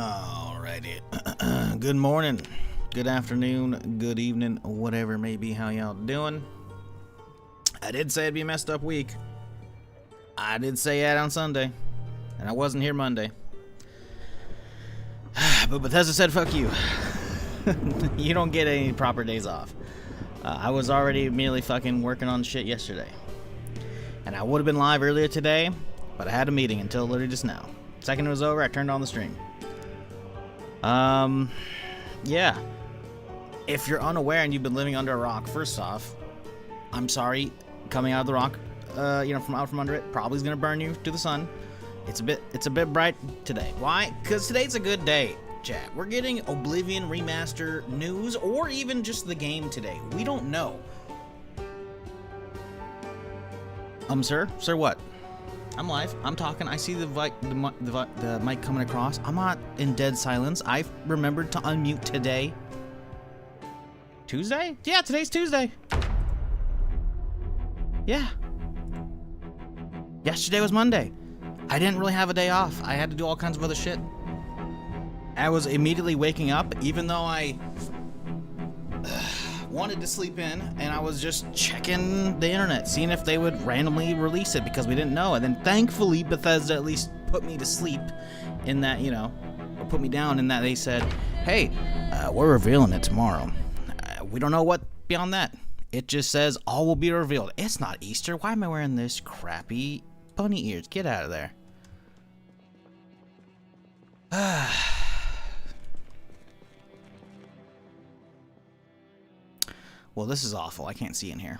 Alrighty. Good morning, good afternoon, good evening, whatever it may be. How y'all doing? I did say it'd be a messed up week. I did say that on Sunday, and I wasn't here Monday. But Bethesda said, fuck you. You don't get any proper days off. I was already merely fucking working on shit yesterday. And I would have been live earlier today, but I had a meeting until literally just now. Second it was over, I turned on the stream. Yeah. If you're unaware and you've been living under a rock, first off, I'm sorry. Coming out of the rock, from out from under it, probably is gonna burn you to the sun. It's a bit bright today. Why? Because today's a good day, chat. We're getting Oblivion Remaster news, or even just the game today. We don't know. Sir, what? I'm live. I'm talking. I see the mic coming across. I'm not in dead silence. I remembered to unmute today. Tuesday? Yeah, today's Tuesday. Yeah. Yesterday was Monday. I didn't really have a day off. I had to do all kinds of other shit. I was immediately waking up, even though I wanted to sleep in, and I was just checking the internet, seeing if they would randomly release it, because we didn't know. And then thankfully Bethesda at least put me to sleep in that, or put me down in that they said, hey, we're revealing it tomorrow. We don't know what beyond that. It just says all will be revealed. It's not Easter. Why am I wearing this crappy bunny ears? Get out of there. Well, this is awful. I can't see in here.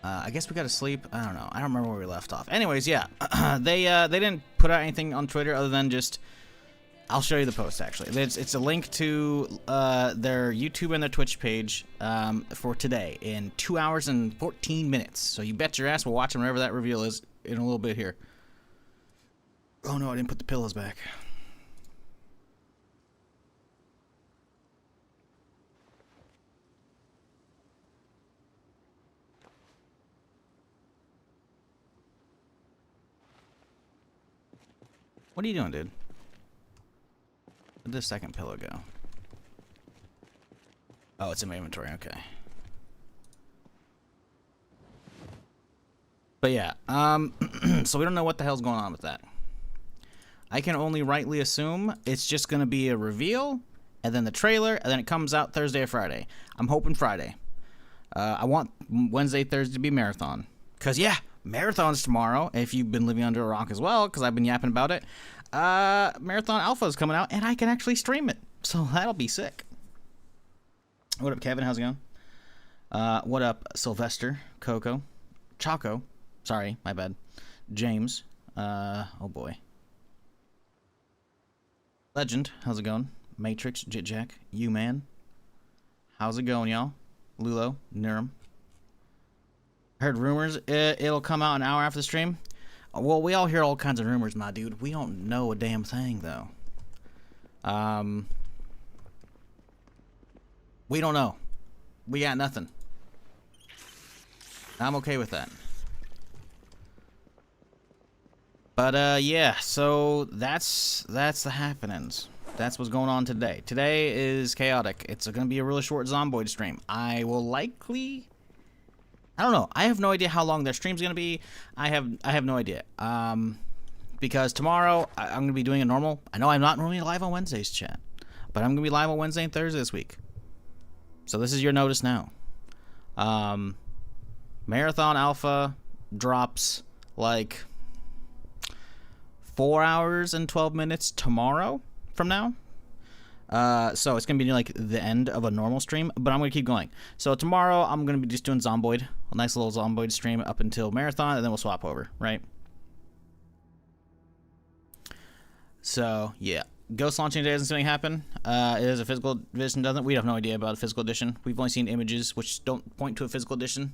I guess we gotta sleep. I don't know. I don't remember where we left off. Anyways, yeah. They didn't put out anything on Twitter other than just... I'll show you the post, actually. It's a link to their YouTube and their Twitch page for today in 2 hours and 14 minutes. So you bet your ass we'll watch whenever that reveal is in a little bit here. Oh no, I didn't put the pillows back. What are you doing, dude? Where'd the second pillow go? Oh, it's in my inventory. Okay. But yeah, so we don't know what the hell's going on with that. I can only rightly assume it's just going to be a reveal, and then the trailer, and then it comes out Thursday or Friday. I'm hoping Friday. I want Wednesday, Thursday to be marathon. Because, yeah, marathon's tomorrow, if you've been living under a rock as well, because I've been yapping about it. Marathon Alpha is coming out, and I can actually stream it. So that'll be sick. What up, Kevin? How's it going? What up, Sylvester, Coco, Choco. Sorry, my bad. James. Oh boy. Legend, how's it going? Matrix, Jitjack, You-Man. How's it going, y'all? Lulo, Niram. Heard rumors it'll come out an hour after the stream. Well, we all hear all kinds of rumors, my dude. We don't know a damn thing, though. We don't know. We got nothing. I'm okay with that. But, yeah, so that's the happenings. That's what's going on today. Today is chaotic. It's going to be a really short Zomboid stream. I will likely... I don't know. I have no idea how long their stream's going to be. I have no idea. Because tomorrow, I'm going to be doing a normal... I know I'm not normally live on Wednesdays, chat. But I'm going to be live on Wednesday and Thursday this week. So this is your notice now. Marathon Alpha drops, like... 4 hours and 12 minutes tomorrow from now. So it's going to be like the end of a normal stream, but I'm going to keep going. So tomorrow I'm going to be just doing Zomboid, a nice little Zomboid stream up until Marathon, and then we'll swap over, right? So, yeah. Ghost launching today isn't something happen. It is a physical edition, doesn't it? We have no idea about a physical edition. We've only seen images which don't point to a physical edition.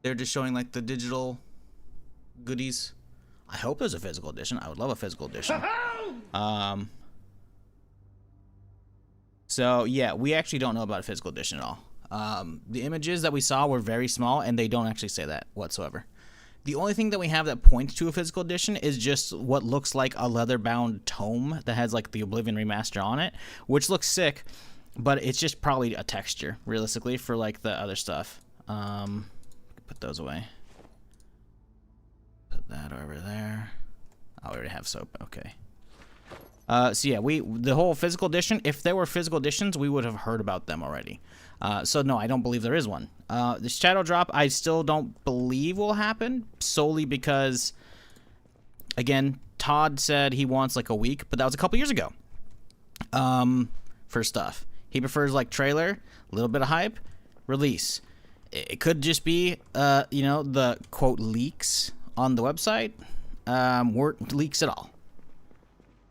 They're just showing like the digital goodies. I hope there's a physical edition. I would love a physical edition. So, yeah, we actually don't know about a physical edition at all. The images that we saw were very small, and they don't actually say that whatsoever. The only thing that we have that points to a physical edition is just what looks like a leather-bound tome that has like the Oblivion remaster on it, which looks sick, but it's just probably a texture, realistically, for like the other stuff. Put those away. Put that over there. Oh, we already have soap. Okay. So yeah, the whole physical edition, if there were physical editions, we would have heard about them already. So no, I don't believe there is one. The shadow drop, I still don't believe will happen, solely because, again, Todd said he wants like a week, but that was a couple years ago. For stuff. He prefers like trailer, a little bit of hype, release. It could just be, you know, the quote leaks on the website weren't leaks at all.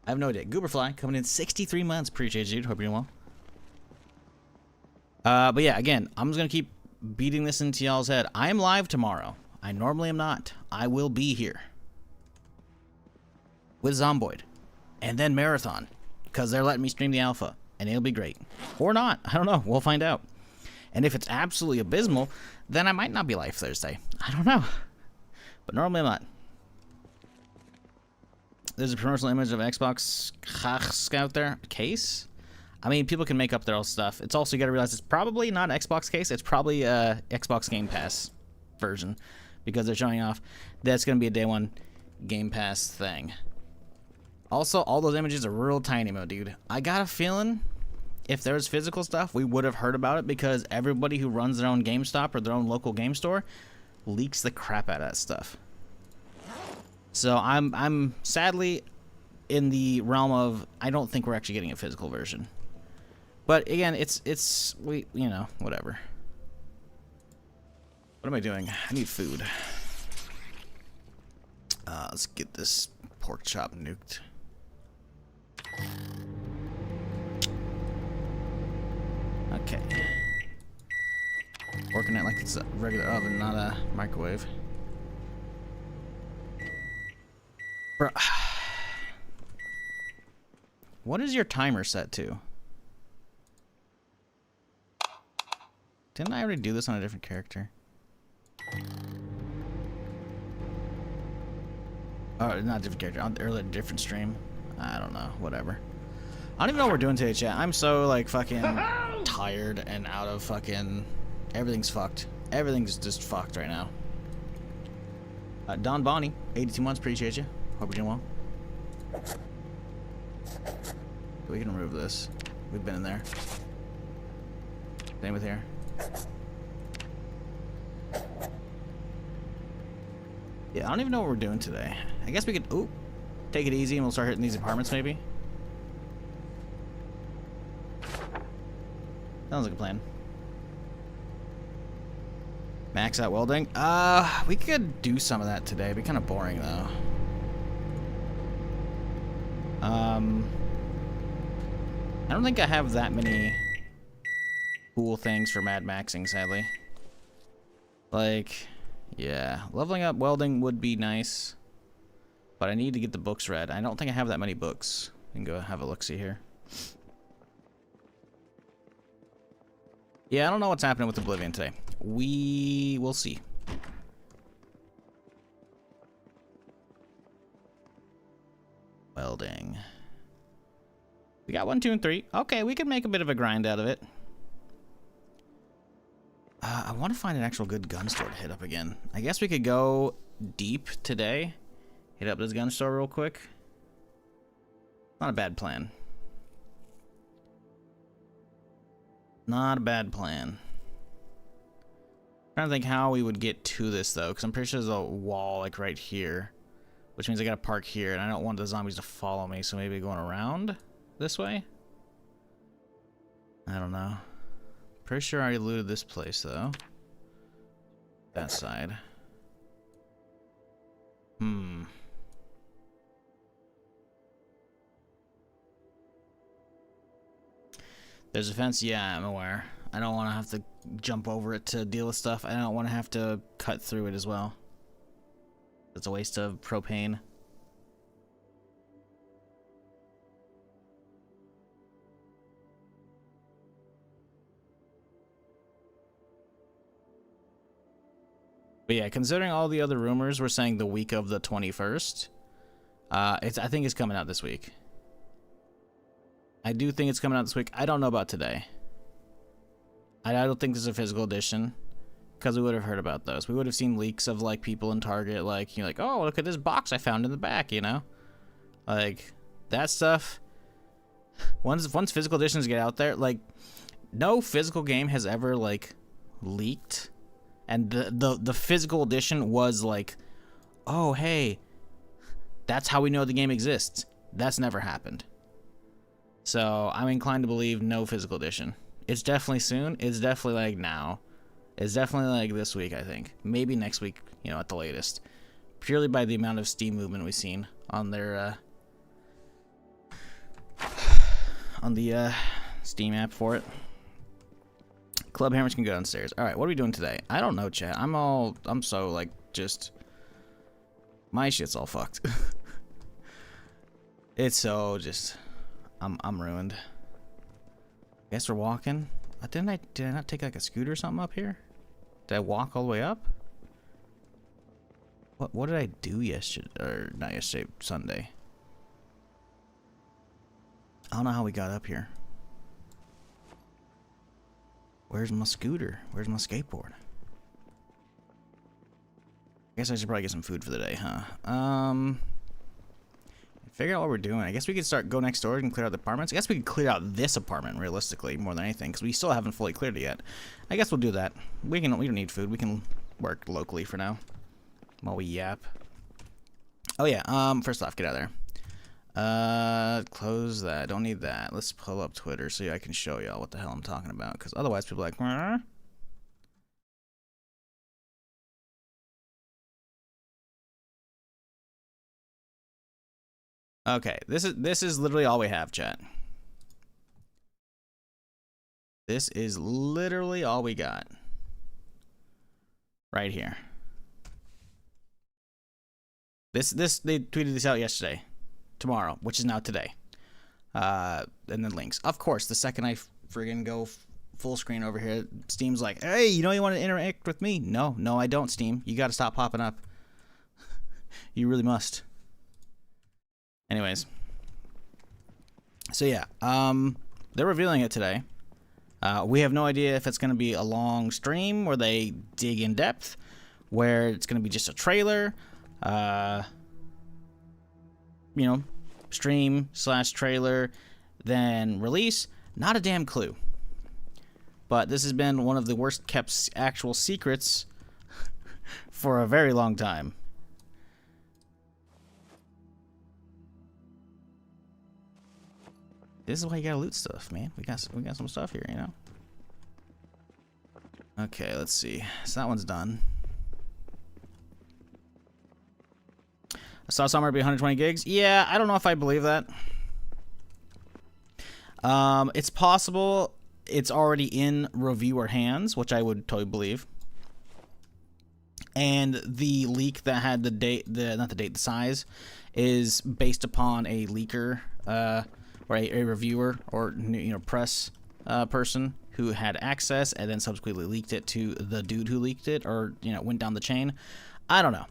I have no idea. Gooberfly coming in 63 months. Appreciate you. Hope you're doing well. But yeah, again, I'm just going to keep beating this into y'all's head. I am live tomorrow. I normally am not. I will be here with Zomboid and then Marathon because they're letting me stream the alpha and it'll be great. Or not. I don't know. We'll find out. And if it's absolutely abysmal, then I might not be live Thursday. I don't know. But normally I'm not. There's a promotional image of Xbox Scout there. Case? I mean, people can make up their own stuff. It's also, you gotta realize, it's probably not an Xbox case. It's probably a Xbox Game Pass version. Because they're showing off that's gonna be a day one Game Pass thing. Also, all those images are real tiny, mo, dude. I got a feeling if there's physical stuff, we would have heard about it because everybody who runs their own GameStop or their own local game store leaks the crap out of that stuff. So I'm sadly in the realm of I don't think we're actually getting a physical version. But again, it's we you know, whatever. What am I doing? I need food. Let's get this pork chop nuked. Okay. Working it like it's a regular oven, not a microwave. Bro. What is your timer set to? Didn't I already do this on a different character? Oh, not a different character. On earlier different stream. I don't know. Whatever. I don't even know what we're doing today, chat. I'm so, like, fucking tired and out of fucking... Everything's fucked. Everything's just fucked right now. Don Bonnie, 82 months. Appreciate you. Hope you're doing well. We can remove this. We've been in there. Same with here. Yeah, I don't even know what we're doing today. I guess we could, ooh, take it easy and we'll start hitting these apartments maybe. Sounds like a plan. Max out welding. We could do some of that today. It'd be kind of boring though. I don't think I have that many cool things for Mad Maxing, sadly. Like, yeah, leveling up welding would be nice, but I need to get the books read. I don't think I have that many books. We can go have a look-see here. Yeah, I don't know what's happening with Oblivion today. We will see. Welding. We got 1, 2, and 3. Okay, we could make a bit of a grind out of it. I want to find an actual good gun store to hit up again. I guess we could go deep today. Hit up this gun store real quick. Not a bad plan. Not a bad plan. Trying to think how we would get to this though, because I'm pretty sure there's a wall like right here, which means I gotta park here, and I don't want the zombies to follow me. So maybe going around this way. I don't know. Pretty sure I already looted this place though. That side. There's a fence? Yeah, I'm aware. I don't want to have to jump over it to deal with stuff. I don't want to have to cut through it as well. It's a waste of propane. But yeah, considering all the other rumors were saying the week of the 21st, I think it's coming out this week. I do think it's coming out this week. I don't know about today. I don't think there's a physical edition, because we would have heard about those. We would have seen leaks of like people in Target, like, you know, like, oh, look at this box I found in the back, you know, like that stuff. Once physical editions get out there, like, no physical game has ever like leaked. And the physical edition was like, oh, hey, that's how we know the game exists. That's never happened. So I'm inclined to believe no physical edition. It's definitely soon. It's definitely like now. It's definitely like this week, I think. Maybe next week, you know, at the latest. Purely by the amount of Steam movement we've seen on their, on the Steam app for it. Club Hammers can go downstairs. All right, what are we doing today? I don't know, chat. I'm so like just my shit's all fucked. It's so just I'm ruined. Guess we're walking. Did I not take like a scooter or something up here? Did I walk all the way up? What did I do yesterday, or not yesterday, Sunday? I don't know how we got up here. Where's my scooter? Where's my skateboard? I guess I should probably get some food for the day, huh? Figure out what we're doing. I guess we could go next door and clear out the apartments. I guess we could clear out this apartment realistically more than anything, because we still haven't fully cleared it yet. I guess we'll do that. We don't need food. We can work locally for now while we yap. Oh yeah. First off, get out of there. Close that. Don't need that. Let's pull up Twitter so I can show y'all what the hell I'm talking about, because otherwise people are like, "Huh?" Okay, this is literally all we have, chat. This is literally all we got. Right here. They tweeted this out yesterday. Tomorrow, which is now today. And then links. Of course, the second I friggin' go full screen over here, Steam's like, hey, you know you want to interact with me? No, I don't, Steam. You gotta stop popping up. You really must. Anyways. So yeah, they're revealing it today. We have no idea if it's going to be a long stream where they dig in depth, where it's going to be just a trailer, you know, stream/trailer, then release. Not a damn clue. But this has been one of the worst kept actual secrets for a very long time. This is why you gotta loot stuff, man. We got some stuff here, you know. Okay, let's see. So that one's done. I saw somewhere be 120 gigs. Yeah, I don't know if I believe that. It's possible it's already in reviewer hands, which I would totally believe. And the leak that had the size is based upon a leaker, or a reviewer, or, you know, press person who had access and then subsequently leaked it to the dude who leaked it, or, you know, went down the chain. I don't know.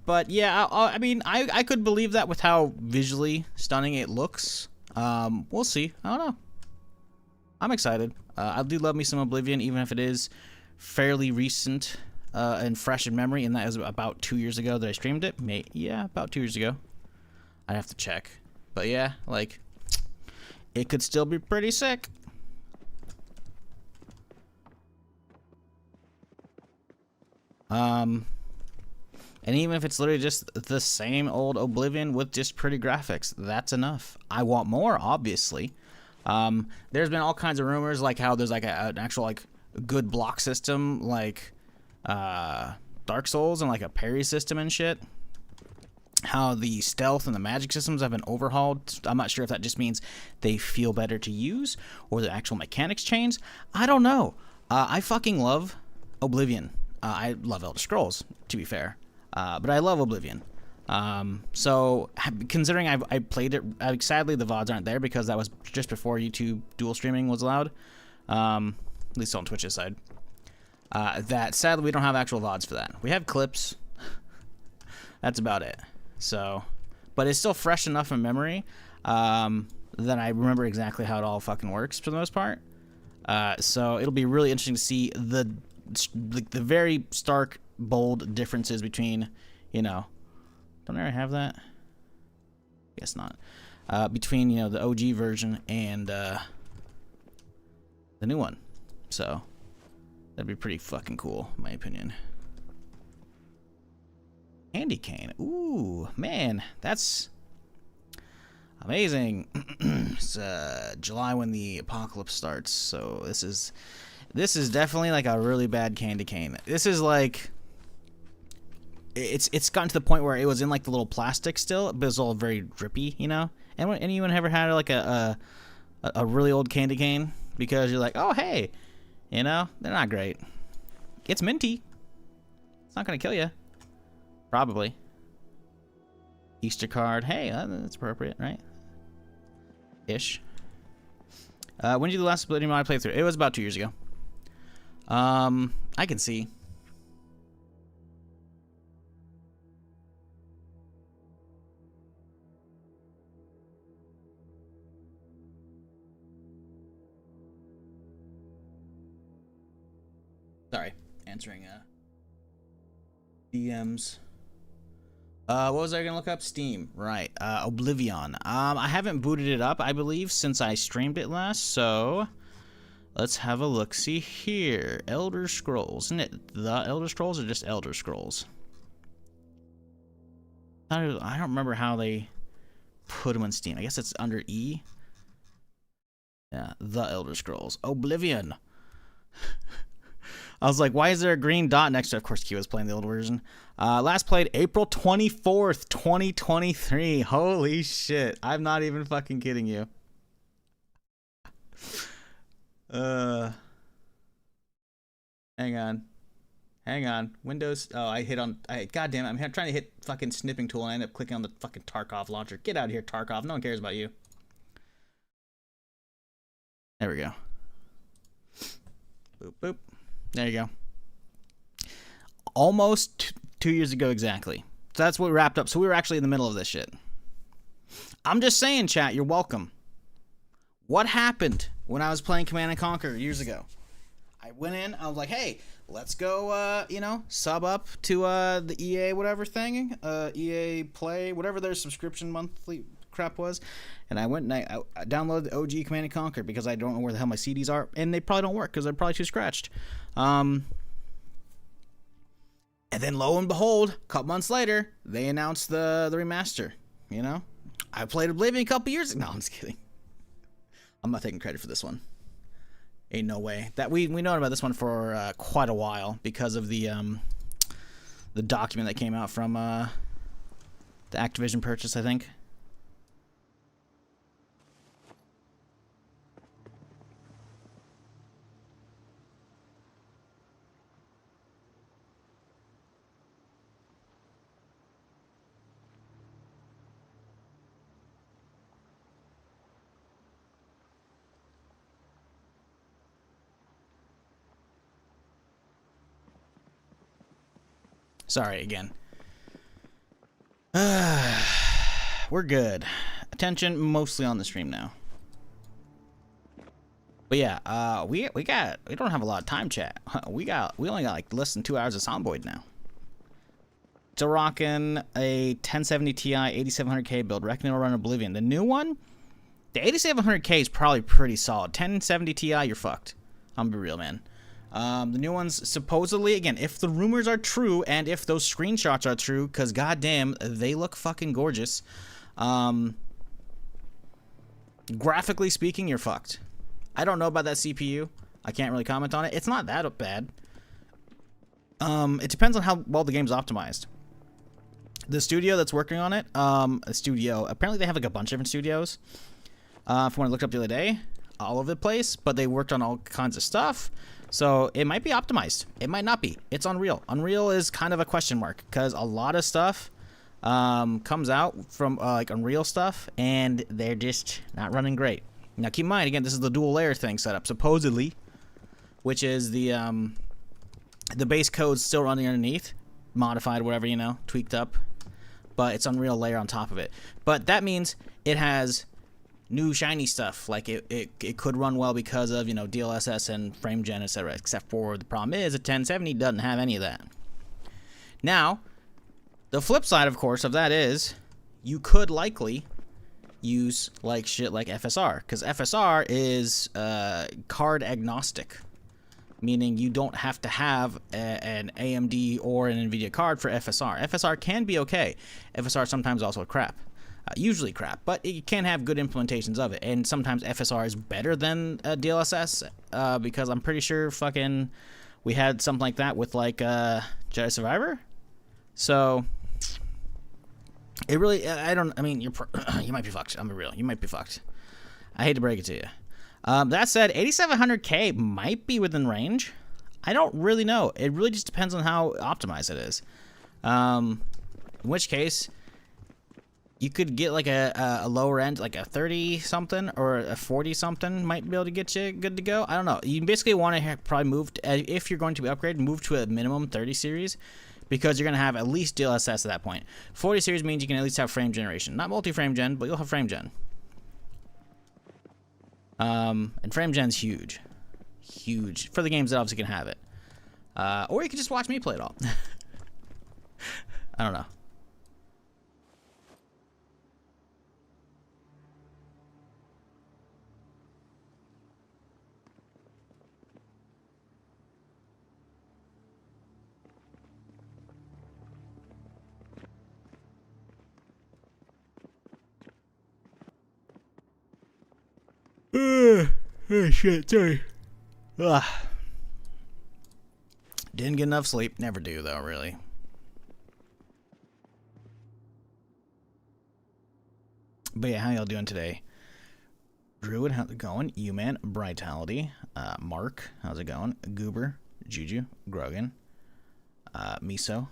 But yeah, I mean, I could believe that with how visually stunning it looks. We'll see. I don't know. I'm excited. I do love me some Oblivion, even if it is fairly recent and fresh in memory, and that was about 2 years ago that I streamed it. Yeah, about 2 years ago. I'd have to check. But yeah, like, it could still be pretty sick. And even if it's literally just the same old Oblivion with just pretty graphics, that's enough. I want more, obviously. There's been all kinds of rumors, like how there's like an actual like good block system, like Dark Souls, and like a parry system and shit. How the stealth and the magic systems have been overhauled. I'm not sure if that just means they feel better to use, or the actual mechanics change. I don't know. I fucking love Oblivion. I love Elder Scrolls, to be fair. But I love Oblivion. So considering I played it, sadly the VODs aren't there because that was just before YouTube dual streaming was allowed. At least on Twitch's side. That sadly we don't have actual VODs for that. We have clips. That's about it. So, but it's still fresh enough in memory that I remember exactly how it all fucking works for the most part. So it'll be really interesting to see the very stark, bold differences between, you know, don't I already have that? Guess not. Between, you know, the OG version and the new one. So that'd be pretty fucking cool, in my opinion. Candy cane. Ooh, man, that's amazing. It's July when the apocalypse starts, so this is definitely like a really bad candy cane. This is like it's gotten to the point where it was in like the little plastic still, but it's all very drippy, you know. And anyone ever had like a really old candy cane because you're like, oh hey, you know, they're not great. It's minty. It's not gonna kill you. Probably. Easter card. Hey, that's appropriate, right? Ish. When did you do the last Splitting Mod playthrough? It was about 2 years ago. I can see. Sorry, answering DMs. What was I gonna look up? Steam, right? Oblivion. I haven't booted it up, I believe, since I streamed it last. So let's have a look. See here, Elder Scrolls. Isn't it the Elder Scrolls or just Elder Scrolls? I don't remember how they put them on Steam. I guess it's under E. Yeah, the Elder Scrolls. Oblivion. I was like, why is there a green dot next to it? Of course, Q was playing the old version. Last played April 24th, 2023. Holy shit. I'm not even fucking kidding you. Hang on. Hang on. Windows. Oh, I hit on. God damn it. I'm trying to hit fucking snipping tool and I end up clicking on the fucking Tarkov launcher. Get out of here, Tarkov. No one cares about you. There we go. Boop, boop. There you go. Almost 2 years ago exactly. So that's what we wrapped up. So we were actually in the middle of this shit. I'm just saying, chat, you're welcome. What happened when I was playing Command & Conquer years ago? I went in, I was like, hey, let's go, you know, sub up to the EA whatever thing. EA Play, whatever their subscription monthly crap was. And I went and I downloaded the OG Command & Conquer because I don't know where the hell my CDs are. And they probably don't work because they're probably too scratched. And then lo and behold, a couple months later, they announced the remaster, you know? I played Oblivion a couple years ago. No, I'm just kidding. I'm not taking credit for this one. Ain't no way. That we known about this one for quite a while because of the document that came out from the Activision purchase, I think. Sorry, again. We're good. Attention mostly on the stream now. But yeah, we don't have a lot of time, chat. We only got like less than 2 hours of Zomboid now. Still rocking a 1070 Ti 8700K build. Reckon it'll run Oblivion. The new one, the 8700K is probably pretty solid. 1070 Ti, you're fucked. I'm gonna be real, man. The new ones supposedly, again, if the rumors are true and if those screenshots are true, because goddamn, they look fucking gorgeous. Graphically speaking, you're fucked. I don't know about that CPU. I can't really comment on it. It's not that bad. It depends on how well the game's optimized. The studio that's working on it, apparently they have like a bunch of different studios. From what I looked up the other day, all over the place, but they worked on all kinds of stuff. So it might be optimized. It might not be. It's Unreal. Unreal is kind of a question mark because a lot of stuff comes out from like Unreal stuff, and they're just not running great. Now keep in mind, again, this is the dual layer thing set up supposedly, which is the The base code's still running underneath, modified, whatever, you know, tweaked up, but it's Unreal layer on top of it. But that means it has new shiny stuff. Like it could run well because of, you know, DLSS and frame gen, etc. Except for the problem is a 1070 doesn't have any of that. Now, the flip side, of course, of that is you could likely use like shit like FSR, because FSR is card agnostic, meaning you don't have to have an AMD or an NVIDIA card for FSR. FSR can be okay. FSR sometimes also crap. Usually crap, but it can have good implementations of it. And sometimes FSR is better than DLSS, because I'm pretty sure fucking we had something like that with like Jedi Survivor. So it really, I mean, you might be fucked. I'm real. You might be fucked. I hate to break it to you. That said, 8700K might be within range. I don't really know. It really just depends on how optimized it is. In which case, you could get like a lower end, like a 30 something or a 40 something might be able to get you good to go. I don't know. You basically want to probably move, if you're going to be upgraded, move to a minimum 30 series. Because you're going to have at least DLSS at that point. 40 series means you can at least have frame generation. Not multi-frame gen, but you'll have frame gen. And frame gen's huge. Huge. For the games that obviously can have it. Or you can just watch me play it all. I don't know. Oh shit, sorry. Ugh. Didn't get enough sleep. Never do though, really. But yeah, how y'all doing today? Druid, how's it going? U-Man, Brightality, Mark, how's it going? Goober, Juju, Grogan, Miso.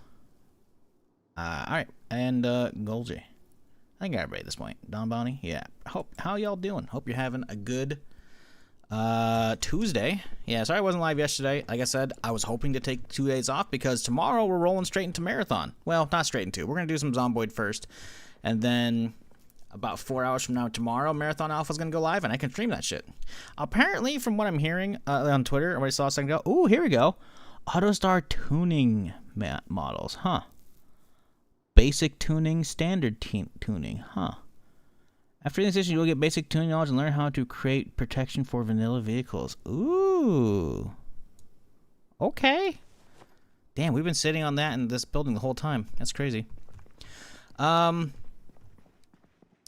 Alright, and Golgi. I think everybody at this point. Don Bonnie, yeah. How y'all doing? Hope you're having a good Tuesday. Yeah, sorry I wasn't live yesterday. Like I said, I was hoping to take 2 days off because tomorrow we're rolling straight into Marathon. Well, not straight into. We're going to do some Zomboid first. And then about 4 hours from now tomorrow, Marathon Alpha is going to go live and I can stream that shit. Apparently, from what I'm hearing on Twitter, what I saw a second ago, ooh, here we go. AutoStar tuning models, huh? Basic tuning, standard tuning, huh? After this session, you'll get basic tuning knowledge and learn how to create protection for vanilla vehicles. Ooh. Okay. Damn, we've been sitting on that in this building the whole time. That's crazy. Yeah,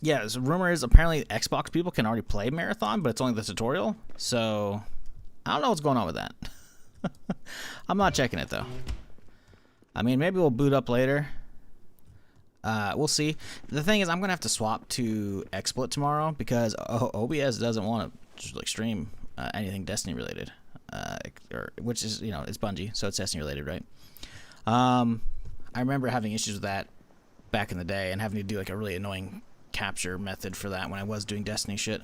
the rumor is apparently Xbox people can already play Marathon, but it's only the tutorial. So, I don't know what's going on with that. I'm not checking it, though. I mean, maybe we'll boot up later. We'll see. The thing is, I'm gonna have to swap to XSplit tomorrow because OBS doesn't want to like stream anything Destiny related, which is, you know, it's Bungie, so it's Destiny related, right? I remember having issues with that back in the day and having to do like a really annoying capture method for that when I was doing Destiny shit.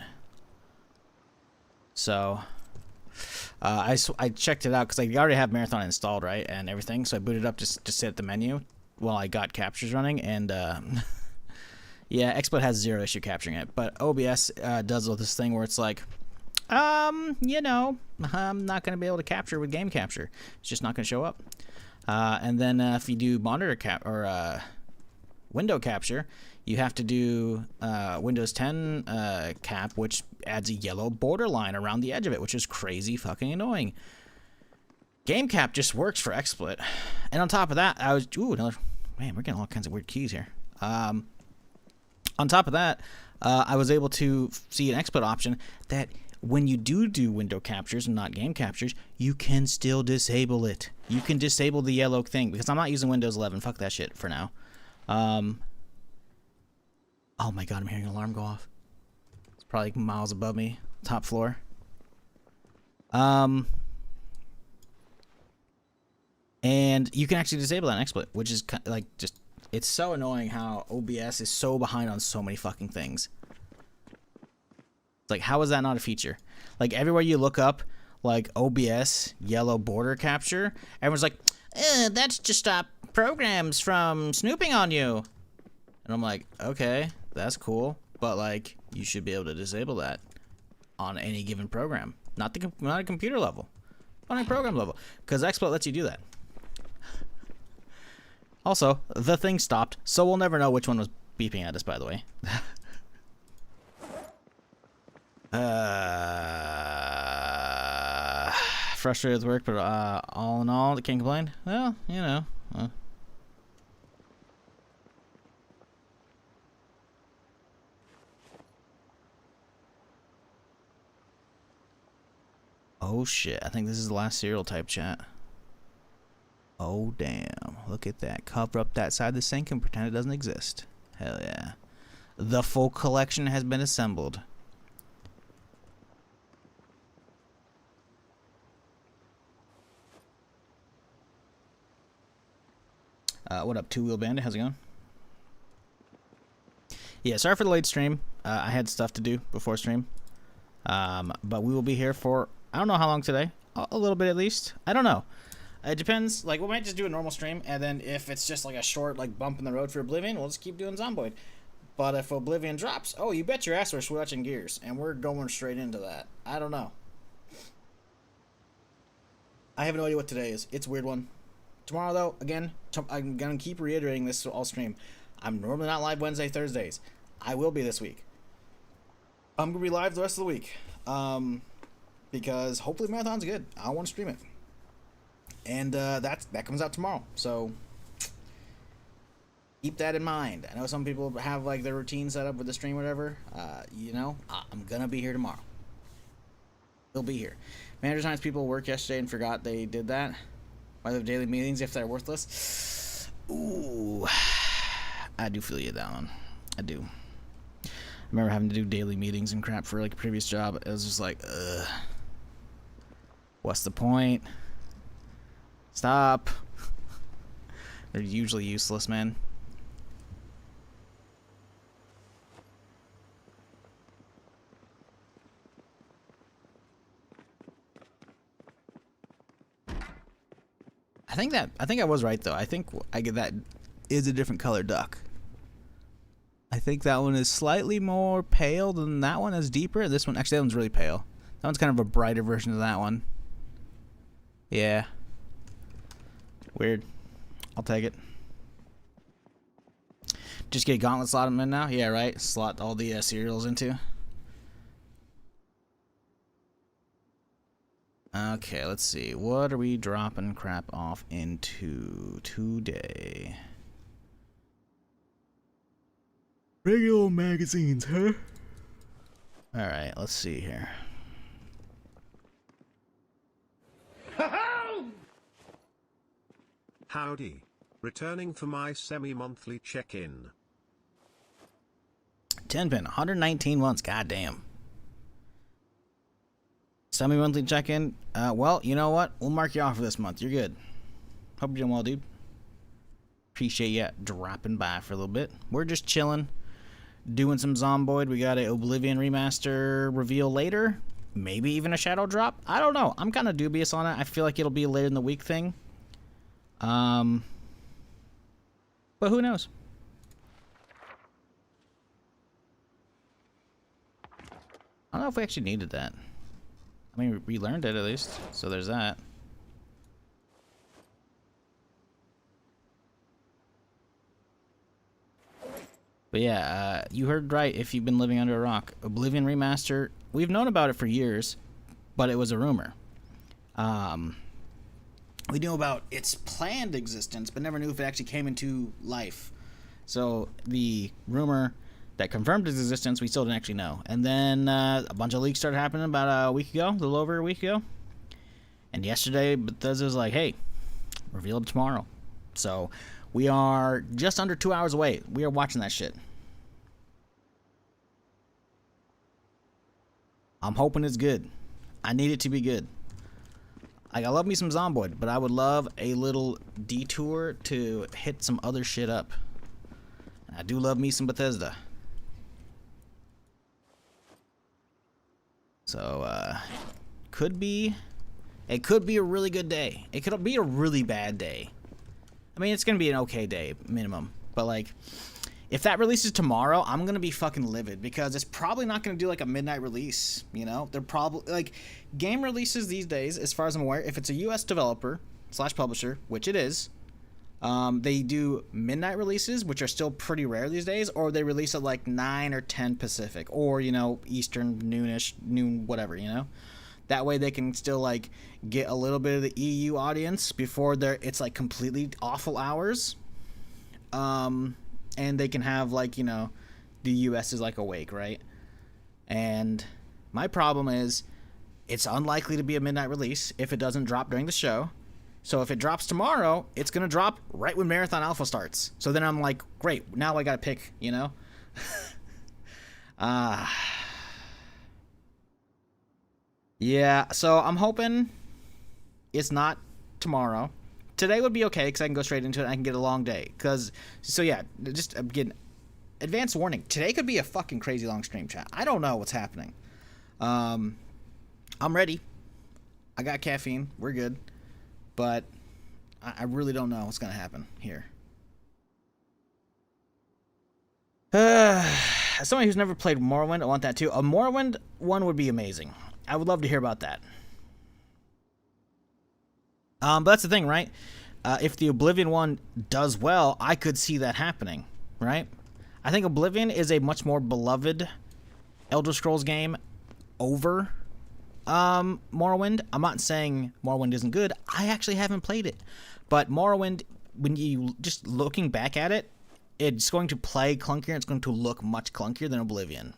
So I checked it out because I already have Marathon installed, right, and everything. So I booted up just to sit at the menu while I got captures running, and yeah, XSplit has zero issue capturing it, but OBS does this thing where it's like, you know, I'm not going to be able to capture with game capture. It's just not going to show up. And then if you do monitor cap or window capture, you have to do Windows 10 cap, which adds a yellow borderline around the edge of it, which is crazy fucking annoying. Game cap just works for XSplit. And on top of that, I was... Ooh, another... Man, we're getting all kinds of weird keys here. On top of that, I was able to see an XSplit option that when you do window captures and not game captures, you can still disable it. You can disable the yellow thing, because I'm not using Windows 11. Fuck that shit for now. Oh my god, I'm hearing an alarm go off. It's probably miles above me. Top floor. And you can actually disable that in XSplit, which is like just, it's so annoying how OBS is so behind on so many fucking things. It's like, how is that not a feature? Like everywhere you look up, like OBS yellow border capture. Everyone's like, that's just stop programs from snooping on you. And I'm like, okay, that's cool, but like you should be able to disable that on any given program, not a computer level, on a program level, because XSplit lets you do that. Also, the thing stopped, so we'll never know which one was beeping at us, by the way. Frustrated with work, but all in all, can't complain. Well, you know. Oh shit, I think this is the last serial type chat. Oh damn, look at that. Cover up that side of the sink and pretend it doesn't exist. Hell yeah. The full collection has been assembled. What up, Two Wheel Bandit? How's it going? Yeah, sorry for the late stream. I had stuff to do before stream. But we will be here for, I don't know how long today. A little bit at least. I don't know. It depends. Like, we might just do a normal stream, and then if it's just like a short like bump in the road for Oblivion, we'll just keep doing Zomboid. But if Oblivion drops, oh, you bet your ass we're switching gears, and we're going straight into that. I don't know. I have no idea what today is. It's a weird one. Tomorrow, though, again, I'm going to keep reiterating this all stream. I'm normally not live Wednesday, Thursdays. I will be this week. I'm going to be live the rest of the week. Because hopefully Marathon's good. I want to stream it. And that comes out tomorrow. So keep that in mind. I know some people have like their routine set up with the stream or whatever. You know, I'm going to be here tomorrow. We'll be here. Manager times people worked yesterday and forgot they did that. Why they have daily meetings if they're worthless? Ooh. I do feel you that one. I do. I remember having to do daily meetings and crap for like a previous job. It was just like, what's the point? Stop. They're usually useless, man. I think I was right though. I think that is a different color duck. I think that one is slightly more pale than that one. Is deeper. This one, actually, that one's really pale. That one's kind of a brighter version of that one. Yeah. Weird. I'll take it. Just get gauntlet slot them in now. Yeah, right. Slot all the cereals into. Okay, let's see. What are we dropping crap off into today? Regular magazines, huh? Alright, let's see here. Howdy. Returning for my semi-monthly check-in. 10 pin, 119 months, goddamn. Semi-monthly check-in. Well, you know what? We'll mark you off for this month. You're good. Hope you're doing well, dude. Appreciate you dropping by for a little bit. We're just chilling, doing some Zomboid. We got a Oblivion remaster reveal later. Maybe even a shadow drop. I don't know. I'm kind of dubious on it. I feel like it'll be a later in the week thing. But who knows? I don't know if we actually needed that. I mean, we learned it at least, so there's that. But yeah, you heard right if you've been living under a rock. Oblivion Remaster, we've known about it for years, but it was a rumor. We knew about its planned existence, but never knew if it actually came into life. So the rumor that confirmed its existence, we still didn't actually know. And then a bunch of leaks started happening about a week ago, a little over a week ago. And yesterday, Bethesda was like, hey, revealed tomorrow. So we are just under 2 hours away. We are watching that shit. I'm hoping it's good. I need it to be good. Like, I love me some Zomboid, but I would love a little detour to hit some other shit up. I do love me some Bethesda. could be a really good day. It could be a really bad day. I mean, it's gonna be an okay day minimum, but like, if that releases tomorrow, I'm gonna be fucking livid because it's probably not gonna do like a midnight release. You know, they're probably like game releases these days, as far as I'm aware. If it's a U.S. developer / publisher, which it is, they do midnight releases, which are still pretty rare these days, or they release at like 9 or 10 Pacific, or you know, Eastern noon, whatever. You know, that way they can still like get a little bit of the EU audience before it's like completely awful hours. And they can have like, you know, the US is like awake, right? And my problem is it's unlikely to be a midnight release if it doesn't drop during the show. So if it drops tomorrow, it's going to drop right when Marathon Alpha starts. So then I'm like, great, now I got to pick, you know? Yeah, so I'm hoping it's not tomorrow. Today would be okay because I can go straight into it and I can get a long day. So yeah, just again, advance warning. Today could be a fucking crazy long stream, chat. I don't know what's happening. I'm ready. I got caffeine. We're good. But I really don't know what's going to happen here. As somebody who's never played Morrowind, I want that too. A Morrowind one would be amazing. I would love to hear about that. But that's the thing, right? If the Oblivion one does well, I could see that happening, right? I think Oblivion is a much more beloved Elder Scrolls game over Morrowind. I'm not saying Morrowind isn't good. I actually haven't played it. But Morrowind, when you just looking back at it, it's going to play clunkier. It's going to look much clunkier than Oblivion.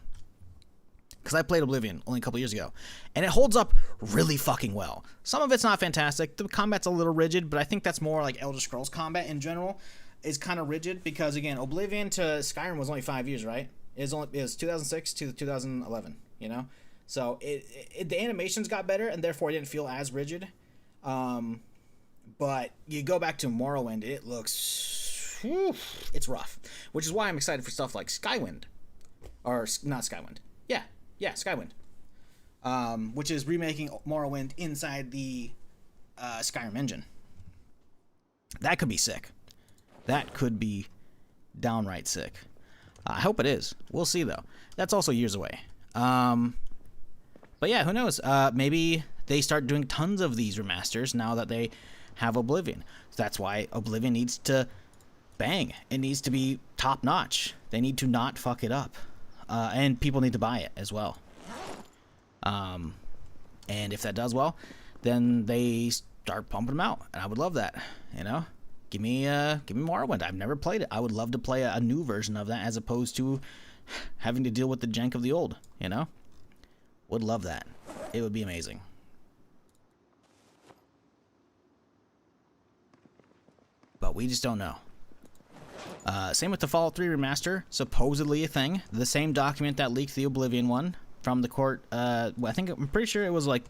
Because I played Oblivion only a couple years ago, and it holds up really fucking well. Some of it's not fantastic. The combat's a little rigid, but I think that's more like Elder Scrolls combat in general is kind of rigid because, again, Oblivion to Skyrim was only 5 years, right? It was 2006 to 2011, you know? So the animations got better, and therefore it didn't feel as rigid. But you go back to Morrowind, it looks... it's rough. Which is why I'm excited for stuff like Skywind. Or, not Skywind. Yeah, Skywind. Which is remaking Morrowind inside the Skyrim engine. That could be sick. That could be downright sick. I hope it is. We'll see, though. That's also years away. But yeah, who knows? Maybe they start doing tons of these remasters now that they have Oblivion. So that's why Oblivion needs to bang. It needs to be top-notch. They need to not fuck it up. And people need to buy it as well. And if that does well, then they start pumping them out, and I would love that. You know, give me Morrowind. I've never played it. I would love to play a new version of that as opposed to having to deal with the jank of the old. You know, would love that. It would be amazing. But we just don't know. Same with the Fallout 3 remaster, supposedly a thing. The same document that leaked the Oblivion one from the court. I'm pretty sure it was like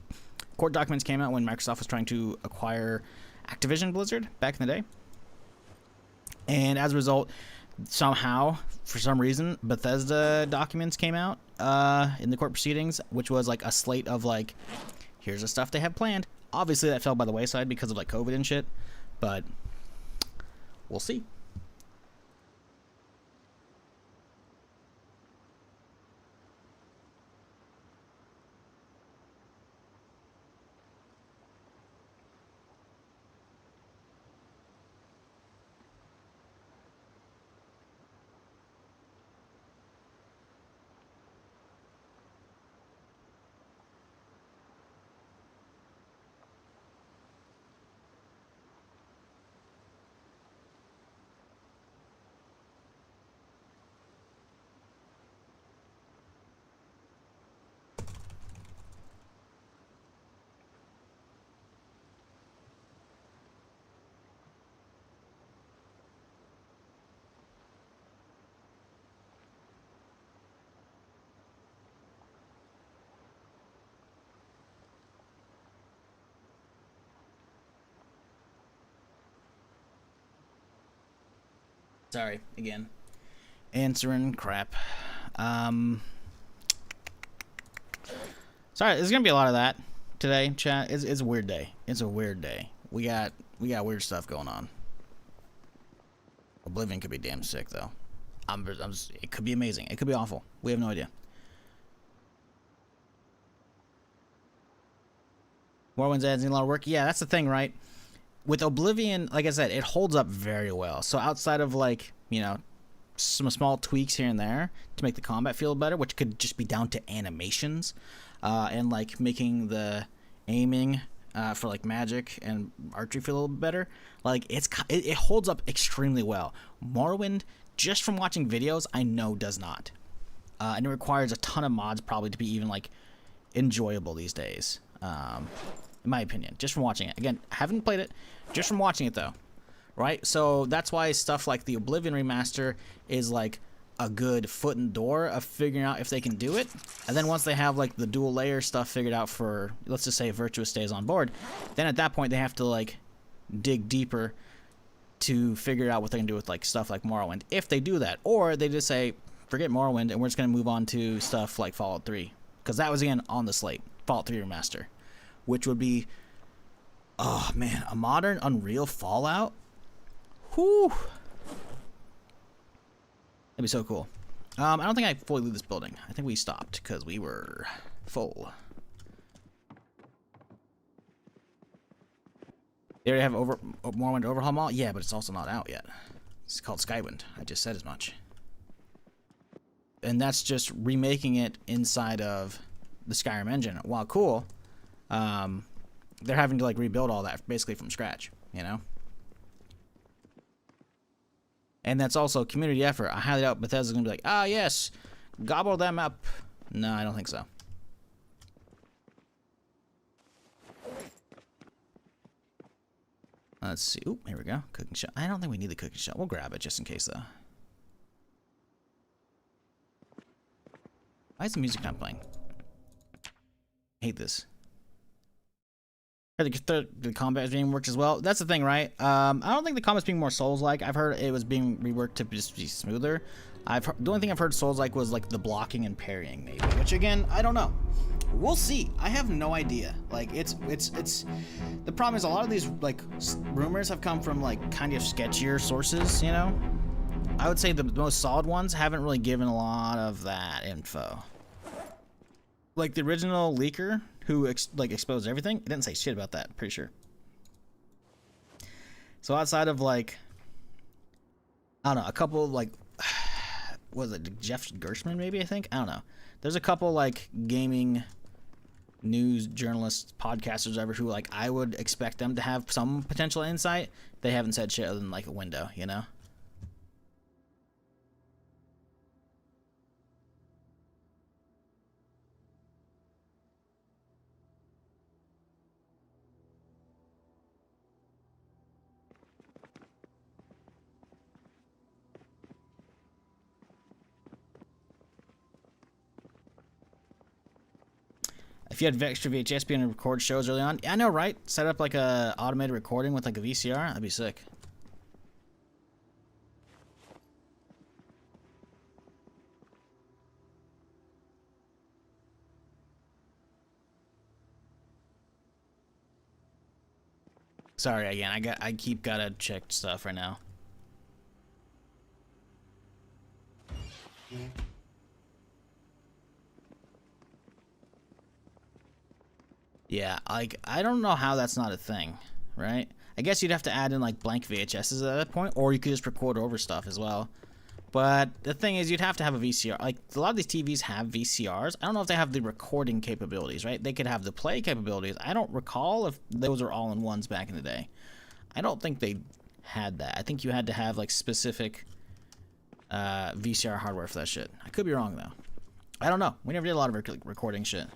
court documents came out when Microsoft was trying to acquire Activision Blizzard back in the day. And as a result, somehow, for some reason, Bethesda documents came out in the court proceedings, which was like a slate of like, here's the stuff they have planned. Obviously, that fell by the wayside because of like COVID and shit, but we'll see. Sorry, again. Answering crap. Sorry, there's gonna be a lot of that. today, chat. It's a weird day. It's a weird day. We got weird stuff going on. Oblivion could be damn sick though. It could be amazing. It could be awful. We have no idea. Morrowind's adding a lot of work. Yeah, that's the thing, right? With Oblivion, like I said, it holds up very well. So outside of like, you know, some small tweaks here and there to make the combat feel better, which could just be down to animations, and like making the aiming for like magic and archery feel a little bit better. Like it holds up extremely well. Morrowind, just from watching videos, I know does not, and it requires a ton of mods probably to be even like enjoyable these days. In my opinion, just from watching it. Again, I haven't played it, just from watching it though, right? So that's why stuff like the Oblivion remaster is like a good foot in the door of figuring out if they can do it. And then once they have like the dual layer stuff figured out for, let's just say Virtua stays on board, then at that point they have to like dig deeper to figure out what they can do with like stuff like Morrowind, if they do that. Or they just say, forget Morrowind and we're just going to move on to stuff like Fallout 3. Because that was again on the slate, Fallout 3 remaster. Which would be, oh man, a modern Unreal Fallout? Whew. That'd be so cool. I don't think I fully leave this building. I think we stopped because we were full. They already have Morrowind Overhaul Mall? Yeah, but it's also not out yet. It's called Skywind. I just said as much. And that's just remaking it inside of the Skyrim engine. While cool, they're having to like rebuild all that basically from scratch, you know? And that's also community effort. I highly doubt Bethesda's gonna be like, ah, yes, gobble them up. No, I don't think so. Let's see. Oop, here we go. Cooking shot. I don't think we need the cooking shot. We'll grab it just in case, though. Why is the music not playing? I hate this. The combat is being worked as well. That's the thing, right? I don't think the combat's being more Souls-like. I've heard it was being reworked to just be smoother. The only thing I've heard Souls-like was like the blocking and parrying, maybe. Which again, I don't know. We'll see. I have no idea. Like it's the problem is a lot of these like rumors have come from like kind of sketchier sources. You know, I would say the most solid ones haven't really given a lot of that info. Like the original leaker who exposed everything, it didn't say shit about that, I'm pretty sure. So outside of like, I don't know, a couple like, was it Jeff Gershman maybe, I think? I don't know. There's a couple like gaming news journalists, podcasters ever who like I would expect them to have some potential insight. They haven't said shit other than like a window, you know? If you had extra VHS being to record shows early on, yeah, I know, right? Set up like a automated recording with like a VCR, that'd be sick. Sorry again, I keep gotta check stuff right now. Yeah, like, I don't know how that's not a thing, right? I guess you'd have to add in, like, blank VHSs at that point, or you could just record over stuff as well. But the thing is, you'd have to have a VCR. Like, a lot of these TVs have VCRs. I don't know if they have the recording capabilities, right? They could have the play capabilities. I don't recall if those are all-in-ones back in the day. I don't think they had that. I think you had to have, like, specific VCR hardware for that shit. I could be wrong, though. I don't know. We never did a lot of recording shit.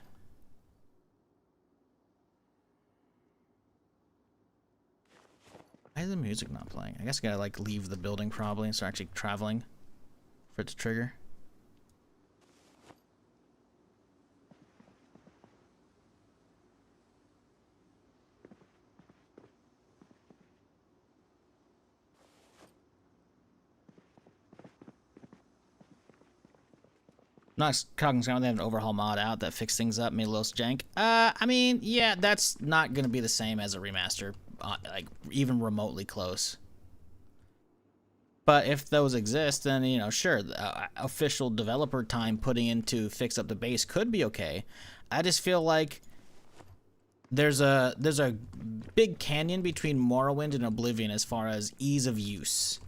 Why is the music not playing? I guess I gotta like leave the building probably and start actually traveling for it to trigger. Not cognizant they have an overhaul mod out that fixed things up, made a little jank. I mean, yeah, that's not gonna be the same as a remaster, like even remotely close. But if those exist, then you know, sure, official developer time putting into fix up the base could be okay. I just feel like there's a big canyon between Morrowind and Oblivion as far as ease of use,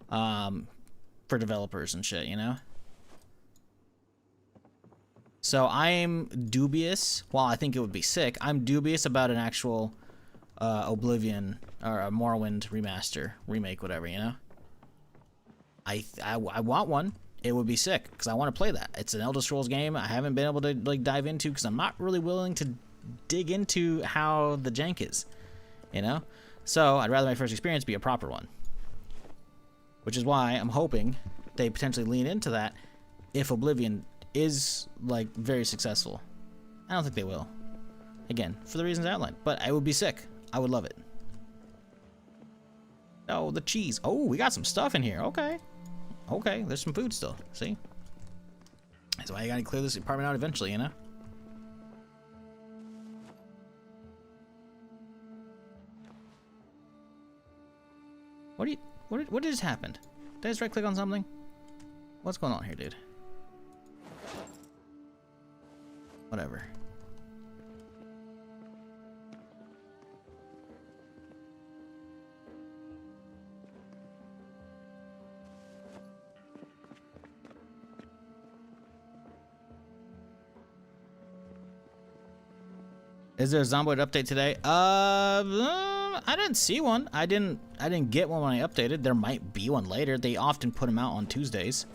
for developers and shit, you know. So I'm dubious. While I think it would be sick, I'm dubious about an actual Oblivion or a Morrowind remaster, remake, whatever, you know. I want one. It would be sick because I want to play that. It's an Elder Scrolls game I haven't been able to like dive into because I'm not really willing to dig into how the jank is, you know. So I'd rather my first experience be a proper one, which is why I'm hoping they potentially lean into that if Oblivion is like very successful. I don't think they will, again, for the reasons outlined, but I would be sick. I would love it. Oh, the cheese. Oh, we got some stuff in here. Okay, there's some food still. See? That's why you gotta clear this apartment out eventually, you know? What just happened? Did I just right click on something? What's going on here, dude? Whatever. Is there a Zomboid update today? I didn't see one. I didn't get one when I updated. There might be one later. They often put them out on Tuesdays.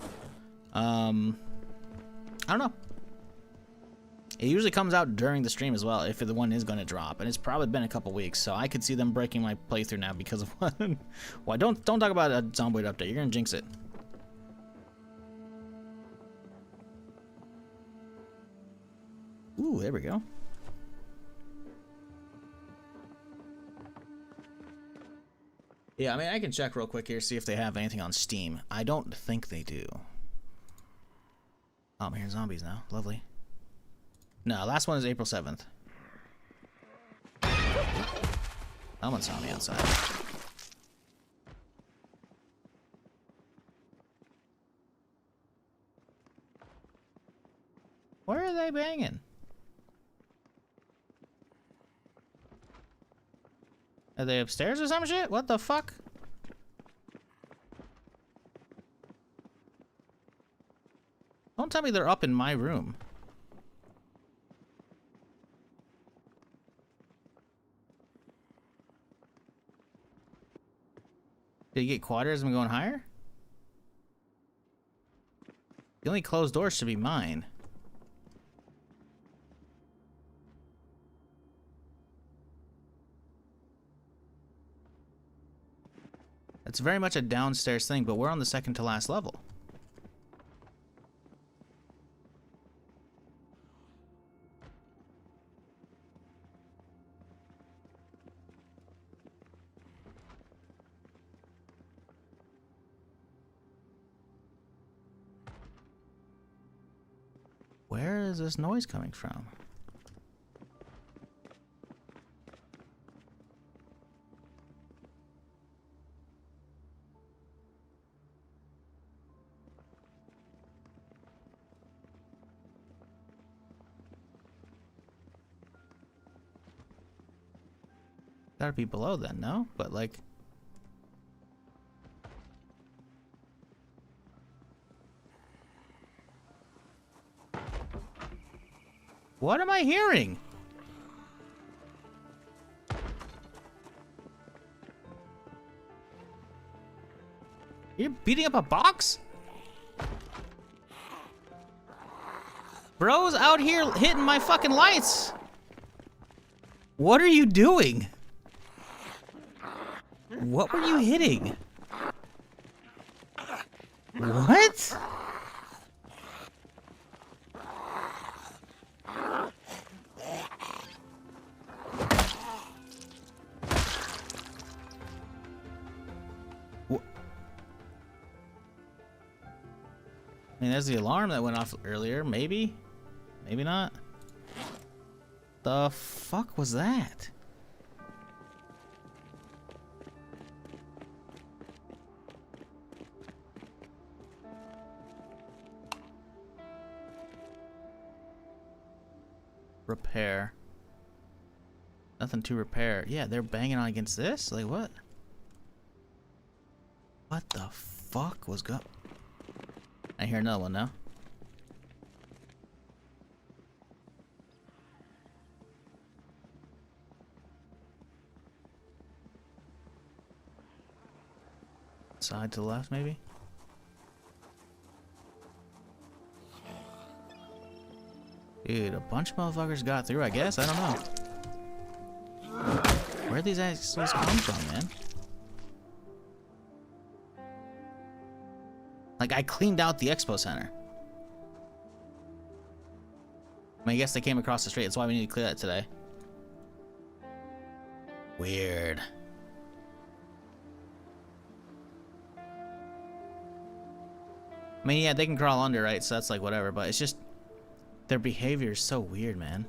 I don't know. It usually comes out during the stream as well, if the one is going to drop, and it's probably been a couple weeks, so I could see them breaking my playthrough now because of one. Why don't talk about a Zomboid update? You're gonna jinx it. Ooh, there we go. Yeah, I mean, I can check real quick here, see if they have anything on Steam. I don't think they do. Oh, I'm hearing zombies now. Lovely. No, last one is April 7th. Someone saw me outside. Where are they banging? Are they upstairs or some shit? What the fuck? Don't tell me they're up in my room. Did you get quarters and going higher? The only closed door should be mine. It's very much a downstairs thing, but we're on the second to last level. Where is this noise coming from? Gotta be below then, no? But like... What am I hearing? You're beating up a box? Bro's out here hitting my fucking lights. What are you doing? What were you hitting? What? mean, there's the alarm that went off earlier. Maybe? Maybe not. The fuck was that? Repair. Nothing to repair. Yeah, they're banging on against this? Like, what? What the fuck was go... I hear another one now. Side to the left, maybe? Dude, a bunch of motherfuckers got through, I guess. I don't know. Where'd these assholes come from, man? Like, I cleaned out the expo center. I mean, I guess they came across the street. That's why we need to clear that today. Weird. I mean, yeah, they can crawl under, right? So that's like whatever, but it's just their behavior is so weird, man.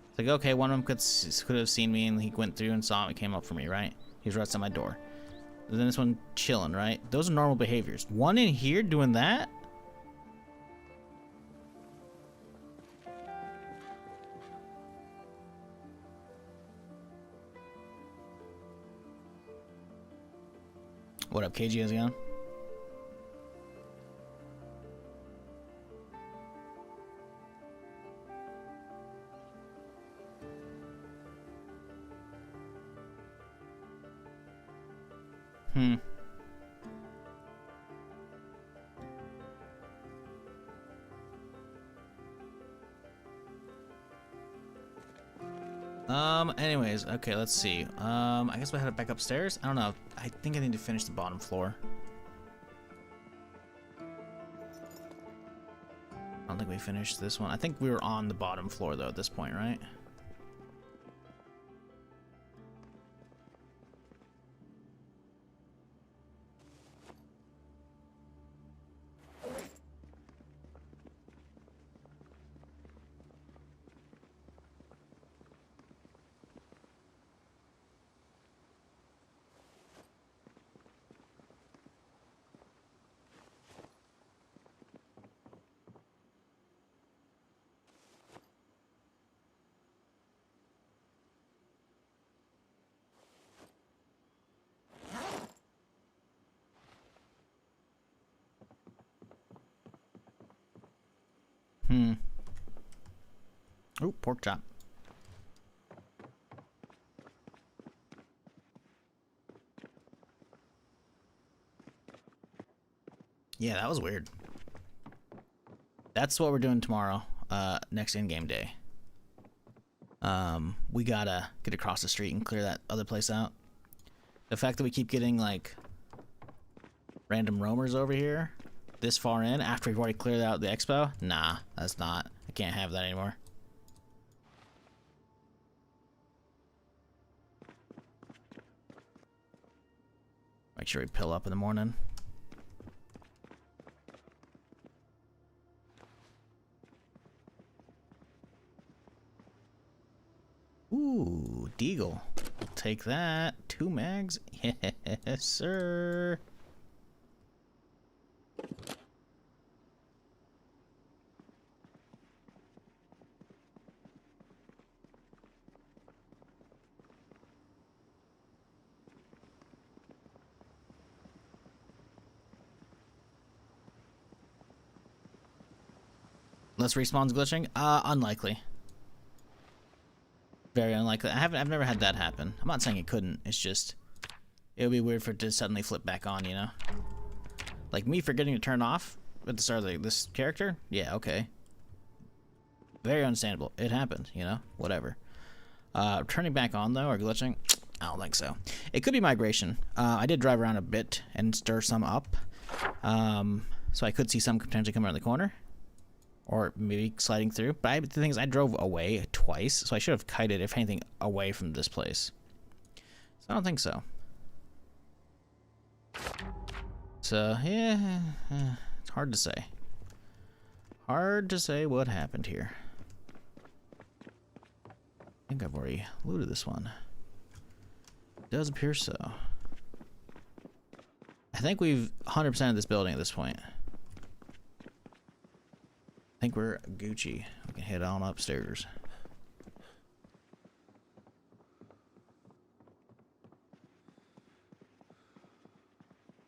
It's like, okay, one of them could have seen me and he went through and saw me, came up for me, right? He was right outside my door. And then this one chilling, right? Those are normal behaviors. One in here doing that? What up, KG? How's it going? Anyways, okay, let's see. I guess we'll head back upstairs. I don't know. I think I need to finish the bottom floor. I don't think we finished this one. I think we were on the bottom floor, though, at this point, right? Oh, pork chop. Yeah, that was weird. That's what we're doing tomorrow, next in-game day. We gotta get across the street and clear that other place out. The fact that we keep getting, like, random roamers over here this far in after we've already cleared out the expo, nah, that's not. I can't have that anymore. Make sure we pill up in the morning. Ooh, Deagle. I'll take that. 2 mags. Yes, sir. Unless respawn's glitching? Unlikely. Very unlikely. I've never had that happen. I'm not saying it couldn't. It's just it would be weird for it to suddenly flip back on, you know? Like me forgetting to turn off at the start of this character? Yeah, okay. Very understandable. It happened, you know? Whatever. Turning back on though, or glitching? I don't think so. It could be migration. I did drive around a bit and stir some up. So I could see some potentially coming around the corner. Or maybe sliding through. But the thing is, I drove away twice, so I should have kited, if anything, away from this place. So I don't think so. So, yeah, it's hard to say. Hard to say what happened here. I think I've already looted this one. It does appear so. I think we've 100% of this building at this point. I think we're Gucci. We can head on upstairs.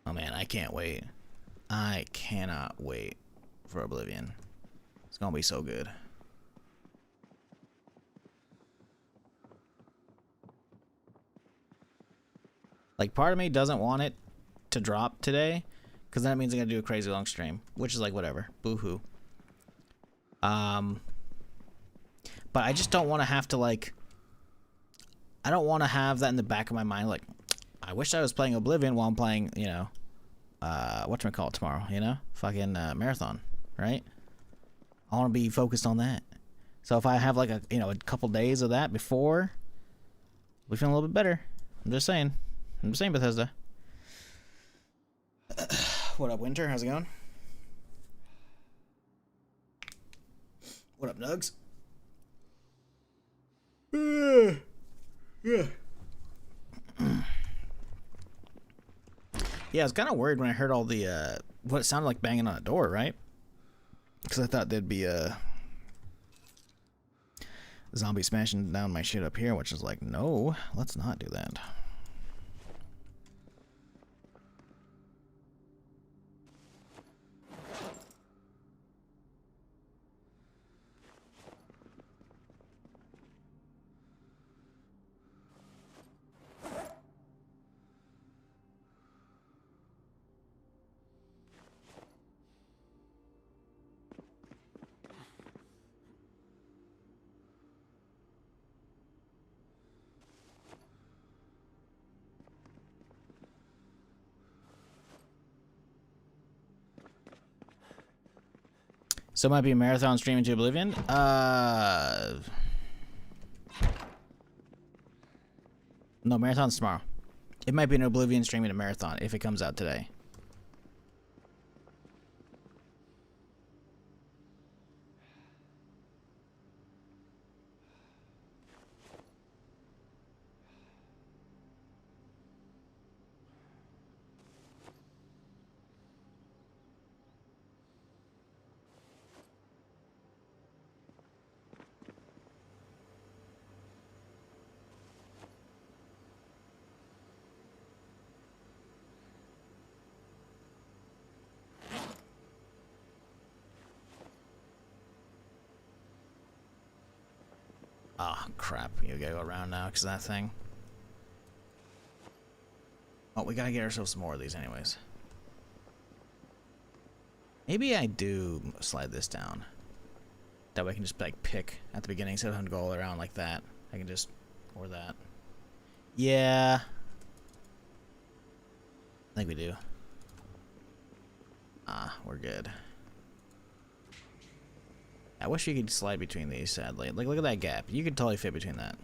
Oh man, I can't wait. I cannot wait for Oblivion. It's gonna be so good. Like, part of me doesn't want it to drop today, because then it means I'm gonna do a crazy long stream, which is like whatever. Boo-hoo. But I just don't want to have to, like, I don't want to have that in the back of my mind, like, I wish I was playing Oblivion while I'm playing, you know, whatchamacallit tomorrow, you know? Fucking Marathon, right? I want to be focused on that. So if I have, like, a, you know, a couple days of that before, we feel a little bit better. I'm just saying. I'm just saying, Bethesda. What up, Winter? How's it going? What up, Nugs? Yeah. Yeah, I was kind of worried when I heard all the, what it sounded like banging on a door, right? Because I thought there'd be a zombie smashing down my shit up here, which is like, no, let's not do that. So it might be a marathon streaming to Oblivion. No, marathon's tomorrow. It might be an Oblivion streaming to marathon if it comes out today. Oh, crap. You gotta go around now because of that thing. Oh, we gotta get ourselves some more of these anyways. Maybe I do slide this down. That way I can just, like, pick at the beginning instead of having to go all around like that. I can just... or that. Yeah. I think we do. Ah, we're good. I wish you could slide between these, sadly. Like, look at that gap. You could totally fit between that.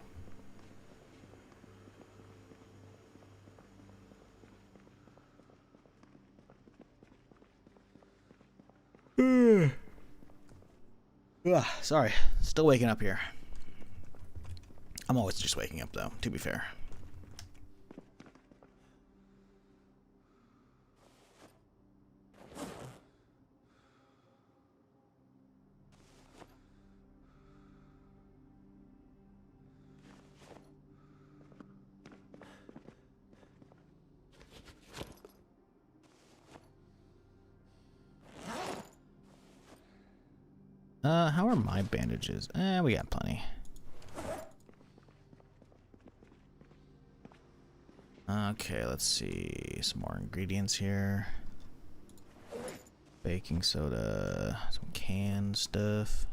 Ugh, sorry. Still waking up here. I'm always just waking up, though, to be fair. How are my bandages? We got plenty. Okay, let's see. Some more ingredients here. Baking soda, some canned stuff.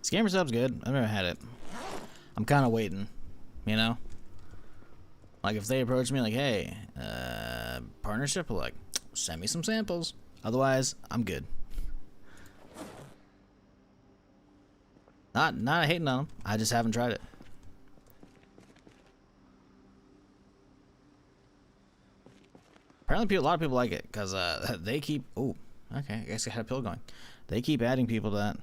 Scammer sub's good. I've never had it. I'm kind of waiting, you know? Like, if they approach me like, hey, partnership, like, send me some samples. Otherwise, I'm good. Not hating on them. I just haven't tried it. Apparently, a lot of people like it because they keep. Oh, okay. I guess I had a pill going. They keep adding people to that.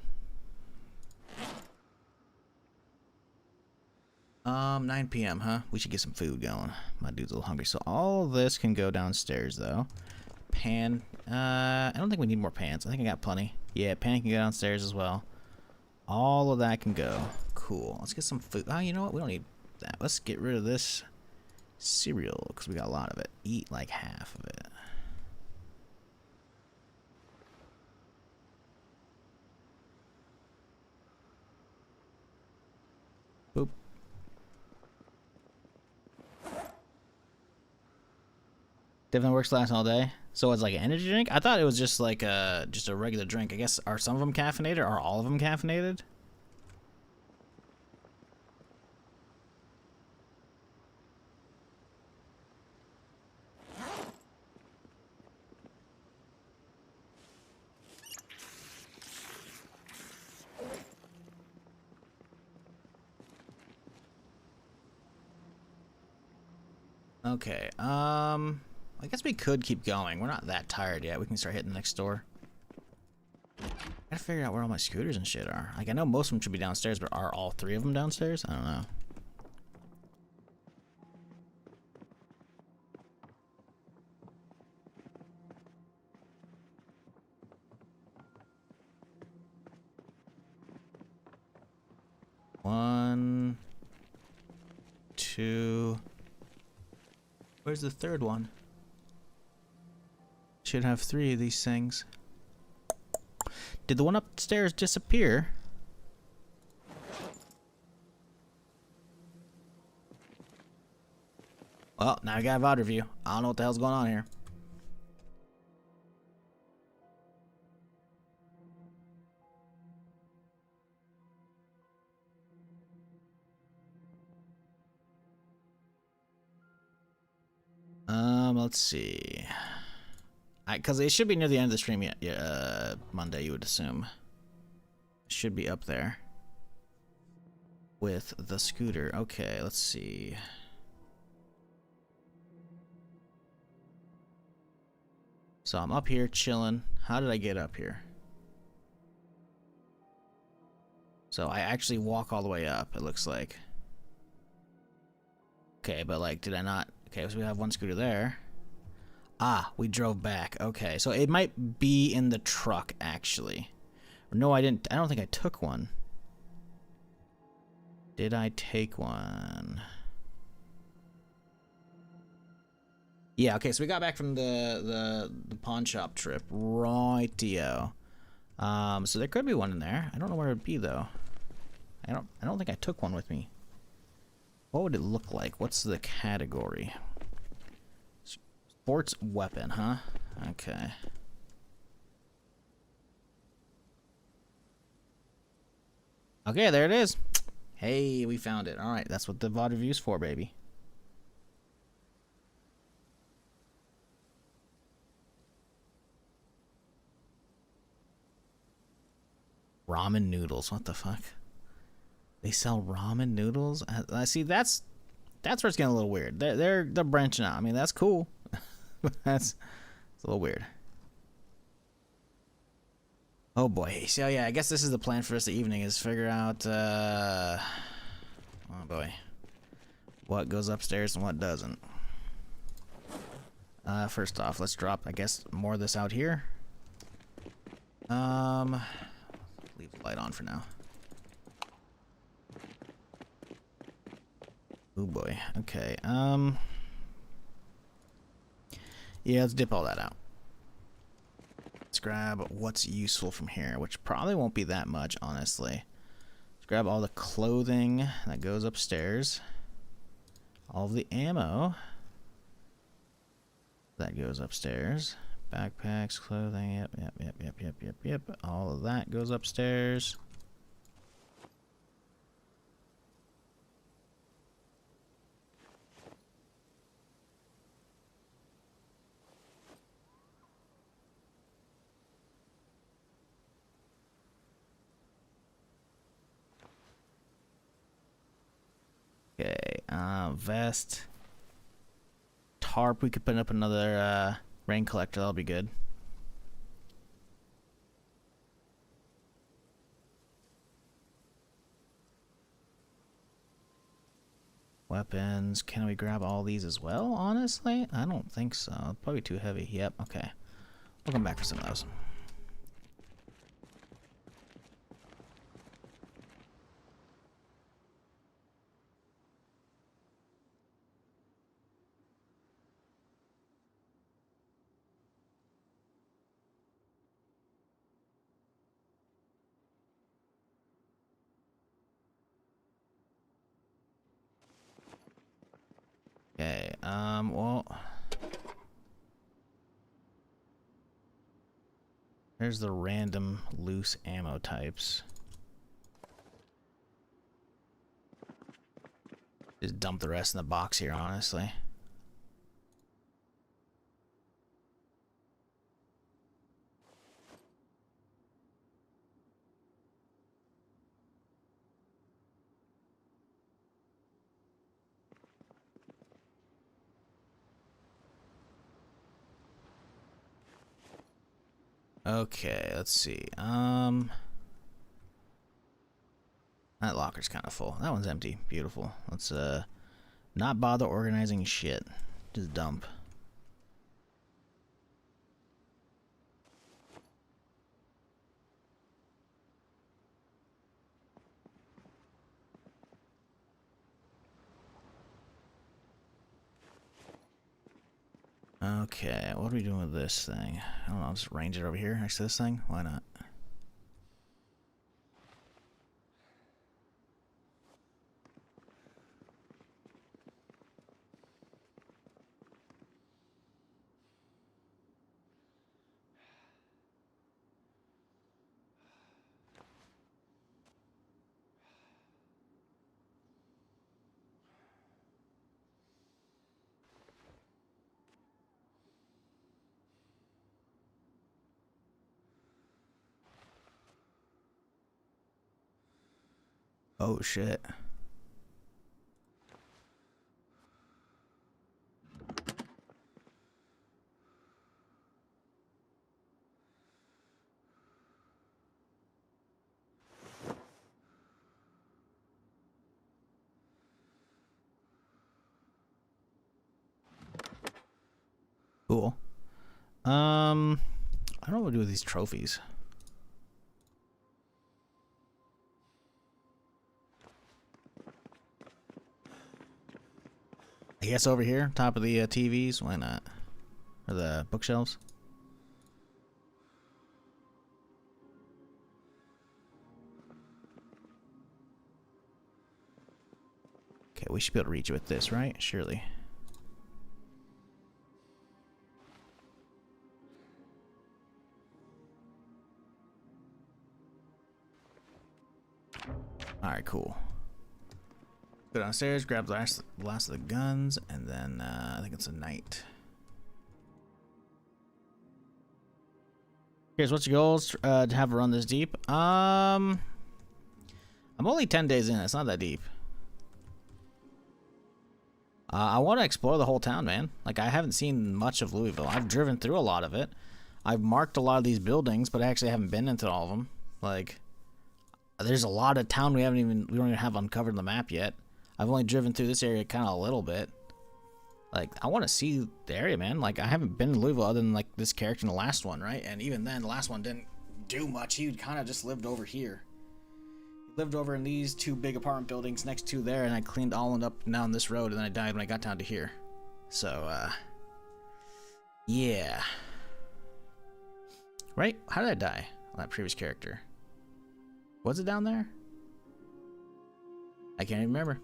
9 p.m. Huh? We should get some food going. My dude's a little hungry. So all of this can go downstairs though. Pan. I don't think we need more pans. I think I got plenty. Yeah, pan can go downstairs as well. All of that can go. Cool. Let's get some food. Oh, you know what? We don't need that. Let's get rid of this cereal because we got a lot of it. Eat like half of it. Boop. Definitely works last all day. So it's like an energy drink? I thought it was just like just a regular drink. I guess, are some of them caffeinated? Are all of them caffeinated? Okay, I guess we could keep going. We're not that tired yet. We can start hitting the next door. Gotta figure out where all my scooters and shit are. Like, I know most of them should be downstairs, but are all 3 of them downstairs? I don't know. One, two. Where's the third one? Should have 3 of these things. Did the one upstairs disappear? Well, now I got a VOD review. I don't know what the hell's going on here. Let's see. Because it should be near the end of the stream yet. Yeah, Monday, you would assume. Should be up there. With the scooter. Okay, let's see. So I'm up here chilling. How did I get up here? So I actually walk all the way up, it looks like. Okay, but like, did I not? Okay, so we have one scooter there. Ah, we drove back. Okay, so it might be in the truck, actually. No, I didn't. I don't think I took one. Did I take one? Yeah, okay, so we got back from the pawn shop trip. Rightio. So there could be one in there. I don't know where it would be, though. I don't think I took one with me. What would it look like? What's the category? Sports weapon, huh? Okay. Okay, there it is. Hey, we found it. All right, that's what the VOD review's for, baby. Ramen noodles. What the fuck? They sell ramen noodles? I see. That's where it's getting a little weird. They're branching out. I mean, that's cool. It's a little weird. Oh boy. So yeah, I guess this is the plan for this evening: is figure out. Oh boy, what goes upstairs and what doesn't. First off, let's drop, I guess, more of this out here. Leave the light on for now. Oh boy. Okay. Yeah, let's dip all that out. Let's grab what's useful from here, which probably won't be that much, honestly. Let's grab all the clothing that goes upstairs. All of the ammo that goes upstairs. Backpacks, clothing, yep. All of that goes upstairs. vest. Tarp, we could put up another rain collector. That'll be good. Weapons. Can we grab all these as well, honestly? I don't think so. Probably too heavy. Yep, okay. We'll come back for some of those. Okay, well, there's the random loose ammo types. Just dump the rest in the box here, honestly. Okay, let's see. That locker's kind of full. That one's empty. Beautiful. Let's not bother organizing shit. Just dump. Okay, what are we doing with this thing? I don't know, just range it over here next to this thing? Why not? Oh shit. Cool. I don't know what to do with these trophies. I guess over here, top of the TVs, why not? Or the bookshelves. Okay, we should be able to reach it with this, right? Surely. Alright, cool. Go downstairs, grab the last of the guns, and then I think it's a night. Here's what's your goals to have a run this deep. I'm only 10 days in. It's not that deep. I want to explore the whole town, man. Like, I haven't seen much of Louisville. I've driven through a lot of it. I've marked a lot of these buildings, but I actually haven't been into all of them. Like, there's a lot of town we don't even have uncovered on the map yet. I've only driven through this area kind of a little bit. Like, I want to see the area, man. Like, I haven't been to Louisville other than, like, this character in the last one, right? And even then, the last one didn't do much. He kind of just lived over here. He lived over in these two big apartment buildings next to there, and I cleaned all up and down this road, and then I died when I got down to here. So, yeah. Right? How did I die on that previous character? Was it down there? I can't even remember.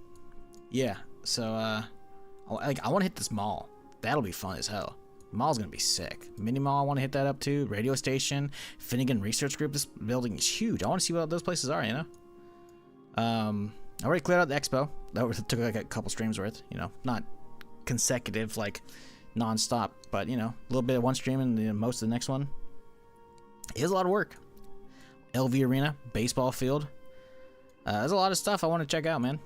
Yeah, so, I want to hit this mall. That'll be fun as hell. Mall's gonna be sick. Mini mall, I want to hit that up too. Radio station, Finnegan Research Group. This building is huge. I want to see what those places are, you know? I already cleared out the expo. That took like a couple streams worth, you know? Not consecutive, like, non-stop, but, you know, a little bit of one stream and most of the next one. It is a lot of work. LV Arena, baseball field. There's a lot of stuff I want to check out, man.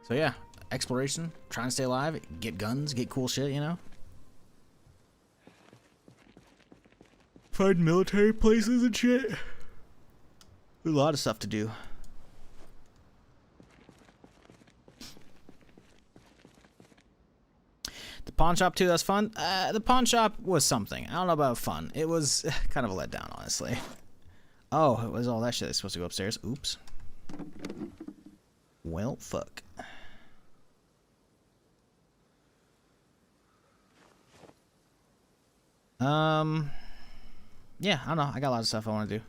So yeah, exploration, trying to stay alive, get guns, get cool shit, you know? Find military places and shit. There's a lot of stuff to do. The pawn shop too, that's fun. The pawn shop was something. I don't know about fun. It was kind of a letdown, honestly. Oh, it was all that shit that's supposed to go upstairs. Oops. Well, fuck. Yeah, I don't know. I got a lot of stuff I want to do.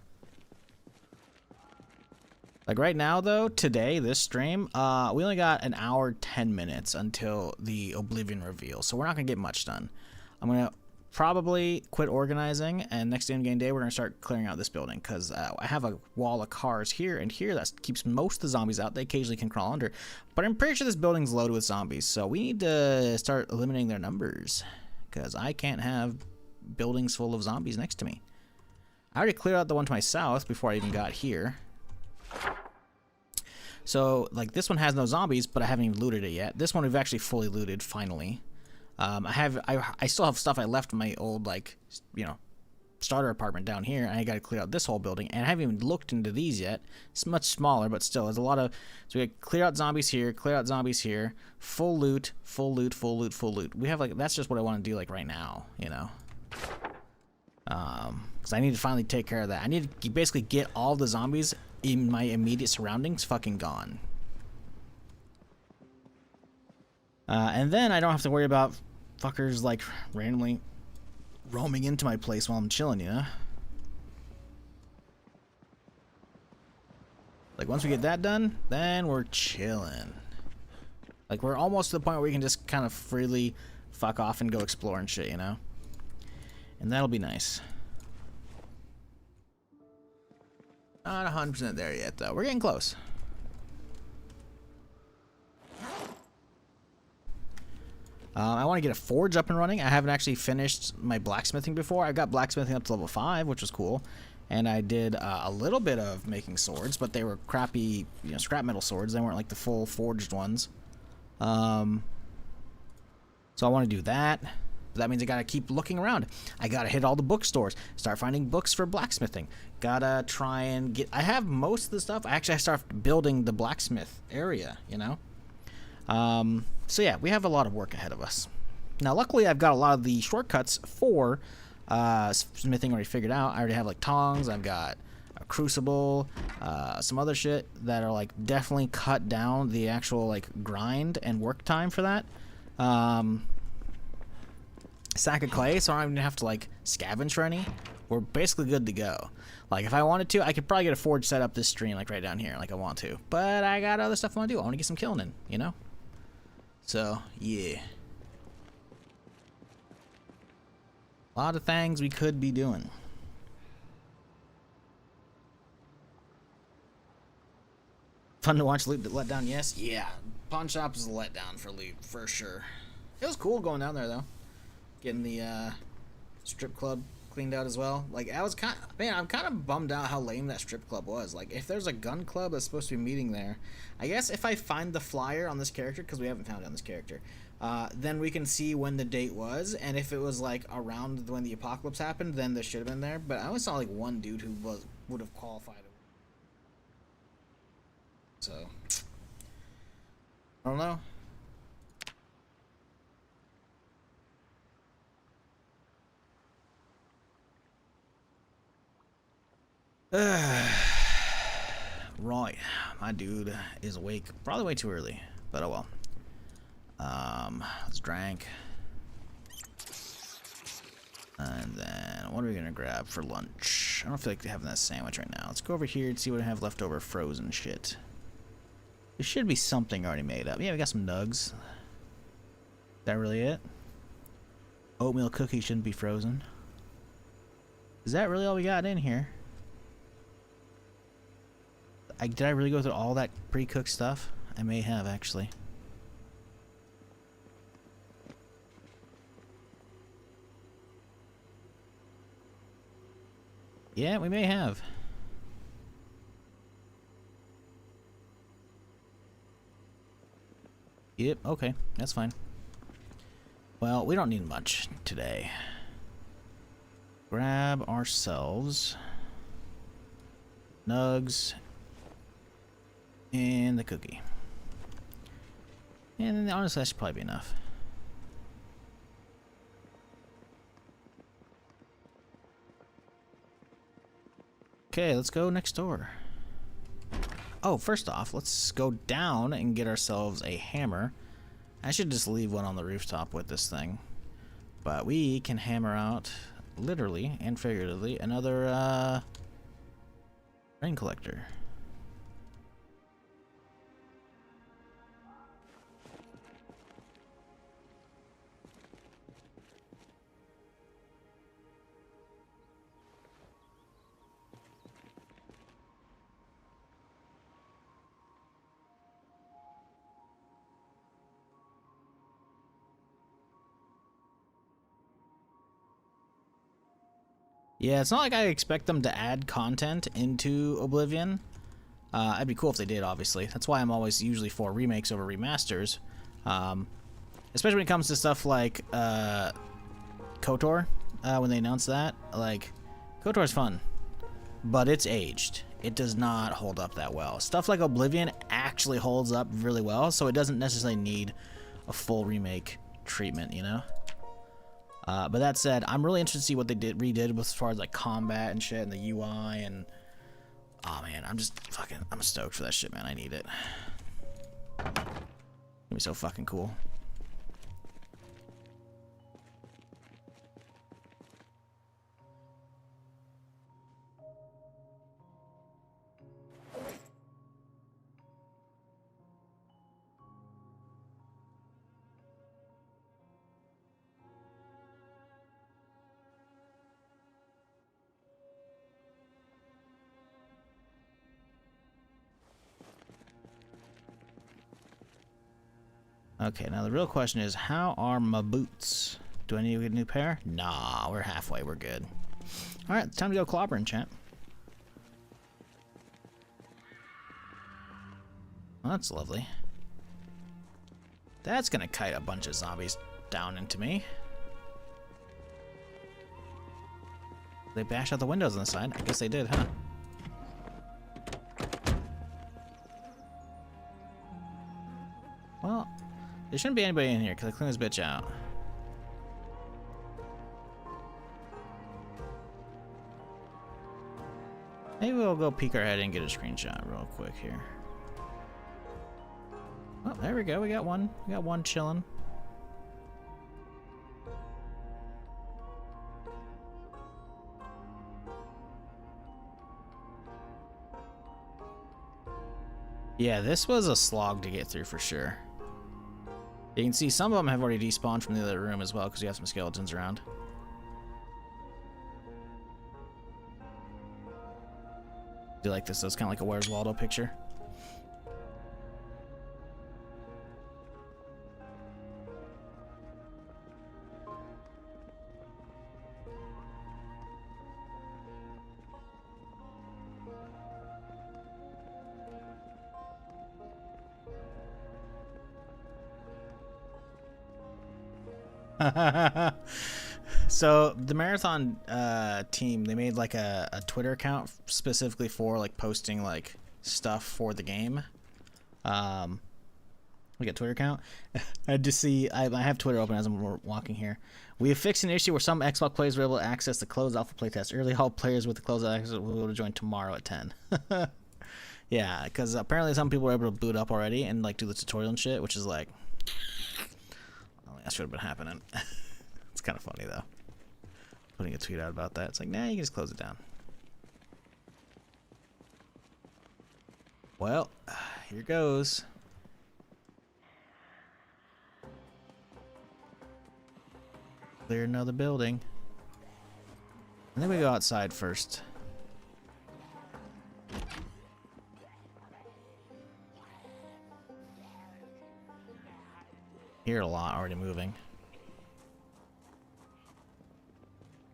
Like right now, though, today, this stream, we only got an hour, 10 minutes until the Oblivion reveal, so we're not going to get much done. I'm going to probably quit organizing, and next game day, we're going to start clearing out this building, because I have a wall of cars here and here that keeps most of the zombies out. They occasionally can crawl under, but I'm pretty sure this building's loaded with zombies, so we need to start eliminating their numbers, because I can't have buildings full of zombies next to me. I already cleared out the one to my south before I even got here. So, like, this one has no zombies, but I haven't even looted it yet. This one we've actually fully looted, finally. I still have stuff I left in my old, like, you know, starter apartment down here, and I gotta clear out this whole building, and I haven't even looked into these yet. It's much smaller, but still, there's a lot of... So we gotta clear out zombies here, clear out zombies here, full loot, full loot, full loot, full loot. We have, like, that's just what I want to do, like, right now, you know? Because I need to finally take care of that. I need to basically get all the zombies in my immediate surroundings fucking gone. And then I don't have to worry about fuckers like randomly roaming into my place while I'm chilling, you know? Like once we get that done, then we're chilling. Like we're almost to the point where we can just kind of freely fuck off and go explore and shit, you know? And that'll be nice. Not 100% there yet, though. We're getting close. I want to get a forge up and running. I haven't actually finished my blacksmithing before. I got blacksmithing up to level 5, which was cool. And I did a little bit of making swords, but they were crappy, you know, scrap metal swords. They weren't like the full forged ones. So I want to do that. That means I gotta keep looking around. I gotta hit all the bookstores, start finding books for blacksmithing. Gotta try and get... I have most of the stuff. I start building the blacksmith area, you know? So yeah, we have a lot of work ahead of us. Now, luckily, I've got a lot of the shortcuts for smithing already figured out. I already have, like, tongs. I've got a crucible, some other shit that are, like, definitely cut down the actual, like, grind and work time for that. Sack of clay, so I don't even have to like scavenge for any. We're basically good to go. Like if I wanted to, I could probably get a forge set up this stream, like right down here, like I want to. But I got other stuff I want to do. I want to get some killing in, you know? So, yeah. A lot of things we could be doing. Fun to watch loot let down, yes? Yeah. Pawn shop is a letdown for loot, for sure. It was cool going down there, though. Getting the strip club cleaned out as well. Like, I was kind of, man, I'm kind of bummed out how lame that strip club was. Like, if there's a gun club that's supposed to be meeting there, I guess if I find the flyer on this character, because we haven't found it on this character, then we can see when the date was, and if it was, like, around when the apocalypse happened, then there should have been there. But I only saw, like, one dude who would have qualified. So, I don't know. Right, my dude is awake. Probably way too early, but oh well. Let's drink. And then, what are we gonna grab for lunch? I don't feel like having that sandwich right now. Let's go over here and see what I have left over frozen shit. There should be something already made up. Yeah, we got some nugs. Is that really it? Oatmeal cookie shouldn't be frozen. Is that really all we got in here? Did I really go through all that pre-cooked stuff? I may have, actually. Yeah, we may have. Yep, okay, that's fine. Well, we don't need much today. Grab ourselves nugs and the cookie. And honestly, that should probably be enough. Okay, let's go next door. Oh, first off, let's go down and get ourselves a hammer. I should just leave one on the rooftop with this thing. But we can hammer out, literally and figuratively, another rain collector. Yeah, it's not like I expect them to add content into Oblivion. It'd be cool if they did, obviously. That's why I'm always usually for remakes over remasters. Especially when it comes to stuff like KOTOR, when they announced that. Like, KOTOR's fun, but it's aged. It does not hold up that well. Stuff like Oblivion actually holds up really well, so it doesn't necessarily need a full remake treatment, you know? But that said, I'm really interested to see what they redid with as far as like combat and shit and the UI and oh man, I'm stoked for that shit, man. I need it. It's gonna be so fucking cool. Okay, now the real question is, how are my boots? Do I need to get a new pair? Nah, we're halfway. We're good. All right, time to go clobbering, chat. Well, that's lovely. That's gonna kite a bunch of zombies down into me. They bashed out the windows on the side. I guess they did, huh? Well, there shouldn't be anybody in here because I cleaned this bitch out. Maybe we'll go peek our head and get a screenshot real quick here. Oh, there we go. We got one. We got one chilling. Yeah, this was a slog to get through for sure. You can see some of them have already despawned from the other room as well because you have some skeletons around. Do you like this? It's kind of like a Where's Waldo picture. So the marathon team, they made like a Twitter account specifically for like posting like stuff for the game. We got a Twitter account. I just see I have Twitter open as I'm walking here. We have fixed an issue where some Xbox players were able to access the closed alpha playtest early. All players with the closed access will be able to join tomorrow at 10. Yeah, because apparently some people were able to boot up already and like do the tutorial and shit, which is like, well, that should have been happening. It's kind of funny though. Putting a tweet out about that. It's like, nah, you can just close it down. Well, here goes. Clear another building. And then we go outside first. Hear a lot already moving.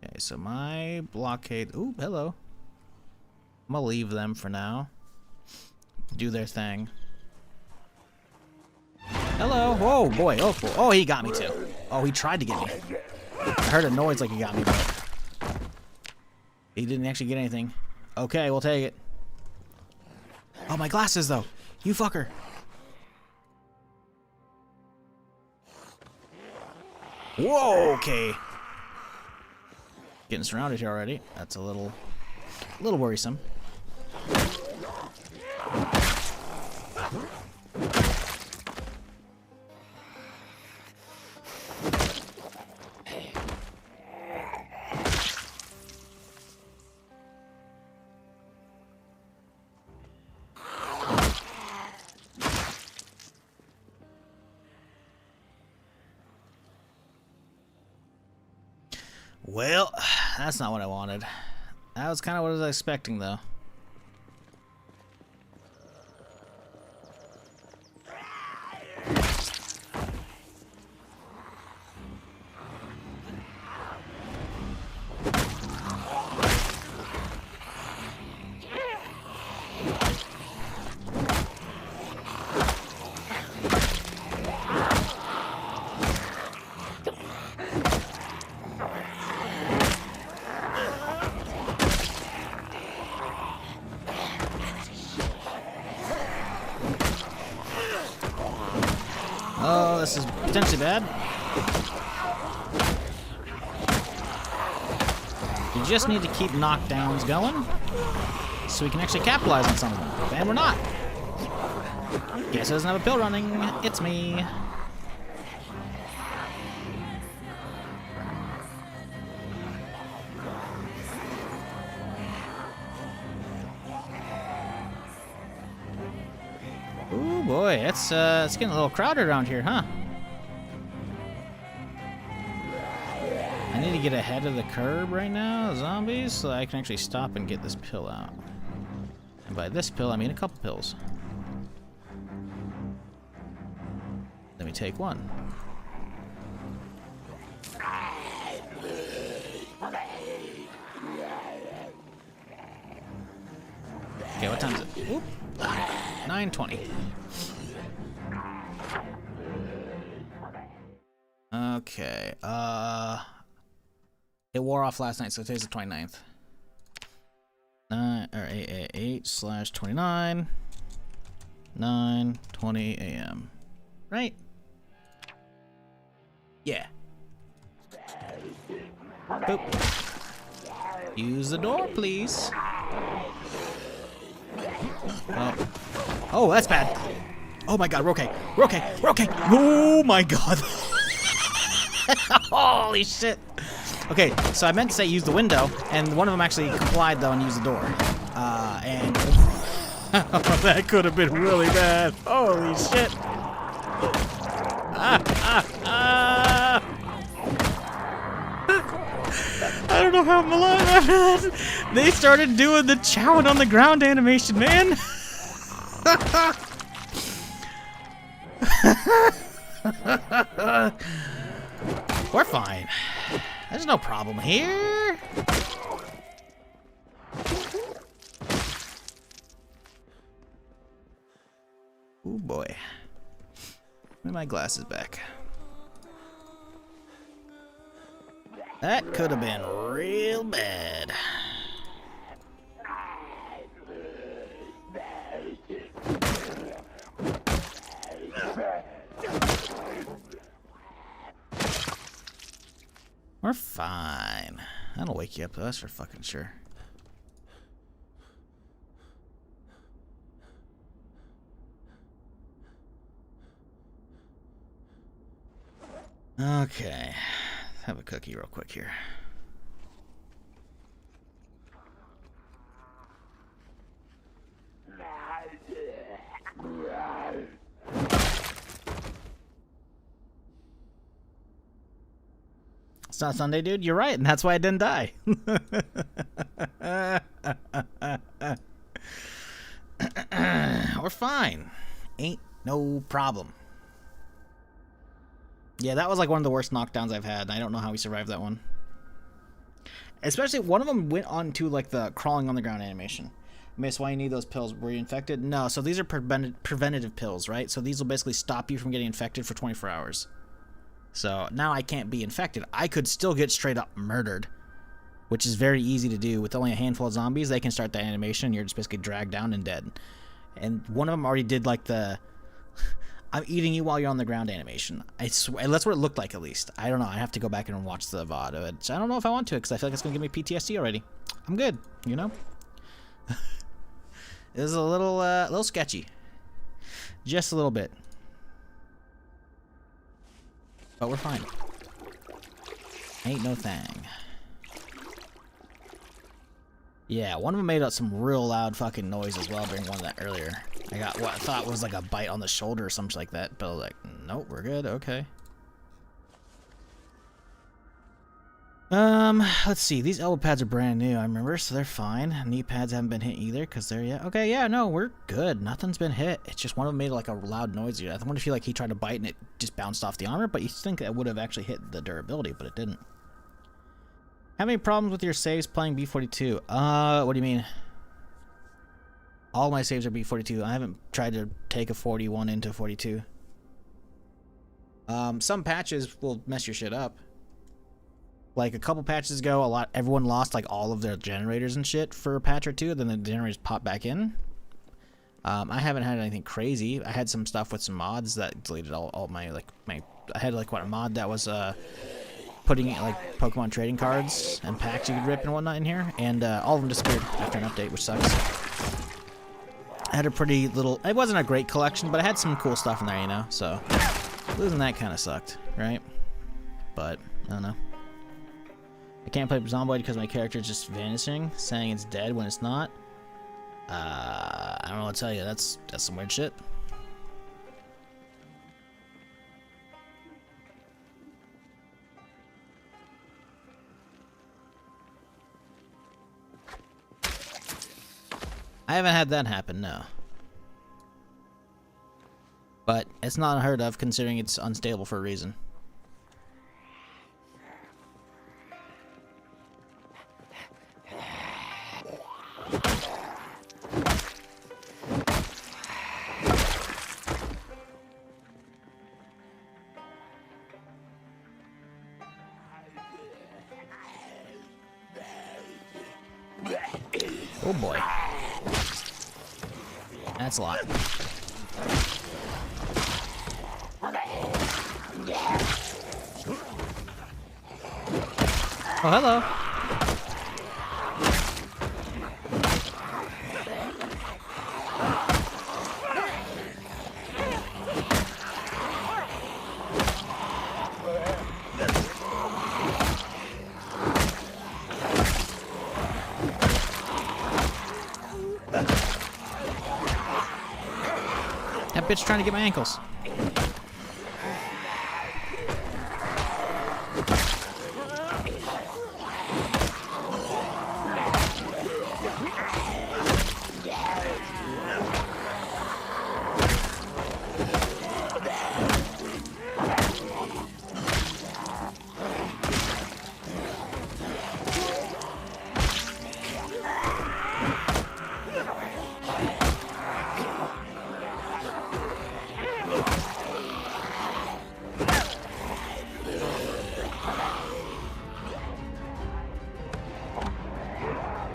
Okay, so my blockade. Ooh, hello. I'm gonna leave them for now. Do their thing. Hello. Whoa, boy. Oh, boy. Oh, he got me too. Oh, he tried to get me. I heard a noise like he got me, but he didn't actually get anything. Okay, we'll take it. Oh, my glasses, though. You fucker. Whoa, okay. Getting surrounded here already. That's a little worrisome. Well, that's not what I wanted. That was kind of what I was expecting, though. Oh, this is potentially bad. You just need to keep knockdowns going so we can actually capitalize on some of them. And we're not. Guess who doesn't have a pill running? It's me. Ooh boy, it's getting a little crowded around here, huh? I need to get ahead of the curb right now, zombies, so I can actually stop and get this pill out. And by this pill, I mean a couple pills. Let me take one. Okay, what time is it? Oop. 9:20. Okay, it wore off last night, so today's the 29th. 8/29, 9:20 a.m. Right? Yeah. Boop. Use the door, please. Oh. Oh, that's bad. Oh my god, we're okay. We're okay. We're okay. Oh my god. Holy shit. Okay, so I meant to say use the window, and one of them actually complied though and used the door. And that could have been really bad. Holy shit. I don't know how I'm alive after that. They started doing the chowing on the ground animation, man. We're fine. There's no problem here. Oh boy. Give me my glasses back. That could have been real bad. We're fine. That'll wake you up, that's for fucking sure. Okay. Have a cookie real quick here. It's not Sunday, dude. You're right, and that's why I didn't die. We're fine. Ain't no problem. Yeah, that was like one of the worst knockdowns I've had. I don't know how we survived that one. Especially one of them went on to like the crawling on the ground animation. Miss, why you need those pills? Were you infected? No, so these are preventative pills, right? So these will basically stop you from getting infected for 24 hours. So now I can't be infected. I could still get straight up murdered, which is very easy to do. With only a handful of zombies, they can start the animation, and you're just basically dragged down and dead. And one of them already did like the I'm eating you while you're on the ground animation. I swear, that's what it looked like at least. I don't know. I have to go back and watch the VOD of it. So I don't know if I want to because I feel like it's going to give me PTSD already. I'm good, you know? It was a little sketchy. Just a little bit. But we're fine. Ain't no thing. Yeah, one of them made up some real loud fucking noise as well during one of that earlier. I got what I thought was like a bite on the shoulder or something like that, but I was like, nope, we're good, okay. Let's see. These elbow pads are brand new, I remember, so they're fine. Knee pads haven't been hit either, because they're, yeah. Okay, yeah, no, we're good. Nothing's been hit. It's just one of them made like a loud noise. I wonder if he tried to bite and it just bounced off the armor, but you think that would have actually hit the durability, but it didn't. Have any problems with your saves playing B42? What do you mean? All my saves are B42. I haven't tried to take a 41 into 42. Some patches will mess your shit up. Like a couple patches ago, everyone lost like all of their generators and shit for a patch or two. Then the generators pop back in. I haven't had anything crazy. I had some stuff with some mods that deleted all my I had like a mod that was putting like Pokemon trading cards and packs you could rip and whatnot in here, and all of them disappeared after an update, which sucks. I had a pretty little. It wasn't a great collection, but I had some cool stuff in there, you know. So losing that kind of sucked, right? But I don't know. I can't play Zomboid because my character is just vanishing, saying it's dead when it's not. I don't know what to tell you. That's some weird shit. I haven't had that happen, no. But it's not unheard of considering it's unstable for a reason. Oh boy. That's a lot. Oh, hello. That bitch trying to get my ankles.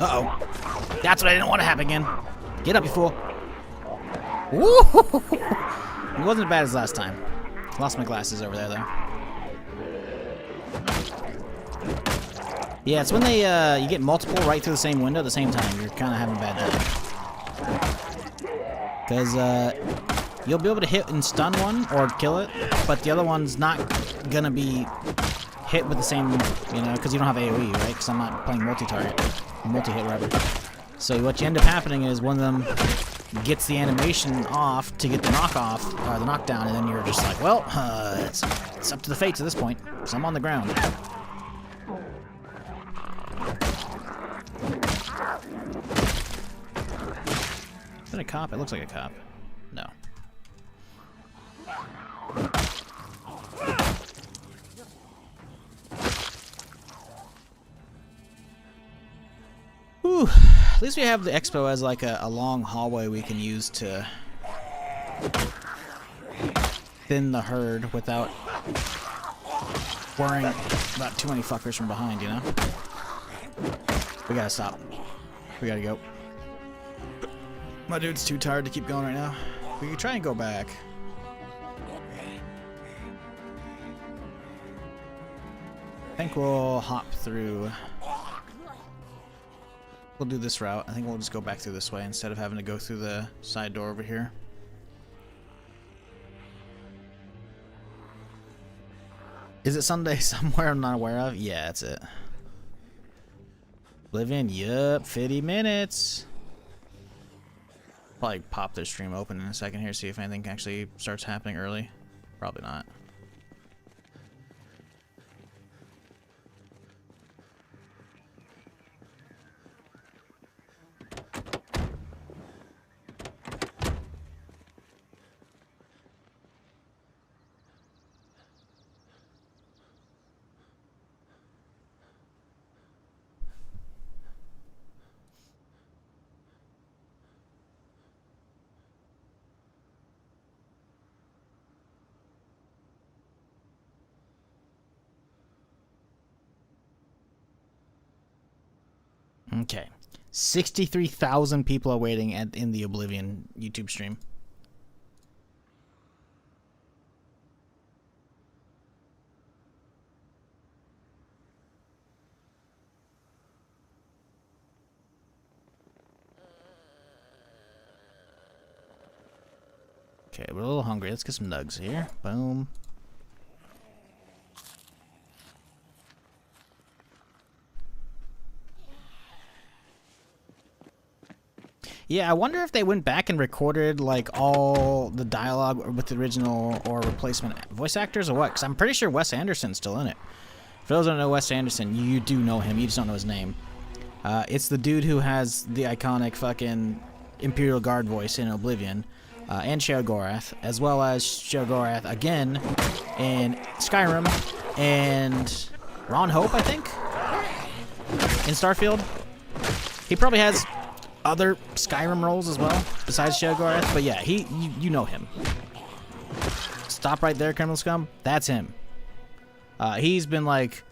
Uh-oh. That's what I didn't want to happen again. Get up, you fool. Woo! It wasn't as bad as last time. Lost my glasses over there, though. Yeah, it's when they, you get multiple right through the same window at the same time. You're kind of having a bad time. Because, you'll be able to hit and stun one or kill it, but the other one's not gonna be hit with the same, you know, because you don't have AoE, right? Because I'm not playing multi-target, multi-hit, whatever. So what you end up happening is one of them gets the animation off to get the knockoff, or the knockdown, and then you're just like, well, it's up to the fates at this point, so I'm on the ground. Is that a cop? It looks like a cop. No. Whew, At least we have the expo as like a long hallway we can use to thin the herd without worrying about too many fuckers from behind, you know? We gotta stop. We gotta go. My dude's too tired to keep going right now. We can try and go back. I think we'll hop through. We'll do this route. I think we'll just go back through this way instead of having to go through the side door over here. Is it Sunday somewhere I'm not aware of? Yeah, that's it. Oblivion, yup, 50 minutes. Probably pop their stream open in a second here, see if anything actually starts happening early. Probably not. Okay. 63,000 people are waiting in the Oblivion YouTube stream. Okay, we're a little hungry. Let's get some nugs here. Boom. Yeah, I wonder if they went back and recorded like all the dialogue with the original or replacement voice actors or what? Because I'm pretty sure Wes Anderson's still in it. For those who don't know Wes Anderson, you do know him. You just don't know his name. It's the dude who has the iconic fucking Imperial Guard voice in Oblivion, and Sheogorath, as well as Sheogorath again in Skyrim, and Ron Hope, I think, in Starfield. He probably has other Skyrim roles as well, besides Sheogorath, but yeah, you know him. Stop right there, criminal scum. That's him. He's been like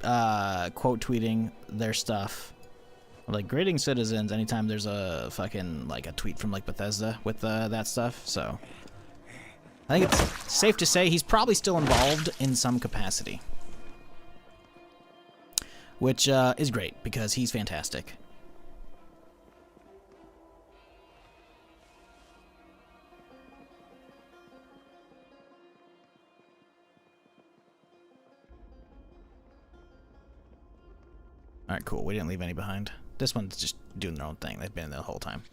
quote tweeting their stuff, like greeting citizens anytime there's a fucking like a tweet from like Bethesda with that stuff. So I think it's safe to say he's probably still involved in some capacity, which is great because he's fantastic. Alright, cool. We didn't leave any behind. This one's just doing their own thing. They've been in there the whole time.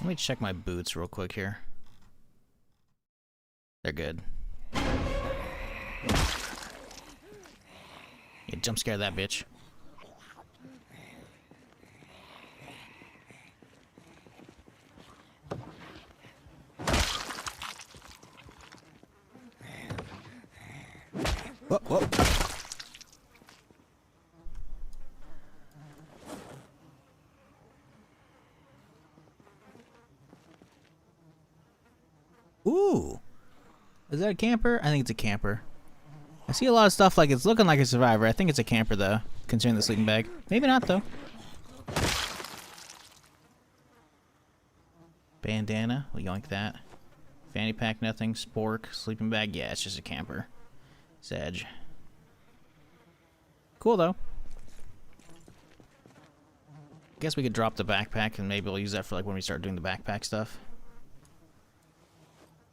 Let me check my boots real quick here. They're good. Yeah, jump scare that bitch. Whoa, whoa. Ooh. Is that a camper? I think it's a camper. I see a lot of stuff like it's looking like a survivor. I think it's a camper though, considering the sleeping bag. Maybe not though. Bandana, we yoink that. Fanny pack, nothing. Spork, sleeping bag. Yeah, it's just a camper. Sedge. Cool though. Guess we could drop the backpack and maybe we'll use that for like when we start doing the backpack stuff.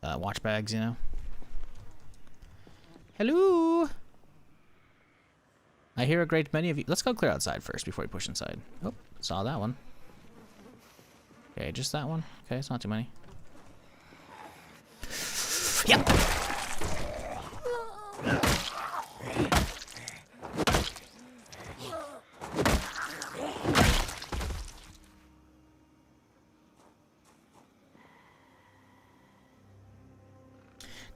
Watch bags, you know. Hello. I hear a great many of you. Let's go clear outside first before we push inside. Oh, saw that one. Okay, just that one. Okay, it's not too many. Yep.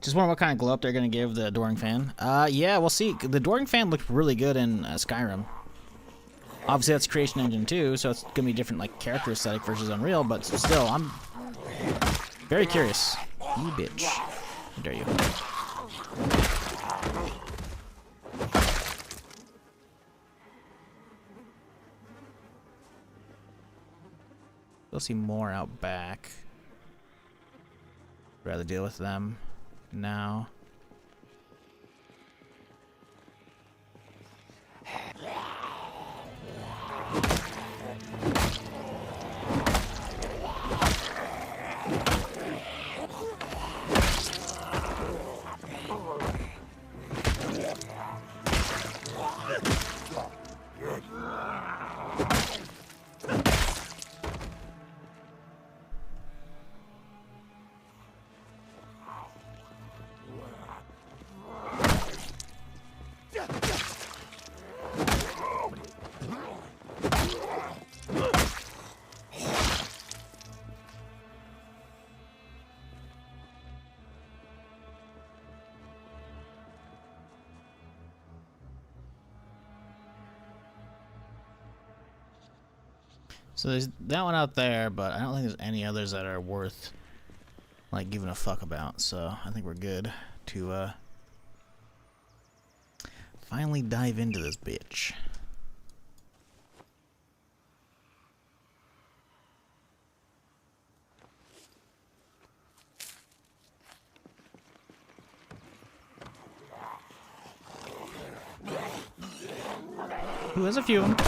Just wonder what kind of glow up they're gonna give the Adoring Fan. Yeah, we'll see. The Adoring Fan looked really good in Skyrim. Obviously, that's Creation Engine 2, so it's gonna be different, like character aesthetic versus Unreal. But still, I'm very curious. You bitch! How dare you? We'll see more out back. Rather deal with them now. So there's that one out there, but I don't think there's any others that are worth like giving a fuck about. So I think we're good to finally dive into this bitch. Ooh, there's a few of them.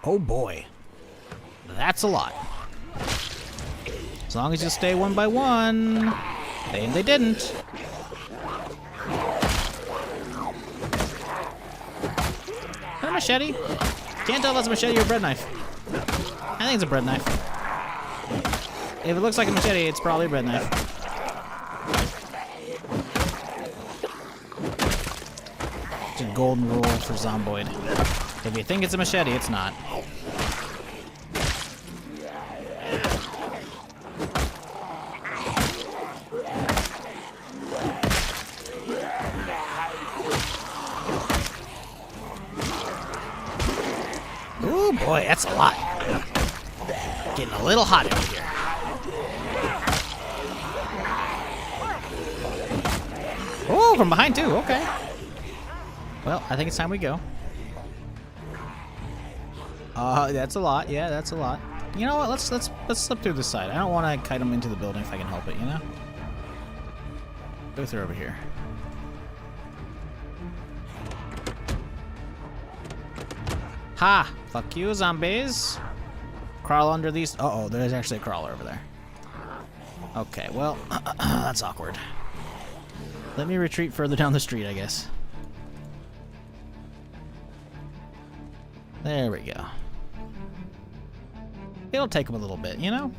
Oh boy, that's a lot. As long as you stay one by one. And they didn't. Is that a machete? Can't tell if that's a machete or a bread knife. I think it's a bread knife. If it looks like a machete, it's probably a bread knife. It's a golden rule for Zomboid. If you think it's a machete, it's not. Ooh, boy, that's a lot. Getting a little hot over here. Oh, from behind too. Okay. Well, I think it's time we go. That's a lot. Yeah, that's a lot. You know what? Let's slip through this side. I don't want to kite them into the building if I can help it. You know. Go through over here. Ha! Fuck you, zombies. Crawl under these. Uh-oh, there's actually a crawler over there. Okay, well, that's awkward. Let me retreat further down the street, I guess. There we go. It'll take them a little bit, you know?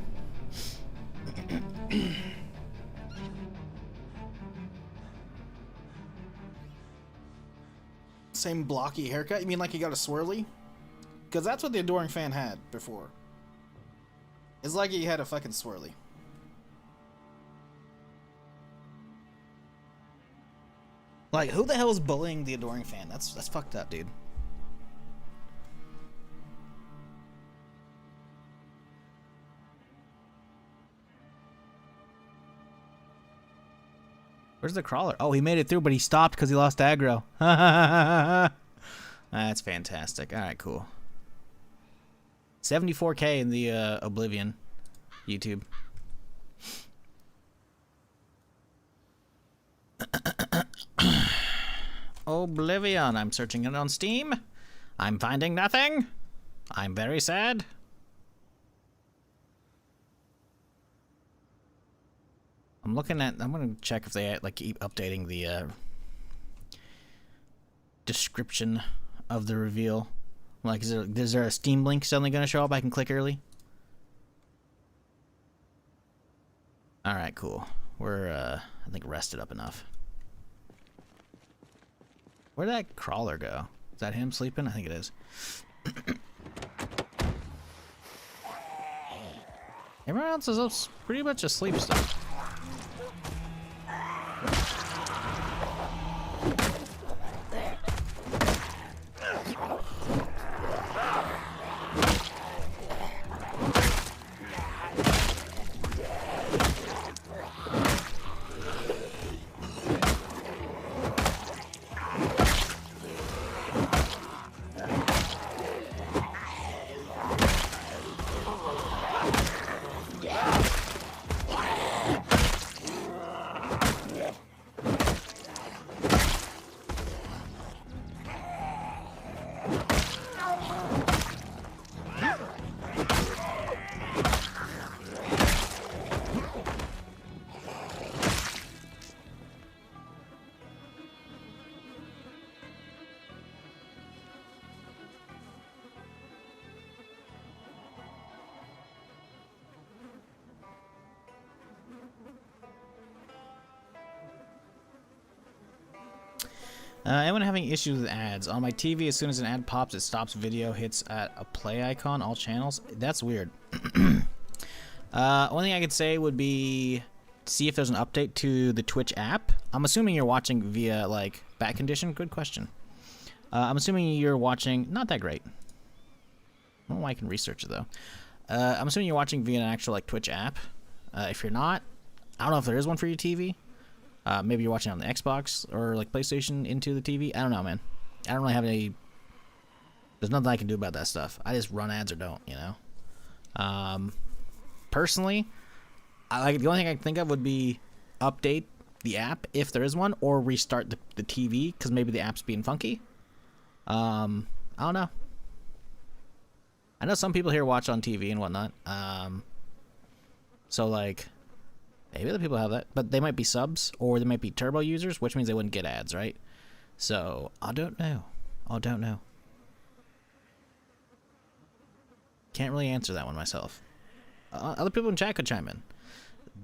Same blocky haircut? You mean like you got a swirly? Because that's what the Adoring Fan had before. It's like he had a fucking swirly. Like, who the hell is bullying the Adoring Fan? That's fucked up, dude. Where's the crawler? Oh, he made it through, but he stopped because he lost aggro. That's fantastic. All right, cool. 74K in the Oblivion YouTube. Oblivion. I'm searching it on Steam. I'm finding nothing. I'm very sad. I'm looking at. I'm gonna check if they like keep updating the description of the reveal. Like, is there a Steam link suddenly gonna show up? I can click early. All right, cool. We're I think rested up enough. Where'd that crawler go? Is that him sleeping? I think it is. Everyone else is pretty much asleep still. Anyone having issues with ads? On my TV, as soon as an ad pops, it stops video, hits at a play icon, all channels. That's weird. Only thing I could say would be see if there's an update to the Twitch app. I'm assuming you're watching via, like, back condition. Good question. I'm assuming you're watching... Not that great. I don't know why I can research it, though. I'm assuming you're watching via an actual, like, Twitch app. If you're not, I don't know if there is one for your TV. Maybe you're watching on the Xbox or like PlayStation into the TV. I don't know, man. I don't really have any. There's nothing I can do about that stuff. I just run ads or don't, you know. Personally, the only thing I can think of would be update the app if there is one, or restart the TV because maybe the app's being funky. I don't know. I know some people here watch on TV and whatnot. So like. Maybe other people have that, but they might be subs or they might be turbo users, which means they wouldn't get ads, right? So I don't know. Can't really answer that one myself. Other people in chat could chime in.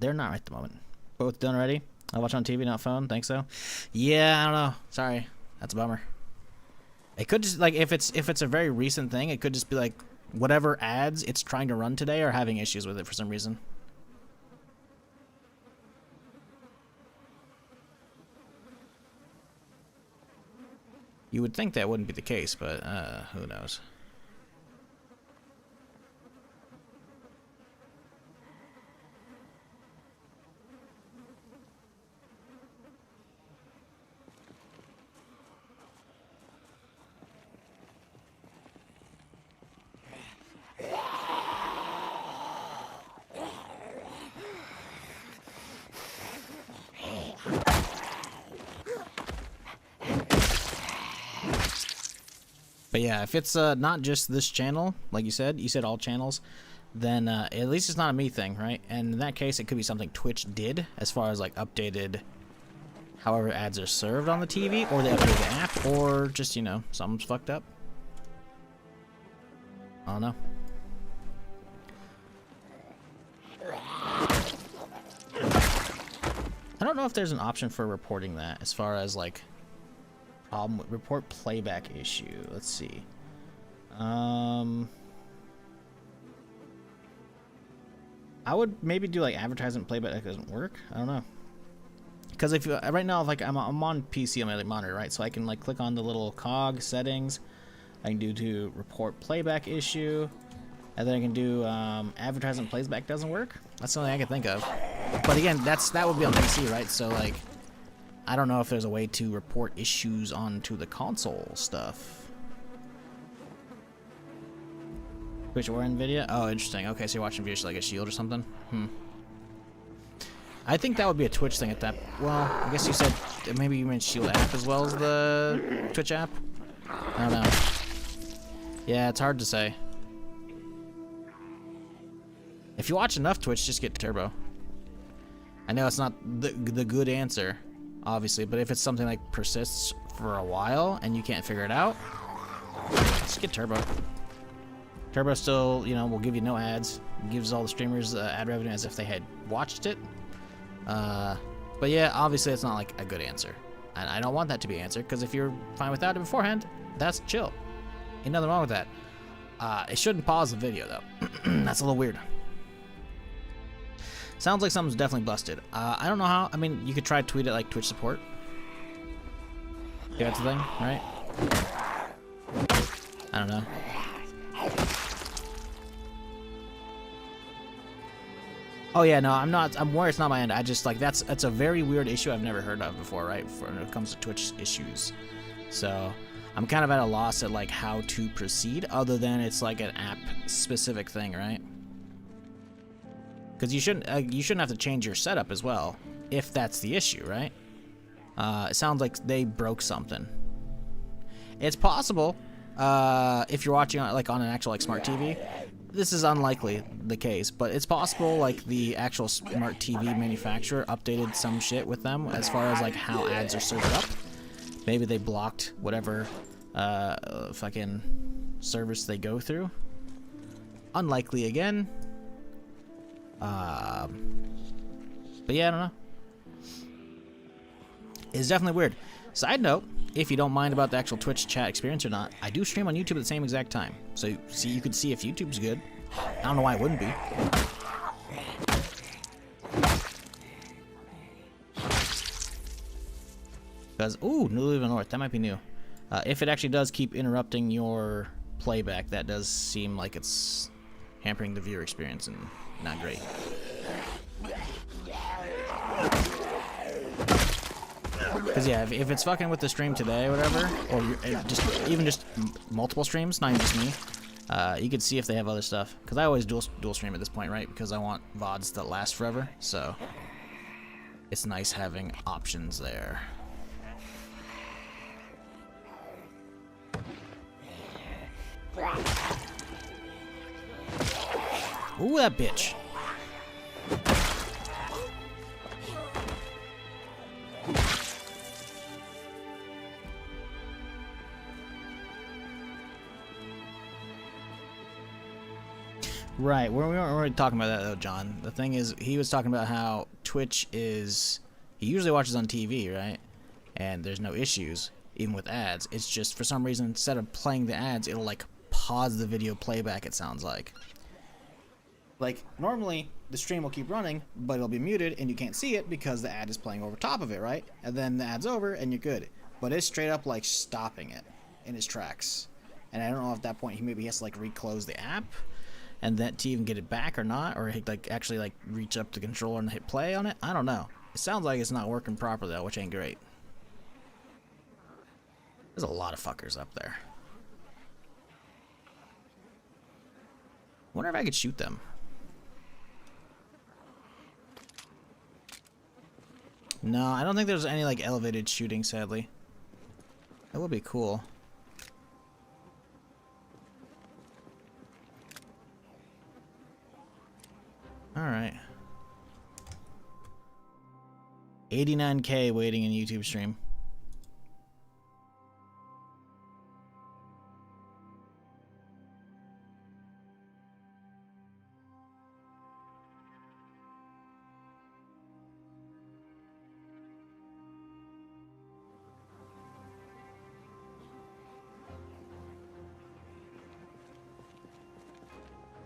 They're not right at the moment. Both done already? I'll watch on TV, not phone. Think so? Yeah, I don't know. Sorry, that's a bummer. It could just like if it's a very recent thing, it could just be like whatever ads it's trying to run today are having issues with it for some reason. You would think that wouldn't be the case, but who knows? But yeah, if it's not just this channel, like you said all channels, then at least it's not a me thing, right? And in that case, it could be something Twitch did as far as like updated however ads are served on the TV, or they updated the app, or just, you know, something's fucked up. I don't know. I don't know if there's an option for reporting that as far as like report playback issue. Let's see. I would maybe do like advertisement playback that doesn't work. I don't know. Because if you, right now, like I'm on PC on my monitor, right? So I can like click on the little cog settings. I can do to report playback issue, and then I can do advertisement playback doesn't work. That's the only thing I can think of. But again, that would be on PC, right? So like, I don't know if there's a way to report issues onto the console stuff. Twitch or NVIDIA? Oh, interesting. Okay, so you're watching videos like a Shield or something? I think that would be a Twitch thing at that. Well, I guess you said maybe you meant Shield app as well as the Twitch app? I don't know. Yeah, it's hard to say. If you watch enough Twitch, just get Turbo. I know it's not the good answer, obviously, but if it's something like persists for a while and you can't figure it out, just get Turbo. Turbo still, you know, will give you no ads. Gives all the streamers ad revenue as if they had watched it. But yeah, obviously it's not like a good answer. And I don't want that to be answered, because if you're fine without it beforehand, that's chill. Ain't nothing wrong with that. It shouldn't pause the video, though. That's a little weird. Sounds like something's definitely busted. I don't know how. I mean, you could try to tweet it like Twitch support. Yeah, that's the thing, right? I don't know. Oh yeah, no, I'm not. I'm worried it's not my end. I just like that's a very weird issue I've never heard of before, right? When it comes to Twitch issues, so I'm kind of at a loss at like how to proceed, other than it's like an app specific thing, right? Because you shouldn't have to change your setup as well if that's the issue, right? It sounds like they broke something. It's possible if you're watching like on an actual like smart TV. This is unlikely the case, but it's possible like the actual smart TV manufacturer updated some shit with them as far as like how ads are served up. Maybe they blocked whatever fucking service they go through. Unlikely again. But yeah, I don't know. It's definitely weird. Side note, if you don't mind about the actual Twitch chat experience or not, I do stream on YouTube at the same exact time. So see, you could see if YouTube's good. I don't know why it wouldn't be. Because, ooh, New Louisville North, that might be new. If it actually does keep interrupting your playback, that does seem like it's hampering the viewer experience and not great. Because yeah, if it's fucking with the stream today or whatever, or just multiple streams, not even just me, you could see if they have other stuff. Because I always dual stream at this point, right? Because I want VODs that last forever, so it's nice having options there. Ooh, that bitch. Right, we weren't really talking about that though, John. The thing is, he was talking about how Twitch is... He usually watches on TV, right? And there's no issues, even with ads. It's just, for some reason, instead of playing the ads, it'll like pause the video playback, it sounds like. Like, normally, the stream will keep running, but it'll be muted, and you can't see it because the ad is playing over top of it, right? And then the ad's over, and you're good. But it's straight up, like, stopping it in his tracks. And I don't know if at that point he maybe has to, like, reclose the app, and then to even get it back or not, or like actually, like, reach up to the controller and hit play on it. I don't know. It sounds like it's not working properly, though, which ain't great. There's a lot of fuckers up there. Wonder if I could shoot them. No, I don't think there's any like elevated shooting, sadly. That would be cool. Alright. 89K waiting in YouTube stream.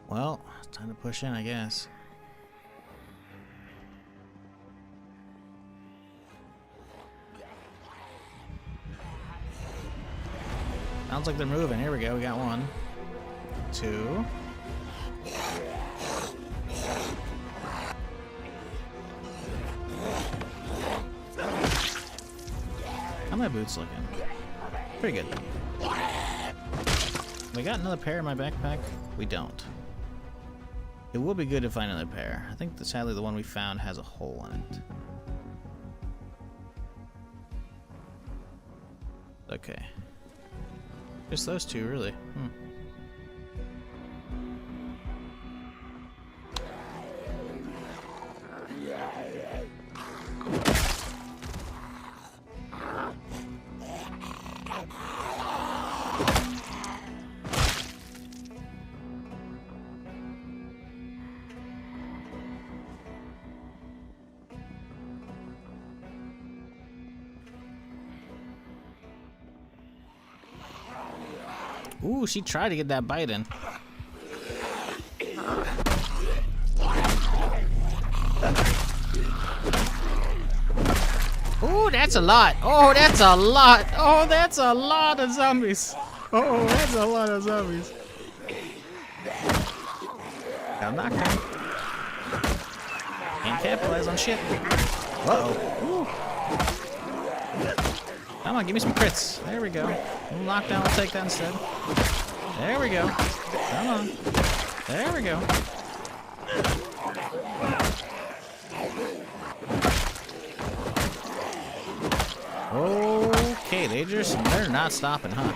Well, time to push in, I guess. Sounds like they're moving. Here we go. We got 1, 2. How are my boots looking? Pretty good. Wait, I got another pair in my backpack? We don't. It will be good to find another pair. I think sadly the one we found has a hole in it. Okay. Just those two, really. Ooh, she tried to get that bite in. Ooh, that's a lot. Oh, that's a lot. Oh, that's a lot of zombies. Oh, that's a lot of zombies. I'm not gonna. Can't capitalize on shit. Uh-oh. Come on, give me some crits. There we go. A little knockdown, we'll take that instead. There we go. Come on. There we go. Okay, they're not stopping, huh?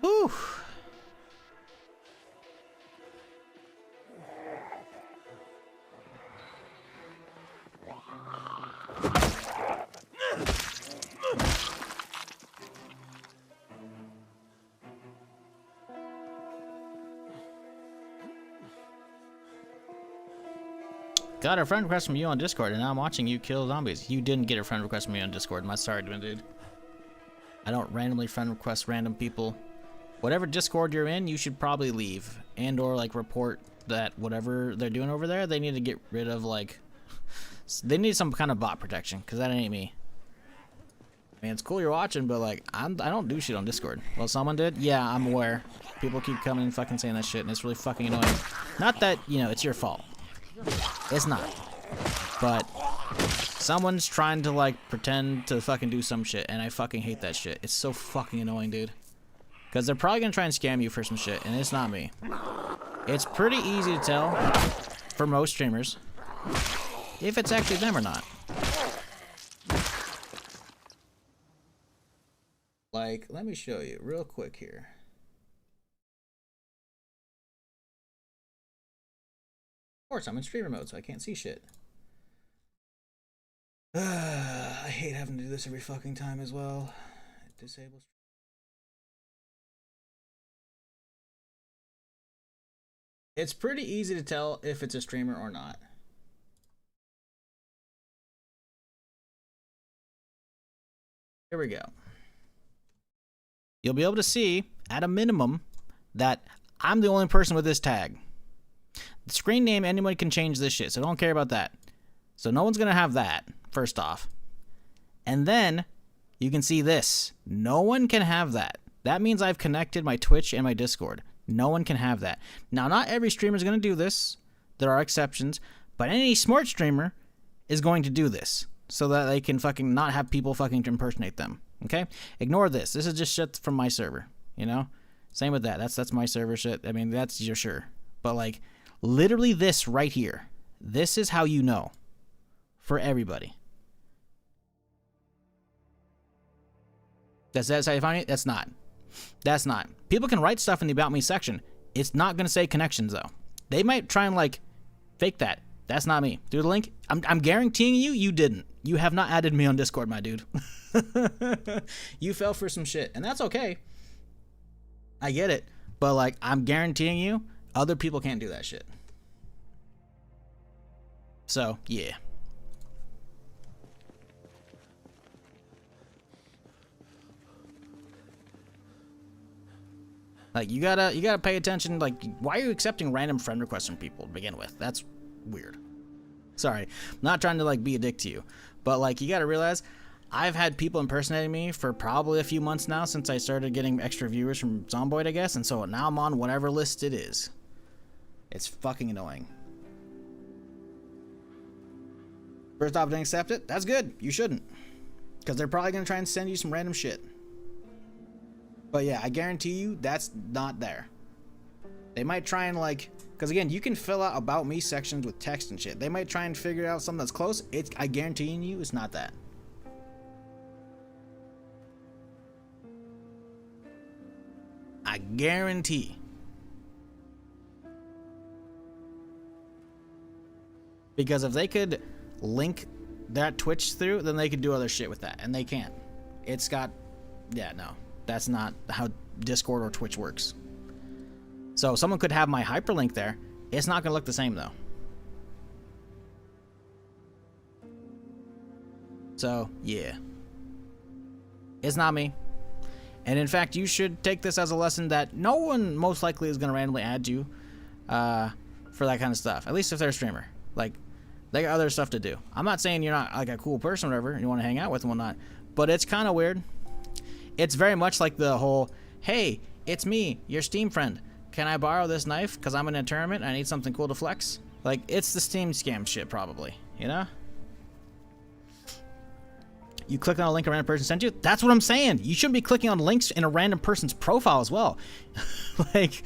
Whew. Got a friend request from you on Discord, and now I'm watching you kill zombies. You didn't get a friend request from me on Discord. I'm sorry, dude. I don't randomly friend request random people. Whatever Discord you're in, you should probably leave and or like report that whatever they're doing over there, they need to get rid of, like, they need some kind of bot protection, because that ain't me. I mean, it's cool you're watching, but like, I don't do shit on Discord. Well, someone did? Yeah, I'm aware. People keep coming and fucking saying that shit, and it's really fucking annoying. Not that, you know, it's your fault. It's not. But someone's trying to, like, pretend to fucking do some shit, and I fucking hate that shit. It's so fucking annoying, dude. Because they're probably going to try and scam you for some shit, and it's not me. It's pretty easy to tell, for most streamers, if it's actually them or not. Like, let me show you real quick here. Of course, I'm in streamer mode, so I can't see shit. I hate having to do this every fucking time as well. It disables. It's pretty easy to tell if it's a streamer or not. Here we go. You'll be able to see, at a minimum, that I'm the only person with this tag. The screen name, anyone can change this shit, so don't care about that. So no one's going to have that, first off. And then, you can see this. No one can have that. That means I've connected my Twitch and my Discord. No one can have that. Now, not every streamer is going to do this. There are exceptions. But any smart streamer is going to do this so that they can fucking not have people fucking impersonate them. Okay? Ignore this. This is just shit from my server. You know? Same with that. That's my server shit. I mean, that's your sure. But, like, literally this right here. This is how you know. For everybody. That's how you find it? That's not. That's not. People can write stuff in the About Me section. It's not going to say connections, though. They might try and, like, fake that. That's not me. Do the link. I'm guaranteeing you didn't. You have not added me on Discord, my dude. You fell for some shit, and that's okay. I get it. But, like, I'm guaranteeing you, other people can't do that shit. So, yeah. Like, you gotta pay attention. Like, why are you accepting random friend requests from people to begin with? That's weird. Sorry, I'm not trying to like be a dick to you, but like, you gotta realize I've had people impersonating me for probably a few months now since I started getting extra viewers from Zomboid, I guess, and so now I'm on whatever list it is. It's fucking annoying. First off, didn't accept it. That's good. You shouldn't, because they're probably gonna try and send you some random shit. But yeah, I guarantee you that's not there. They might try and like, because again, you can fill out about me sections with text and shit. They might try and figure out something that's close. I guarantee you it's not that. I guarantee. Because if they could link that Twitch through, then they could do other shit with that, and they can't. It's got, yeah, no, that's not how Discord or Twitch works. So someone could have my hyperlink there. It's not gonna look the same though. So yeah, it's not me. And in fact, you should take this as a lesson that no one most likely is gonna randomly add you for that kind of stuff. At least if they're a streamer. Like, they got other stuff to do. I'm not saying you're not like a cool person or whatever, and you want to hang out with and whatnot, but it's kind of weird. It's very much like the whole, hey, it's me, your Steam friend. Can I borrow this knife because I'm in a tournament and I need something cool to flex? Like, it's the Steam scam shit probably, you know? You click on a link a random person sent you? That's what I'm saying. You shouldn't be clicking on links in a random person's profile as well. Like,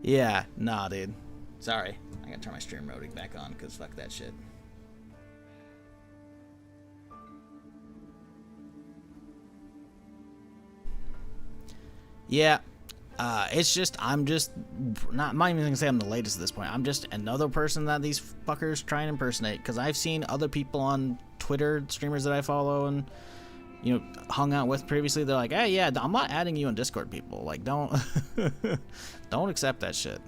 yeah, nah, dude. Sorry. I gotta turn my stream mode back on because fuck that shit. Yeah, it's just, I'm not even gonna say I'm the latest at this point. I'm just another person that these fuckers try and impersonate, because I've seen other people on Twitter, streamers that I follow and, you know, hung out with previously. They're like, hey, yeah, I'm not adding you on Discord, people. Like, don't, don't accept that shit.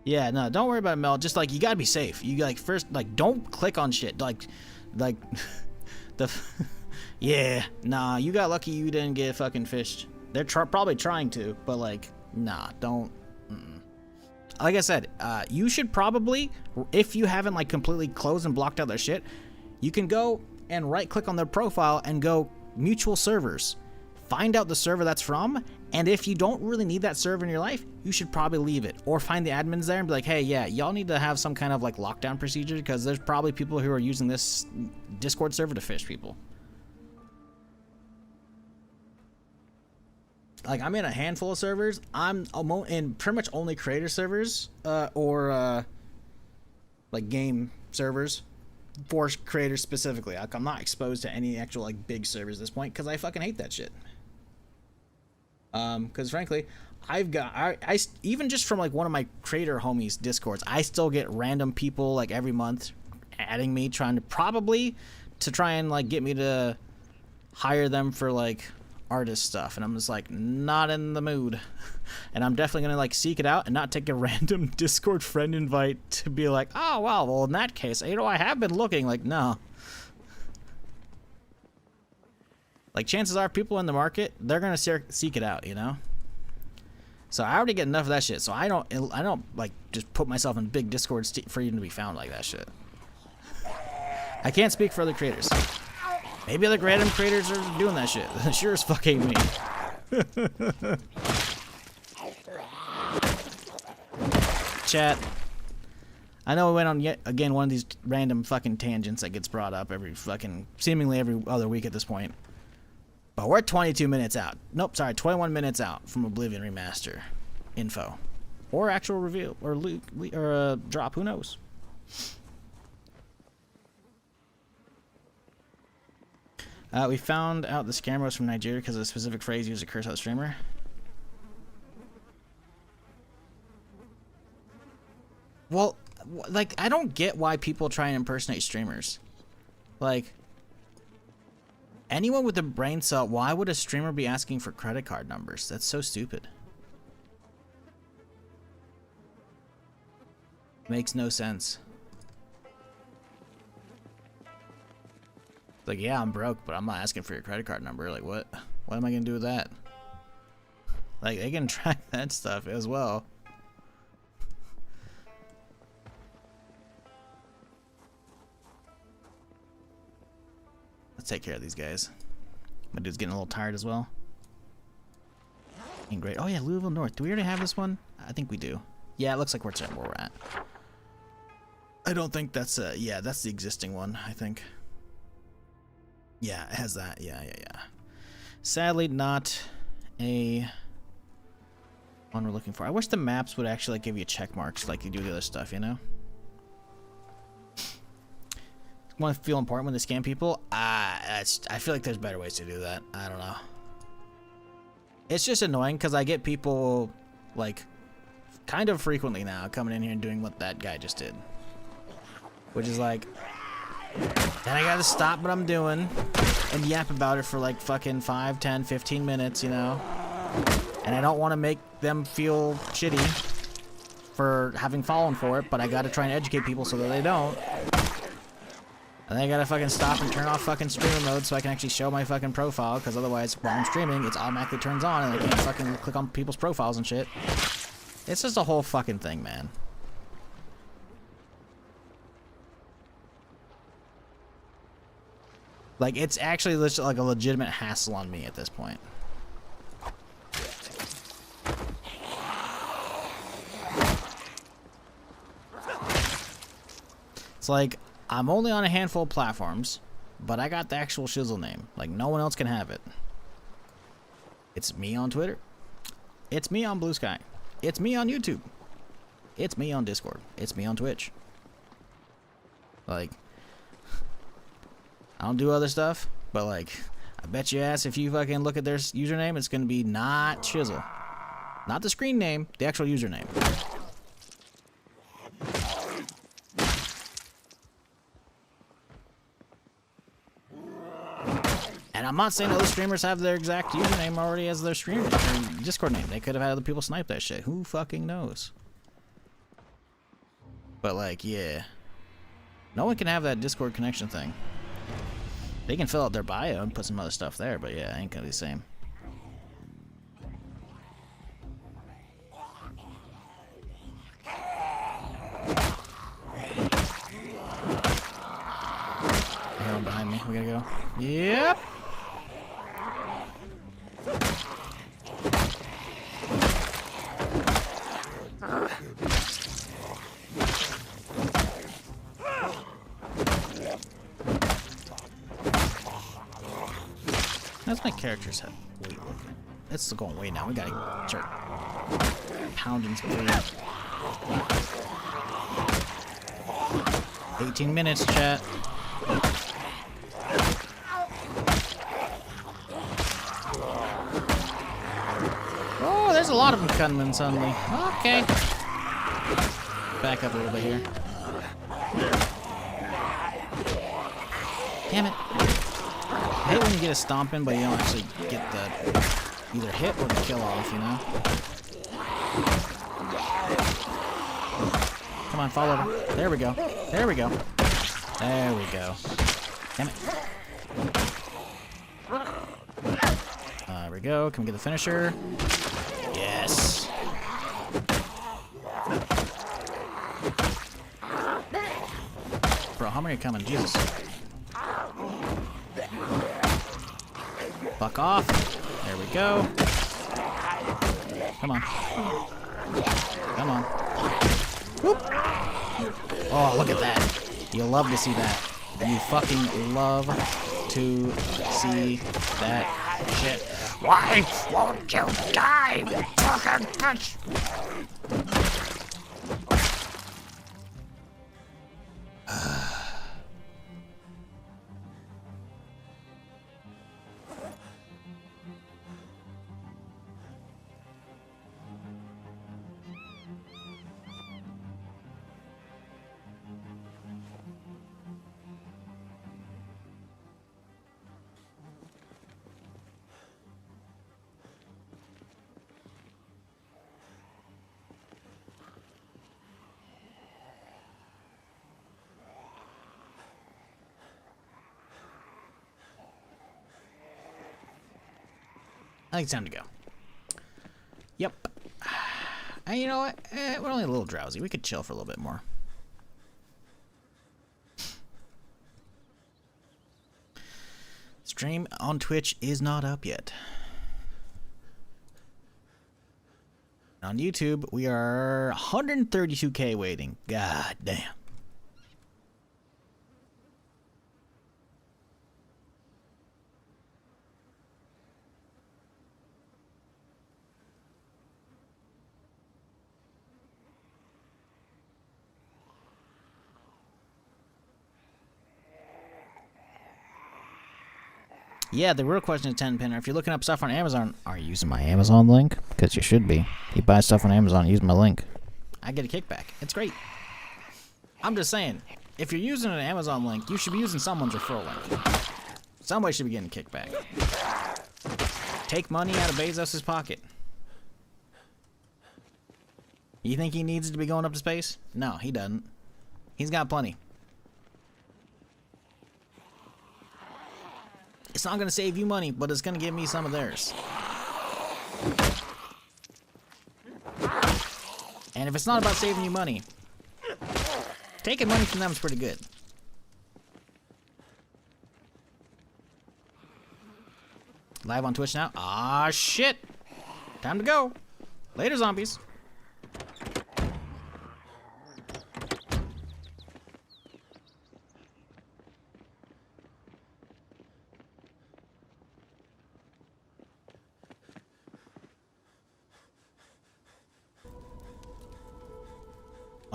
Yeah, no, don't worry about it, Mel. Just like, you gotta be safe. You like, first, like, don't click on shit. Like the, yeah, nah. You got lucky you didn't get fucking fished. They're probably trying to, but like, nah, don't. Like I said, you should probably, if you haven't like completely closed and blocked out their shit, you can go and right click on their profile and go mutual servers. Find out the server that's from, and if you don't really need that server in your life, you should probably leave it. Or find the admins there and be like, hey, yeah, y'all need to have some kind of like lockdown procedure, because there's probably people who are using this Discord server to fish people. Like, I'm in a handful of servers. I'm in pretty much only creator servers, or like game servers for creators specifically. Like, I'm not exposed to any actual like big servers at this point, because I fucking hate that shit. Because frankly, I've got, I even just from like one of my creator homies Discords, I still get random people like every month adding me, trying to try and like get me to hire them for like artist stuff, and I'm just like, not in the mood. And I'm definitely gonna like seek it out and not take a random Discord friend invite to be like, oh wow, well in that case, you know, I have been looking. Like, no. Like, chances are people in the market, they're gonna seek it out, you know. So I already get enough of that shit. So I don't like just put myself in big Discords for even to be found like that shit. I can't speak for other creators. Maybe other random creators are doing that shit. Sure as fuck ain't me. Chat. I know we went on yet again one of these random fucking tangents that gets brought up seemingly every other week at this point. But we're 22 minutes out. Nope, sorry, 21 minutes out from Oblivion Remaster info. Or actual reveal, or drop, who knows. We found out the scammer was from Nigeria because of a specific phrase used to curse out the streamer. Well, like, I don't get why people try and impersonate streamers. Like, anyone with a brain cell, why would a streamer be asking for credit card numbers? That's so stupid. Makes no sense. Like, yeah, I'm broke, but I'm not asking for your credit card number. Like, what? What am I gonna do with that? Like, they can track that stuff as well. Let's take care of these guys. My dude's getting a little tired as well. Ain't great. Oh yeah, Louisville North. Do we already have this one? I think we do. Yeah, it looks like we're where we're at. I don't think that's yeah, that's the existing one, I think. Yeah, it has that. Yeah. Sadly, not a one we're looking for. I wish the maps would actually like give you check marks like you do the other stuff, you know? Want to feel important when they scam people? I feel like there's better ways to do that. I don't know. It's just annoying because I get people like kind of frequently now coming in here and doing what that guy just did. Which is like, then I gotta stop what I'm doing and yap about it for like fucking 5, 10, 15 minutes, you know? And I don't want to make them feel shitty for having fallen for it, but I gotta try and educate people so that they don't. And then I gotta fucking stop and turn off fucking streamer mode so I can actually show my fucking profile, because otherwise while I'm streaming, it automatically turns on and I can't fucking click on people's profiles and shit. It's just a whole fucking thing, man. Like, it's actually like a legitimate hassle on me at this point. It's like, I'm only on a handful of platforms, but I got the actual shizzle name. Like, no one else can have it. It's me on Twitter. It's me on Blue Sky. It's me on YouTube. It's me on Discord. It's me on Twitch. Like, I don't do other stuff, but like, I bet you ass if you fucking look at their username, it's gonna be not Shizzle. Not the screen name, the actual username. And I'm not saying other streamers have their exact username already as their stream or Discord name. They could have had other people snipe that shit. Who fucking knows? But like, yeah. No one can have that Discord connection thing. They can fill out their bio and put some other stuff there, but yeah, it ain't gonna be the same. Anyone behind me? We gotta go. Yep. That's my character's head. Wait, it's going way now. We gotta start pounding some food. 18 minutes, chat. Oh, there's a lot of them coming suddenly. Okay. Back up a little bit here. Damn it. I hate when you get a stomp in, but you don't actually get the either hit or the kill off, you know? Come on, fall over. There we go. There we go. There we go. Damn it. There we go. Can we get the finisher? Yes. Bro, how many are coming? Jesus. Fuck off. There we go. Come on. Come on. Whoop. Oh, look at that. You'll love to see that. You fucking love to see that shit. Why won't you die, fucking bitch? I think it's time to go. Yep. And you know what? We're only a little drowsy. We could chill for a little bit more. Stream on Twitch is not up yet. On YouTube, we are 132K waiting. God damn. Yeah, the real question is 10 pinner. If you're looking up stuff on Amazon, are you using my Amazon link? Because you should be. You buy stuff on Amazon, use my link. I get a kickback. It's great. I'm just saying, if you're using an Amazon link, you should be using someone's referral link. Somebody should be getting a kickback. Take money out of Bezos' pocket. You think he needs to be going up to space? No, he doesn't. He's got plenty. It's not going to save you money, but it's going to give me some of theirs. And if it's not about saving you money, taking money from them is pretty good. Live on Twitch now? Ah, shit. Time to go. Later, zombies.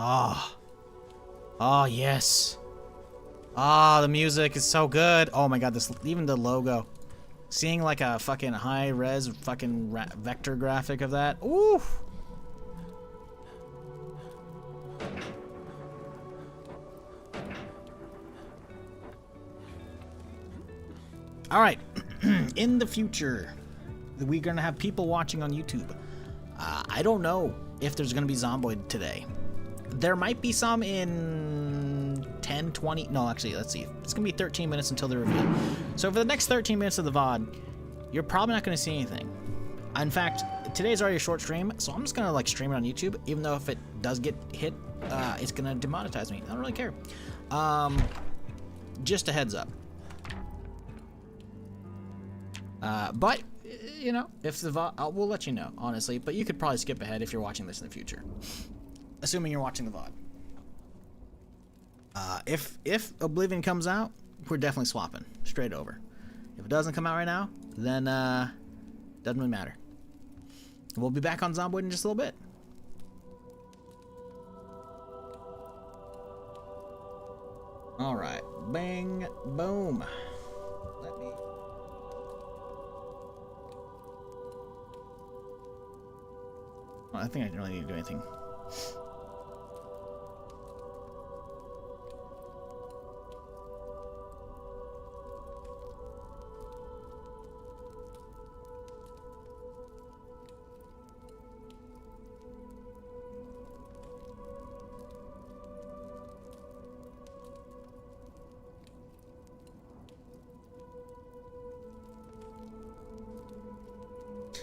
Oh. Oh, yes. Oh, the music is so good. Oh my god, this, even the logo. Seeing like a fucking high-res fucking vector graphic of that. Ooh. All right. In the future, we're going to have people watching on YouTube. I don't know if there's going to be Zomboid today. There might be some in 10, 20... No, actually, let's see. It's going to be 13 minutes until the reveal. So for the next 13 minutes of the VOD, you're probably not going to see anything. In fact, today's already a short stream, so I'm just going to like stream it on YouTube, even though if it does get hit, it's going to demonetize me. I don't really care. Just a heads up. But, you know, if the VOD... we'll let you know, honestly. But you could probably skip ahead if you're watching this in the future. Assuming you're watching the VOD. If Oblivion comes out, we're definitely swapping. Straight over. If it doesn't come out right now, then, doesn't really matter. We'll be back on Zomboid in just a little bit. Alright. Bang. Boom. Let me... Well, I think I don't really need to do anything.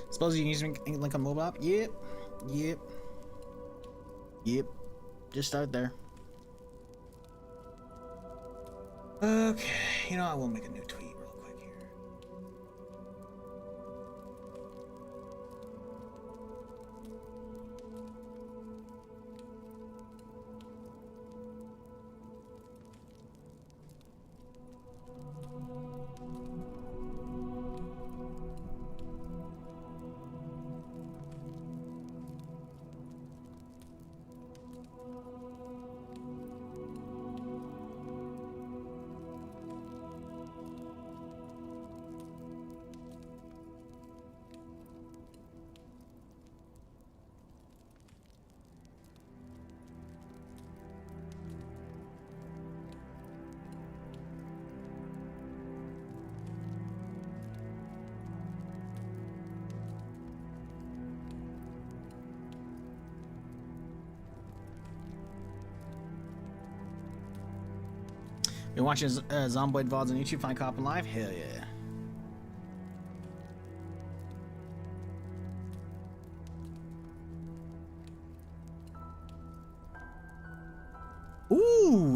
Suppose you can use link on mobile app? Yep. Yep. Yep. Just start there. Okay. You know, I will make a new tweet real quick here. Been watching Zomboid VODs on YouTube, find Cop and Live? Hell yeah.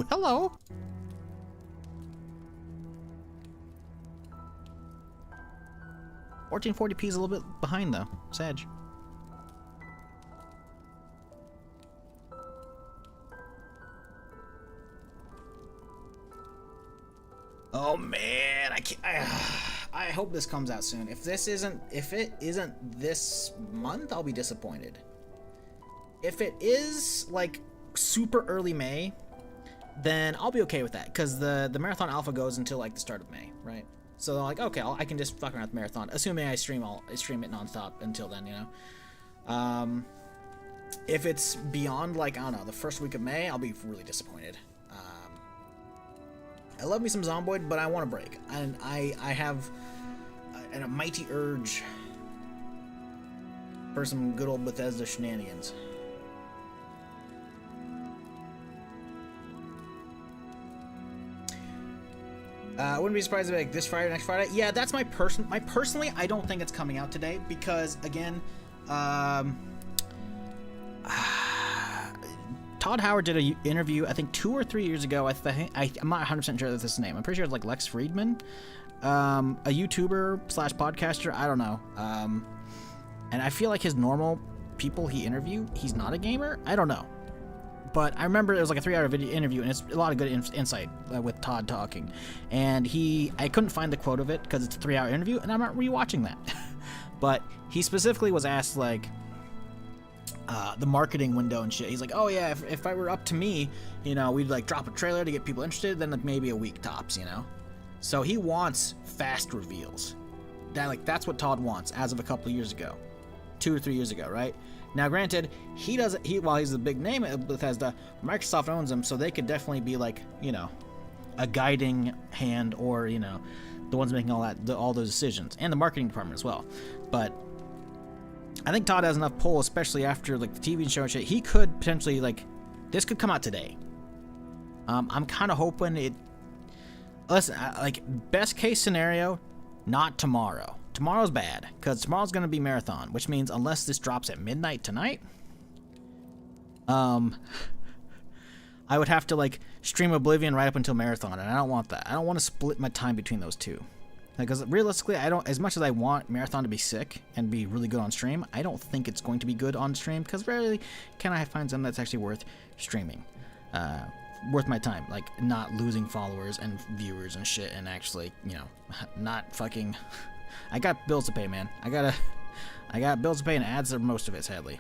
Ooh, hello. $1440p is a little bit behind though. Sag. Oh man, I hope this comes out soon. If it isn't this month, I'll be disappointed. If it is like super early May, then I'll be okay with that, because the marathon alpha goes until like the start of May, right? So like, okay, I can just fuck around with marathon, assuming I stream it nonstop until then, you know. If it's beyond like, I don't know, the first week of May, I'll be really disappointed. I love me some Zomboid, but I want a break, and I have a mighty urge for some good old Bethesda shenanigans. I wouldn't be surprised if like this Friday or next Friday. Yeah, that's personally, I don't think it's coming out today because, again, Todd Howard did an interview, I think 2 or 3 years ago. I'm not 100% sure that's his name. I'm pretty sure it's like Lex Friedman, a YouTuber / podcaster. I don't know. And I feel like his normal people he interviewed, he's not a gamer. I don't know. But I remember it was like a 3-hour video interview, and it's a lot of good insight with Todd talking. And I couldn't find the quote of it because it's a 3-hour interview, and I'm not rewatching that. But he specifically was asked like the marketing window and shit. He's like, oh yeah, if I were up to me, you know, we'd like drop a trailer to get people interested, then like maybe a week tops, you know. So he wants fast reveals. That's what Todd wants as of a couple of years ago, 2 or 3 years ago, right? Now, granted, while he's the big name at Bethesda, Microsoft owns him, so they could definitely be like, you know, a guiding hand, or, you know, the ones making all those decisions, and the marketing department as well. But I think Todd has enough pull, especially after like the TV show and shit. He could potentially, like, this could come out today. I'm kind of hoping it. Listen, like, best case scenario, not tomorrow. Tomorrow's bad, because tomorrow's going to be marathon, which means unless this drops at midnight tonight, I would have to, like, stream Oblivion right up until marathon, and I don't want that. I don't want to split my time between those two. Because realistically, I don't, as much as I want marathon to be sick and be really good on stream, I don't think it's going to be good on stream, because rarely can I find something that's actually worth streaming. Worth my time, like, not losing followers and viewers and shit, and actually, you know, not fucking... I got bills to pay, man. I got bills to pay, and ads are most of it, sadly.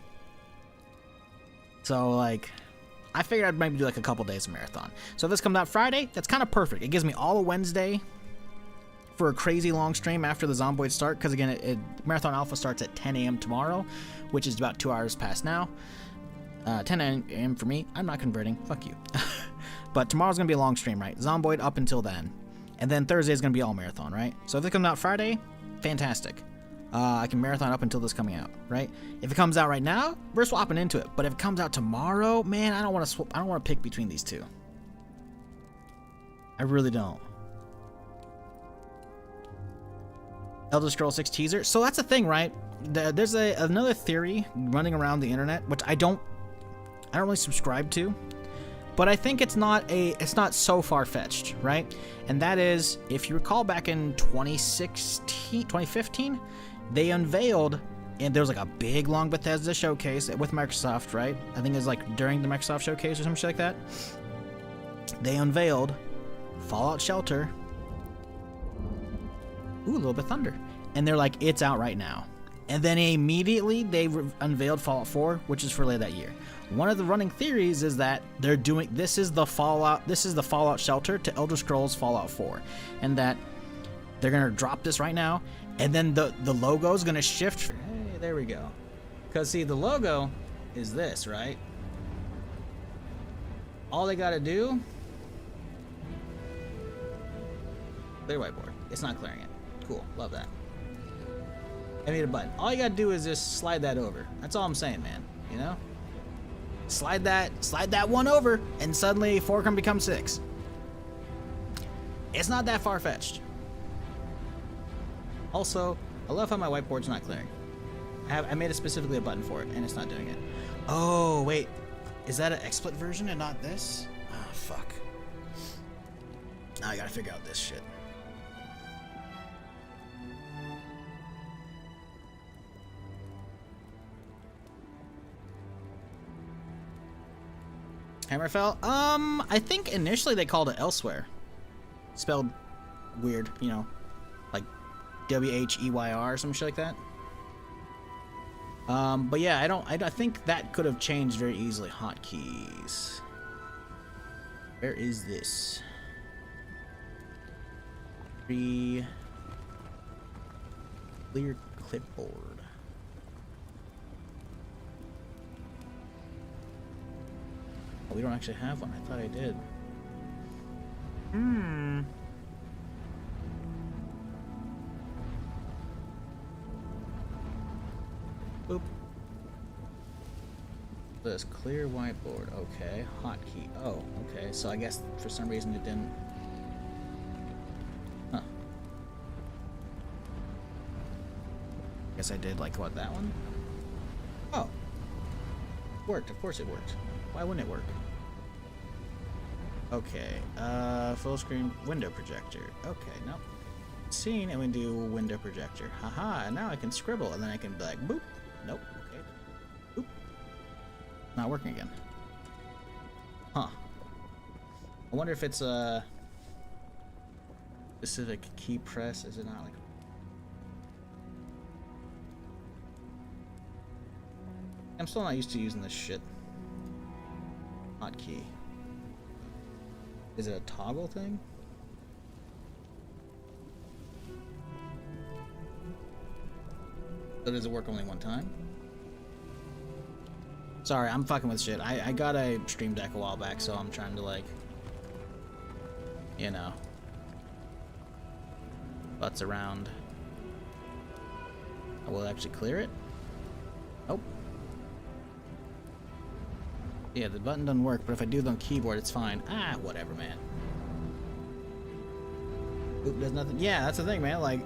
So, like, I figured I'd maybe do like a couple days of marathon. So if this comes out Friday, that's kind of perfect. It gives me all of Wednesday for a crazy long stream after the Zomboid start, because again, Marathon Alpha starts at 10 a.m. tomorrow, which is about 2 hours past now. 10 a.m. for me. I'm not converting. Fuck you. But tomorrow's going to be a long stream, right? Zomboid up until then. And then Thursday is going to be all marathon, right? So if it comes out Friday, fantastic. I can marathon up until this coming out, right? If it comes out right now, we're swapping into it. But if it comes out tomorrow, man, I don't want to pick between these two. I really don't. Elder Scrolls 6 teaser. So that's the thing, right? There's another theory running around the internet, which I don't really subscribe to, but I think it's not so far-fetched, right? And that is, if you recall back in 2015, they unveiled, and there was like a big long Bethesda showcase with Microsoft, right? I think it was like during the Microsoft showcase or some shit like that. They unveiled Fallout Shelter. Ooh, a little bit of thunder. And they're like, it's out right now. And then immediately they unveiled Fallout 4, which is for later that year. One of the running theories is that they're doing, this is the Fallout Shelter to Elder Scrolls Fallout 4. And that they're going to drop this right now. And then the logo is going to shift. Hey, there we go. Because, see, the logo is this, right? All they got to do... Clear whiteboard. It's not clearing it. Cool. Love that. I need a button. All you got to do is just slide that over. That's all I'm saying, man. You know? Slide that one over, and suddenly 4 can become 6. It's not that far-fetched. Also, I love how my whiteboard's not clearing. I made it specifically a button for it, and it's not doing it. Oh, wait. Is that an XSplit version and not this? Oh, fuck. Now I gotta figure out this shit. Hammerfell? I think initially they called it Elsewhere. Spelled weird, you know, like W-H-E-Y-R or some shit like that. But yeah, I think that could have changed very easily. Hotkeys. Where is this? Clear clipboard. Oh, we don't actually have one. I thought I did. Boop. This clear whiteboard. Okay. Hotkey. Oh, okay. So I guess for some reason it didn't. Huh. Guess I did like what, that one? Oh. Worked. Of course it worked. Why wouldn't it work? Okay. Full screen window projector. Okay. Nope. Scene, and we do window projector. Haha. And now I can scribble, and then I can be like, boop. Nope. Okay. Boop. Not working again. Huh. I wonder if it's a specific key press. Is it not like? I'm still not used to using this shit. Hotkey. Is it a toggle thing? So does it work only one time? Sorry, I'm fucking with shit. I got a Stream Deck a while back, so I'm trying to, like, you know, butts around. I will actually clear it. Oh. Yeah, the button doesn't work, but if I do it on keyboard, it's fine. Ah, whatever, man. Oop, there's nothing. Yeah, that's the thing, man. Like,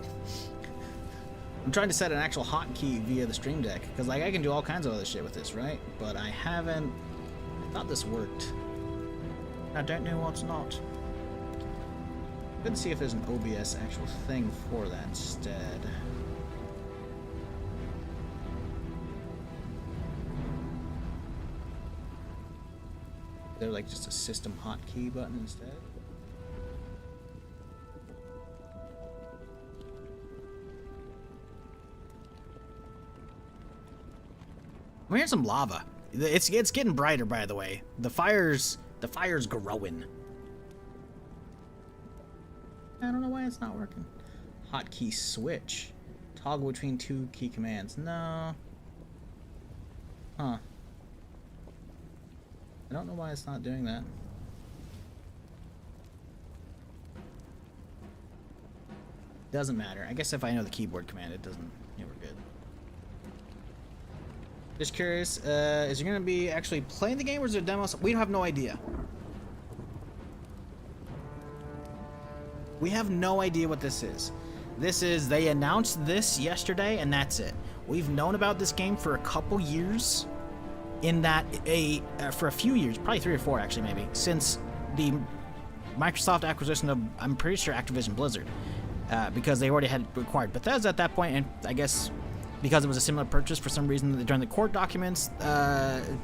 I'm trying to set an actual hotkey via the Stream Deck, because, like, I can do all kinds of other shit with this, right? But I haven't. I thought this worked. I don't know what's not. Let's see if there's an OBS actual thing for that instead. They're like just a system hotkey button instead. I'm hearing some lava. It's getting brighter, by the way. The fire's growing. I don't know why it's not working. Hotkey switch. Toggle between two key commands. No. Huh. I don't know why it's not doing that. Doesn't matter. I guess if I know the keyboard command, it doesn't. Yeah, we're good. Just curious, is you're gonna be actually playing the game or is it a demo? We have no idea. We have no idea what this is. They announced this yesterday and that's it. We've known about this game for a couple years. In that, for a few years, probably 3 or 4 actually, maybe, since the Microsoft acquisition of, I'm pretty sure, Activision Blizzard, because they already had acquired Bethesda at that point, and I guess because it was a similar purchase, for some reason during the court documents,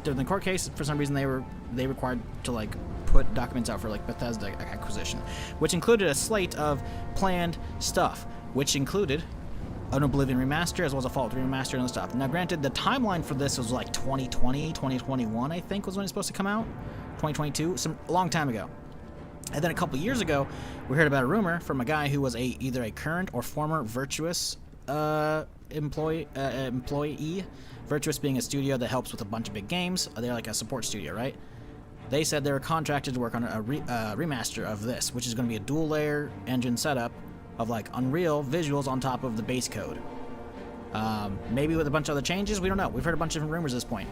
during the court case, for some reason they required to like put documents out for like Bethesda acquisition, which included a slate of planned stuff, which included an Oblivion remaster as well as a Fallout 3 remaster and other stuff. Now, granted, the timeline for this was like 2020, 2021, I think was when it's supposed to come out. 2022, a long time ago. And then a couple years ago, we heard about a rumor from a guy who was either a current or former Virtuous employee. Virtuous being a studio that helps with a bunch of big games. They're like a support studio, right? They said they were contracted to work on a remaster of this, which is going to be a dual-layer engine setup of like Unreal visuals on top of the base code. Maybe with a bunch of other changes, we don't know. We've heard a bunch of different rumors at this point.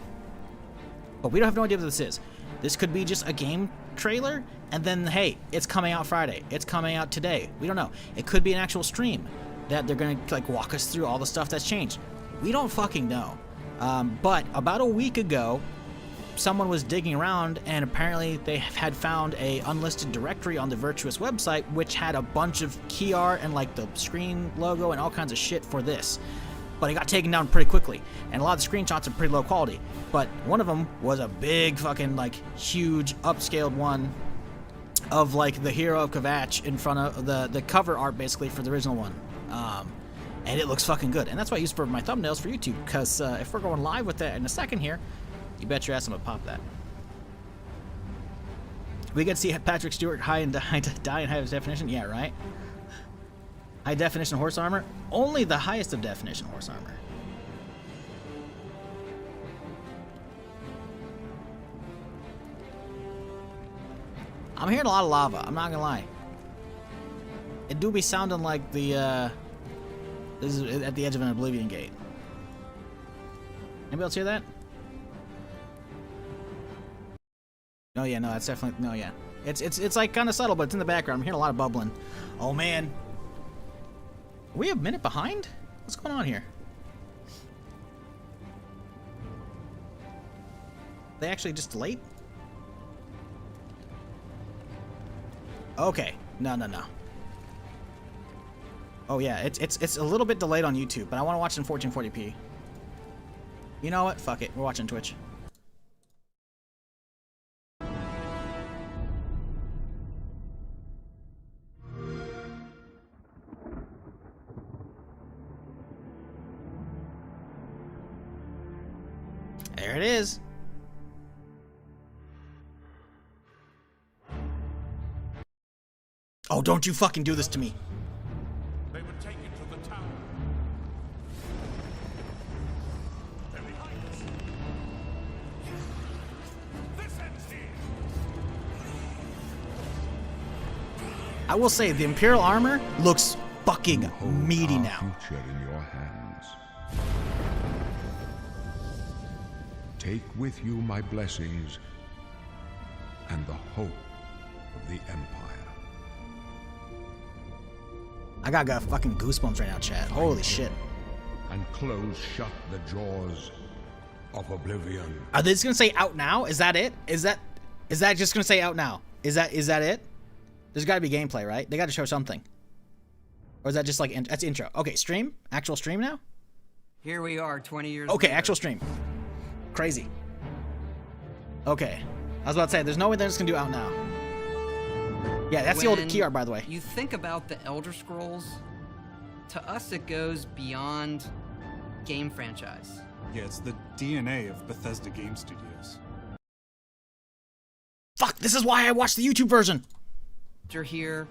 But we don't have no idea what this is. This could be just a game trailer, and then, hey, it's coming out Friday. It's coming out today. We don't know. It could be an actual stream that they're going to like walk us through all the stuff that's changed. We don't fucking know. But about a week ago, someone was digging around, and apparently they had found a unlisted directory on the Virtuous website, which had a bunch of key art and like the screen logo and all kinds of shit for this. But it got taken down pretty quickly, and a lot of the screenshots are pretty low quality. But one of them was a big fucking like huge upscaled one of like the hero of Kvatch in front of the cover art basically for the original one. And it looks fucking good, and that's why I use for my thumbnails for YouTube, because if we're going live with that in a second here, you bet your ass I'm gonna pop that. We get to see Patrick Stewart die in high definition? Yeah, right? High definition horse armor? Only the highest of definition horse armor. I'm hearing a lot of lava, I'm not gonna lie. It do be sounding like the, this is at the edge of an Oblivion gate. Anybody else hear that? Oh yeah, no, that's definitely, no, yeah. It's like kind of subtle, but it's in the background. I'm hearing a lot of bubbling. Oh man. Are we a minute behind? What's going on here? They actually just delayed? Okay. No. Oh yeah, it's a little bit delayed on YouTube, but I want to watch it in 1440p. You know what? Fuck it. We're watching Twitch. There it is. Oh, don't you fucking do this to me. They would take it to the tower. They're behind us. This ends here. I will say the Imperial armor looks fucking Hold meaty our now. future in your hands. Take with you my blessings and the hope of the Empire. I got fucking goosebumps right now, chat. Holy shit. And close shut the jaws of oblivion. Are they just gonna say out now? Is that it? Is that just gonna say out now? Is that it? There's gotta be gameplay, right? They gotta show something. Or is that just like, that's intro. Okay, stream? Actual stream now? Here we are, 20 years Okay, later. actual stream. Crazy. Okay. I was about to say, there's no way they're just gonna do out now. Yeah, that's the old When key art, by the way. You think about the Elder Scrolls, to us it goes beyond game franchise. Yeah, it's the DNA of Bethesda Game Studios. Fuck, this is why I watched the YouTube version. You're here,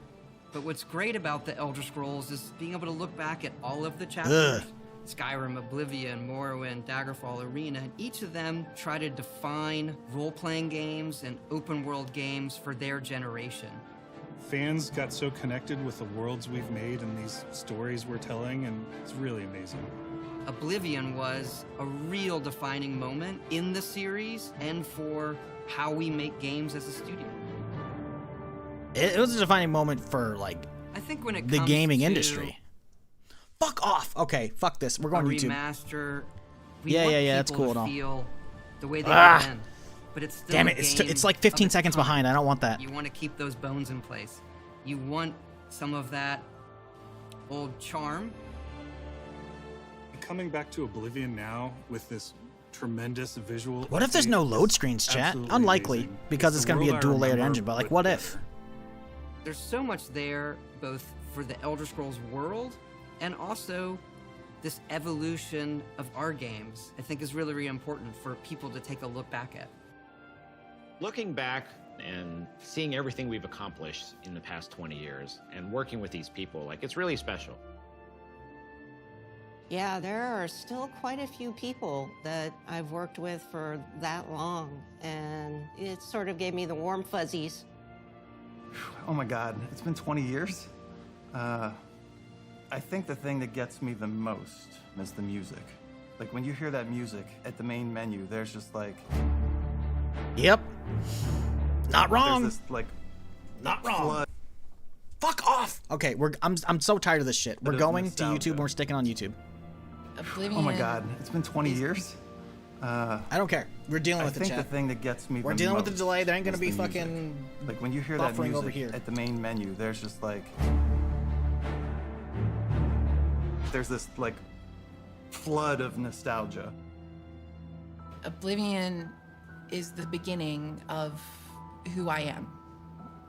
but what's great about the Elder Scrolls is being able to look back at all of the chapters. Skyrim, Oblivion, Morrowind, Daggerfall, Arena, and each of them try to define role-playing games and open-world games for their generation. Fans got so connected with the worlds we've made and these stories we're telling, and it's really amazing. Oblivion was a real defining moment in the series and for how we make games as a studio. It was a defining moment for, like, I think when it the comes gaming to industry. Fuck off. Okay, fuck this. We're going a YouTube. remaster, we Yeah, want yeah, that's people cool to and all. feel the way they Ah! did then. But it's still Damn a it, it's game like 15 of its seconds time. behind. I don't want that. You want to keep those bones in place. You want some of that old charm. Coming back to Oblivion now with this tremendous visual. What if there's update no is load screens, chat? absolutely Unlikely, amazing. because It's it's the going to be a world I dual-layered remember, engine, but, like, but what better. if? There's so much there, both for the Elder Scrolls world and also this evolution of our games, I think is really, really important for people to take a look back at. Looking back and seeing everything we've accomplished in the past 20 years and working with these people, like, it's really special. Yeah, there are still quite a few people that I've worked with for that long, and it sort of gave me the warm fuzzies. Oh my God, it's been 20 years? I think the thing that gets me the most is the music. Like when you hear that music at the main menu, there's just like... Yep. Not wrong. There's this, like, Not wrong. flood Fuck off. Okay, I'm so tired of this shit. We're of going to nostalgia. YouTube and we're sticking on YouTube. Oh my God, it's been 20 years? I don't care. We're dealing with I the think chat. the thing that gets me We're the dealing most with the delay. There ain't gonna is be the music. fucking Like when you hear that buffering music over here. at the main menu, there's just like there's this like flood of nostalgia. Oblivion is the beginning of who I am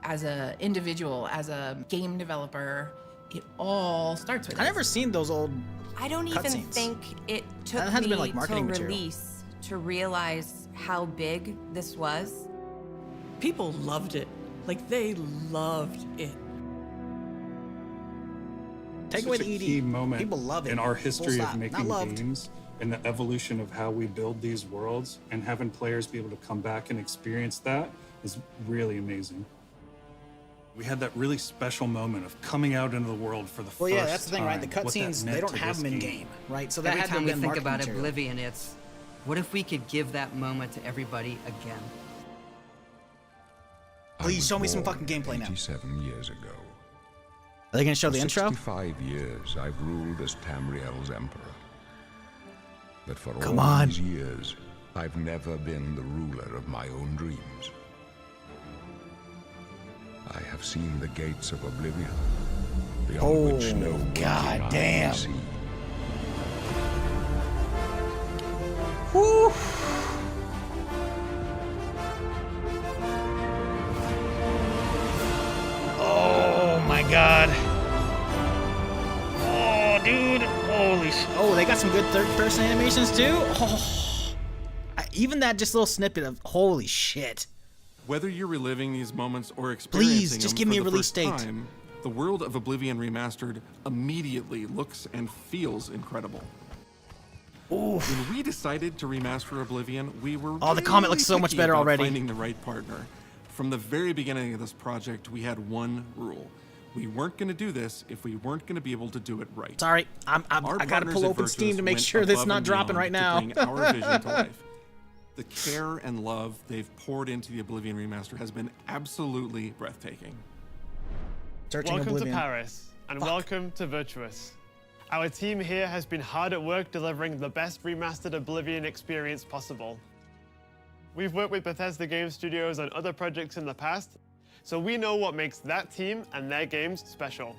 as an individual, as a game developer. It all starts with I never seen those old. I don't even cutscenes. think it took That has me been, like, marketing till material. release to realize how big this was. People loved it. Like, they loved it. Take Such away a the key ED. moment People love it. in our Full history stop. of Not making loved. games and the evolution of how we build these worlds, and having players be able to come back and experience that is really amazing. We had that really special moment of coming out into the world for the first time. Well, yeah, that's the thing, right? The what that cutscenes, meant they don't to have this them in game. game, right? So that Every had to time have we been think marketing about material. Oblivion, it's what if we could give that moment to everybody again? I Please was show me some born fucking gameplay now. 87 years ago. Are they gonna show For the intro? 65 years, I've ruled as Tamriel's emperor. But for Come all on. these years, I've never been the ruler of my own dreams. I have seen the gates of oblivion, beyond which no waking God eye damn. can see. Whew. Oh my god. Oh, dude. Holy sh. Oh, they got some good third-person animations too. Oh. Even that just little snippet of holy shit. Whether you're reliving these moments or experiencing Please, just them give for me a the release first date. time, the world of Oblivion Remastered immediately looks and feels incredible. Oof. When we decided to remaster Oblivion, we were Oh, the comment looks so much picky better about already. Finding the right partner. From the very beginning of this project, we had one rule: we weren't going to do this if we weren't going to be able to do it right. Sorry, Our I gotta partners pull at open Steam Virtuous to make went sure this above not and dropping right beyond now. to bring our vision to life. The care and love they've poured into the Oblivion remaster has been absolutely breathtaking. Searching Welcome Oblivion. to Paris, and welcome to Virtuous. Our team here has been hard at work delivering the best remastered Oblivion experience possible. We've worked with Bethesda Game Studios on other projects in the past, so we know what makes that team and their games special.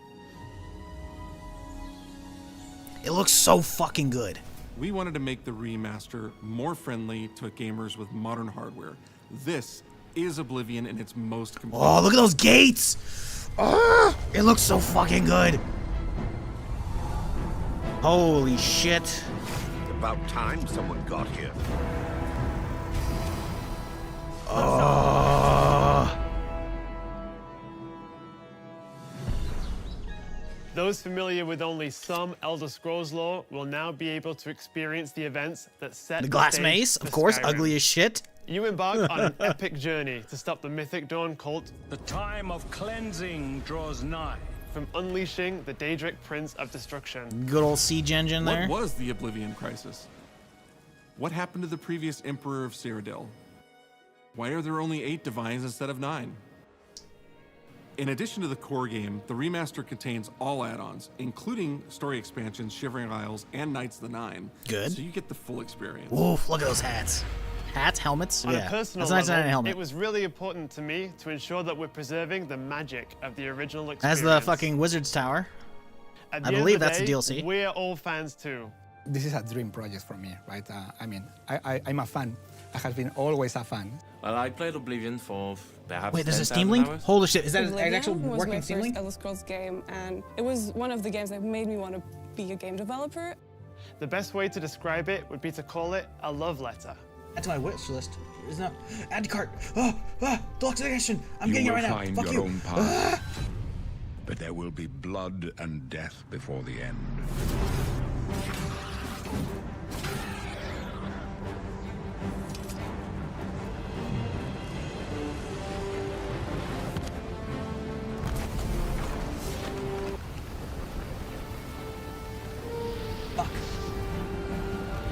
It looks so fucking good. We wanted to make the remaster more friendly to gamers with modern hardware. This is Oblivion in its most complete. Oh, look at those gates! Ah, it looks so fucking good. Holy shit. About time someone got here. Oh. Those familiar with only some Elder Scrolls lore will now be able to experience the events that set The glass stage mace, for of course, Skyrim. ugly as shit. You embark on an epic journey to stop the Mythic Dawn cult. The time of cleansing draws nigh. From unleashing the Daedric Prince of Destruction. Good old siege engine there. What was the Oblivion Crisis? What happened to the previous Emperor of Cyrodiil? Why are there only 8 divines instead of 9? In addition to the core game, the remaster contains all add-ons, including story expansions, Shivering Isles, and Knights of the Nine. Good. So you get the full experience. Oof, look at those hats. Hats, helmets? On Yeah. a personal That's a nice level, helmet. it was really important to me to ensure that we're preserving the magic of the original As experience. the fucking Wizard's Tower. At I the end believe of the that's a day, DLC. We're all fans too. This is a dream project for me, right? I'm a fan. I have been always a fan. Well, I played Oblivion for perhaps Wait, there's a 10,000 Steam link? hours. Holy shit, is that an Oblivion actual was working my Steam first link? Elder Scrolls game, and it was one of the games that made me want to be a game developer. The best way to describe it would be to call it a love letter. That's my wish list. Is not add to cart. Deluxe edition. I'm You getting it will right now. find Fuck your you. own path. But there will be blood and death before the end. Fuck.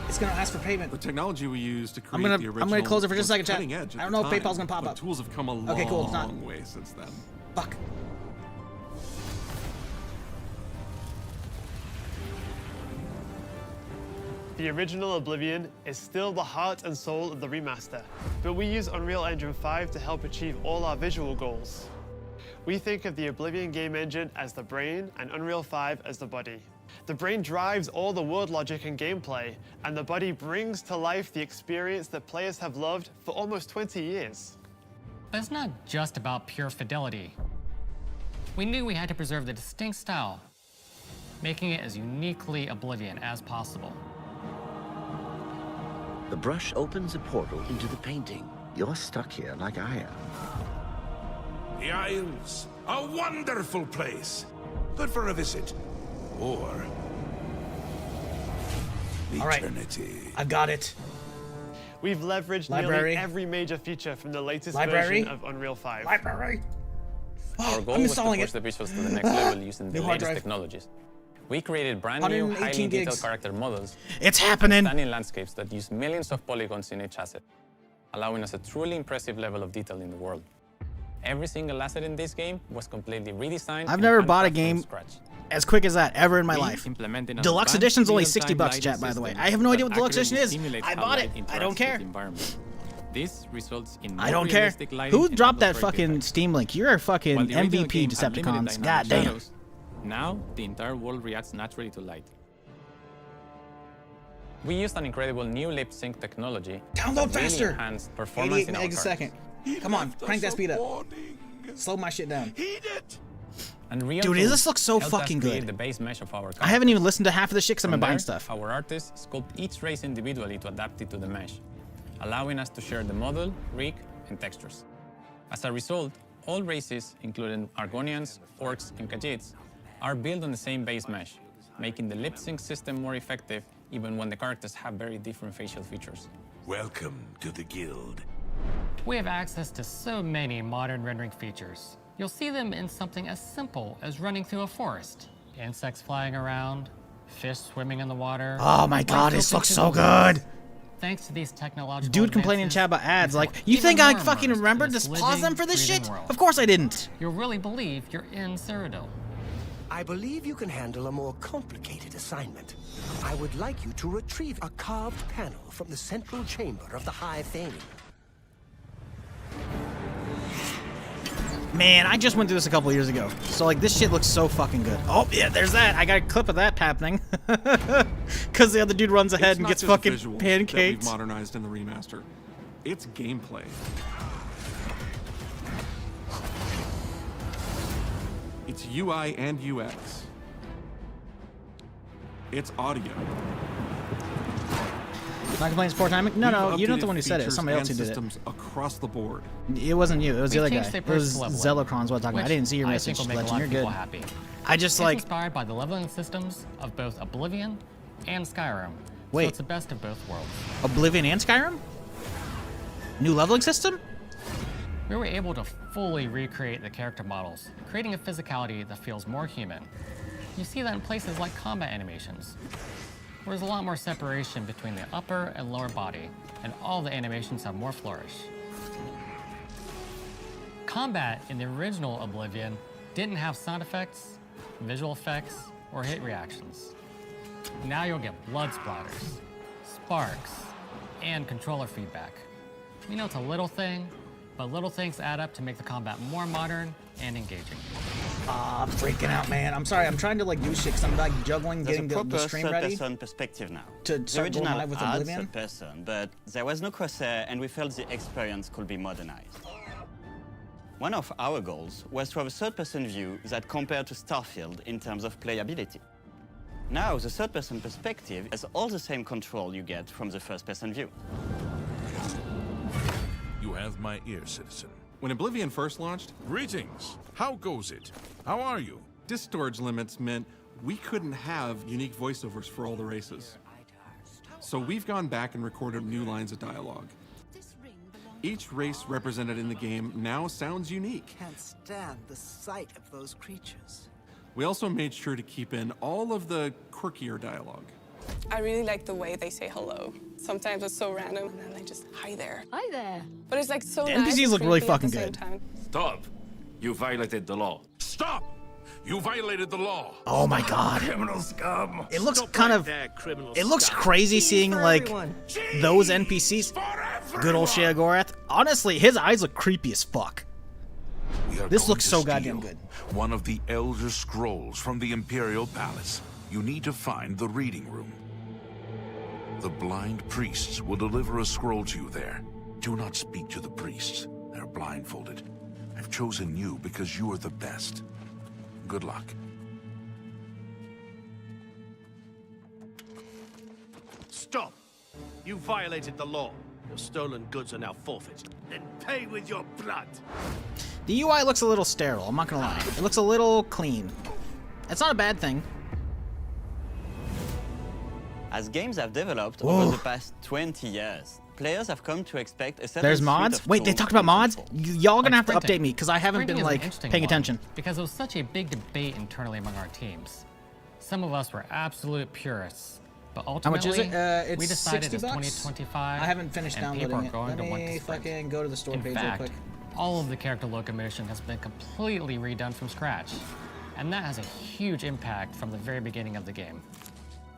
It's gonna ask for payment. The technology we used to create I'm gonna- the I'm original gonna close it for just a was second, chat. cutting edge at I don't the know if time, PayPal's gonna pop but up. Tools have come a long Okay, cool, it's not. way since then. Fuck. The original Oblivion is still the heart and soul of the remaster, but we use Unreal Engine 5 to help achieve all our visual goals. We think of the Oblivion game engine as the brain and Unreal 5 as the body. The brain drives all the world logic and gameplay, and the body brings to life the experience that players have loved for almost 20 years. But it's not just about pure fidelity. We knew we had to preserve the distinct style, making it as uniquely Oblivion as possible. The brush opens a portal into the painting. You're stuck here like I am. The Isles, a wonderful place. Good for a visit. Or eternity. I've got it. We've leveraged Library. nearly every major feature from the latest Library. version of Unreal 5. Library. Our goal I'm was to installing push it. the visuals to the next level using the New hard latest drive. technologies. We created brand new, 118 highly detailed gigs. character models. It's happening. Stunning landscapes that use millions of polygons in each asset, allowing us a truly impressive level of detail in the world. Every single asset in this game was completely redesigned. I've and never bought a handcrafted from game scratch. as quick as that ever in my We life. implemented an Deluxe advanced edition's only real-time $60, lighting chat, by the way. system I have no idea that what Deluxe edition accurately is. simulates I how bought light it. I interacts don't with care. the environment. This results in I more don't care. realistic lighting Who and dropped that atmospheric fucking effects. Steam Link? You're a fucking While the original MVP, game had limited Decepticons. dynamic God damn. shadows, now the entire world reacts naturally to light. We used an incredible new lip sync technology. Download that really faster. enhanced performance 88 in our megs a cards. second. Come on, crank that speed up. Slow my shit down. Unreal Dude, tools this looks so helped us fucking create good. the base mesh of our I haven't even listened to half of the shit because I've been From buying there, stuff. Our artists sculpt each race individually to adapt it to the mesh, allowing us to share the model, rig, and textures. As a result, all races, including Argonians, Orcs, and Khajiits, are built on the same base mesh, making the lip sync system more effective even when the characters have very different facial features. Welcome to the guild. We have access to so many modern rendering features. You'll see them in something as simple as running through a forest. Insects flying around, fish swimming in the water. Oh my god, this looks so good. Thanks to these technological Dude complaining in advances, chat about ads, like, you even think I more fucking immersed remembered in to this pause them living, for this breathing shit? world. Of course I didn't. You'll really believe you're in Cyrodiil. I believe you can handle a more complicated assignment. I would like you to retrieve a carved panel from the central chamber of the High Fane. Man, I just went through this a couple years ago. So, like, this shit looks so fucking good. Oh, yeah, there's that. I got a clip of that happening. Because the other dude runs ahead It's and not gets just fucking visuals that we've pancaked. modernized in the remaster. It's gameplay. It's UI and UX. It's audio. Not complaining sport timing? No, no, We've you're not updated the one who said it. features Somebody else who and did it. systems across the board. It wasn't you. It was the We other guy. changed the It was approach to leveling, Zelocron's what I'm talking about. I which didn't see your I message, think will make a Legend. lot You're of good. people happy. I just It's like. inspired by the leveling systems of both Oblivion and Skyrim. Wait. So it's the best of both worlds. Oblivion and Skyrim? New leveling system? We were able to fully recreate the character models, creating a physicality that feels more human. You see that in places like combat animations, where there's a lot more separation between the upper and lower body, and all the animations have more flourish. Combat in the original Oblivion didn't have sound effects, visual effects, or hit reactions. Now you'll get blood splatters, sparks, and controller feedback. You know, it's a little thing, but little things add up to make the combat more modern and engaging. Ah, I'm freaking out, man. I'm sorry. I'm trying to like do shit because I'm like juggling, There's getting a the proper stream ready. third-person perspective now. to The start going original live with had Oblivion? third-person, but there was no crosshair, and we felt the experience could be modernized. One of our goals was to have a third-person view that compared to Starfield in terms of playability. Now, the third-person perspective has all the same control you get from the first-person view. You have my ear, citizen. When Oblivion first launched, Greetings. How goes it? How are you? disk storage limits meant we couldn't have unique voiceovers for all the races. So we've gone back and recorded new lines of dialogue. Each race represented in the game now sounds unique. Can't stand the sight of those creatures. We also made sure to keep in all of the quirkier dialogue. I really like the way they say hello. Sometimes it's so random, and then they just, hi there. Hi there. But it's like so The nice. NPCs and look really creepy at the fucking same good. time. Stop! You violated the law. Stop! You violated the law. Oh my god. Criminal scum. It looks kind of... It looks crazy seeing, like, those NPCs. Good old Shea Gorath. Honestly, his eyes look creepy as fuck. This looks so goddamn good. One of the Elder Scrolls from the Imperial Palace. You need to find the reading room. The blind priests will deliver a scroll to you there. Do not speak to the priests. They're blindfolded. I've chosen you because you are the best. Good luck. Stop! You violated the law. Your stolen goods are now forfeit. Then pay with your blood. The UI looks a little sterile, I'm not gonna lie. It looks a little clean. It's not a bad thing. As games have developed over the past 20 years, players have come to expect a certain There's suite mods? of Wait, they tools talked about mods? Y'all gonna have to Sprinting. update me, because I haven't Sprinting been, is an like, interesting paying one, attention. Because it was such a big debate internally among our teams. Some of us were absolute purists, but How much ultimately, is it? It's we decided 60 as bucks? 2025. I haven't finished and people downloading are it. going Let to want me to sprint. fucking go to the store In page fact, real quick. all of the character locomotion has been completely redone from scratch, and that has a huge impact from the very beginning of the game.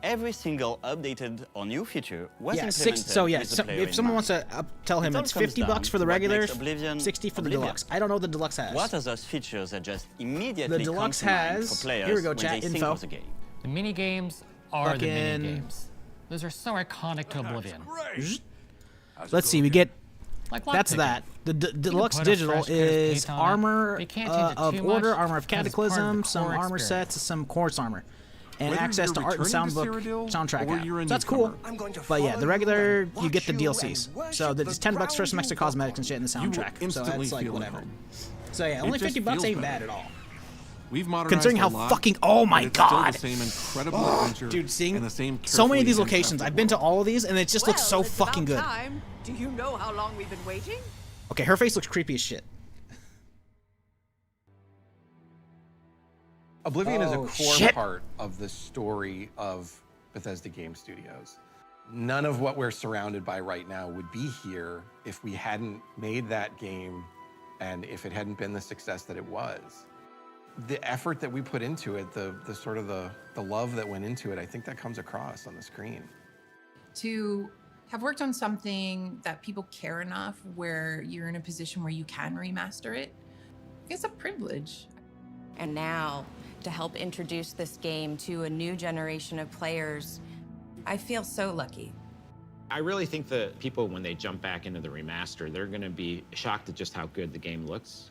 Every single updated or new feature was Yeah, implemented so yeah, with the so player if in someone mind. wants to tell him It all it's comes 50 down bucks for the to what regular, makes Oblivion 60 for the Oblivion. deluxe. I don't know what the deluxe has. What are those features that just immediately The deluxe come to mind has- for players here we go, when chat, they think info. of the game? The mini games are the mini Fucking- games. Those are so iconic to Oblivion. Let's see, we get... Like lock That's picking. that. The deluxe put a digital fresh coat of is paint on it, armor but you can't change it of too order, much armor of because it's part of the cataclysm, some core armor experience. sets, some course armor, and Whether access you're to art and returning to soundbook Cyrodiil soundtrack or app. you're a So that's cool. newcomer, I'm going to But yeah, follow the you regular and you get the watch you DLCs. and So worship it's the $10 for ground some extra you walk cosmetics and shit in the You will soundtrack. So instantly that's like feel at whatever. home. So yeah, It only just 50 bucks feels ain't better. bad at all. We've modernized Considering how a lot, fucking oh my but it's still god, the same incredible adventure dude, seeing and the same so many of these carefully locations. handcrafted I've been to world. all of these, and it just looks so It's fucking about good. time. Do you know how long we've been waiting? Okay, her face looks creepy as shit. Oblivion is a Oh, core shit. part of the story of Bethesda Game Studios. None of what we're surrounded by right now would be here if we hadn't made that game and if it hadn't been the success that it was. The effort that we put into it, the sort of the love that went into it, I think that comes across on the screen. To have worked on something that people care enough where you're in a position where you can remaster it, it's a privilege. And now, to help introduce this game to a new generation of players, I feel so lucky. I really think that people, when they jump back into the remaster, they're going to be shocked at just how good the game looks.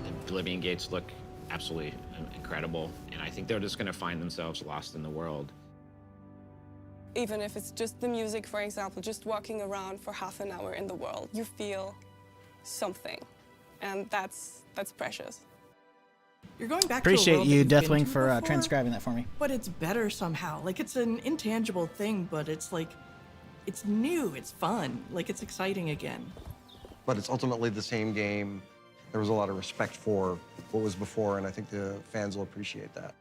The Oblivion gates look absolutely incredible, and I think they're just going to find themselves lost in the world. Even if it's just the music, for example, just walking around for half an hour in the world, you feel something, and that's precious. You're going back Appreciate to a world you, that you've been Deathwing, to for before, transcribing that for me. But it's better somehow. Like, it's an intangible thing, but it's like, it's new, it's fun, like it's exciting again. But it's ultimately the same game. There was a lot of respect for what was before, and I think the fans will appreciate that.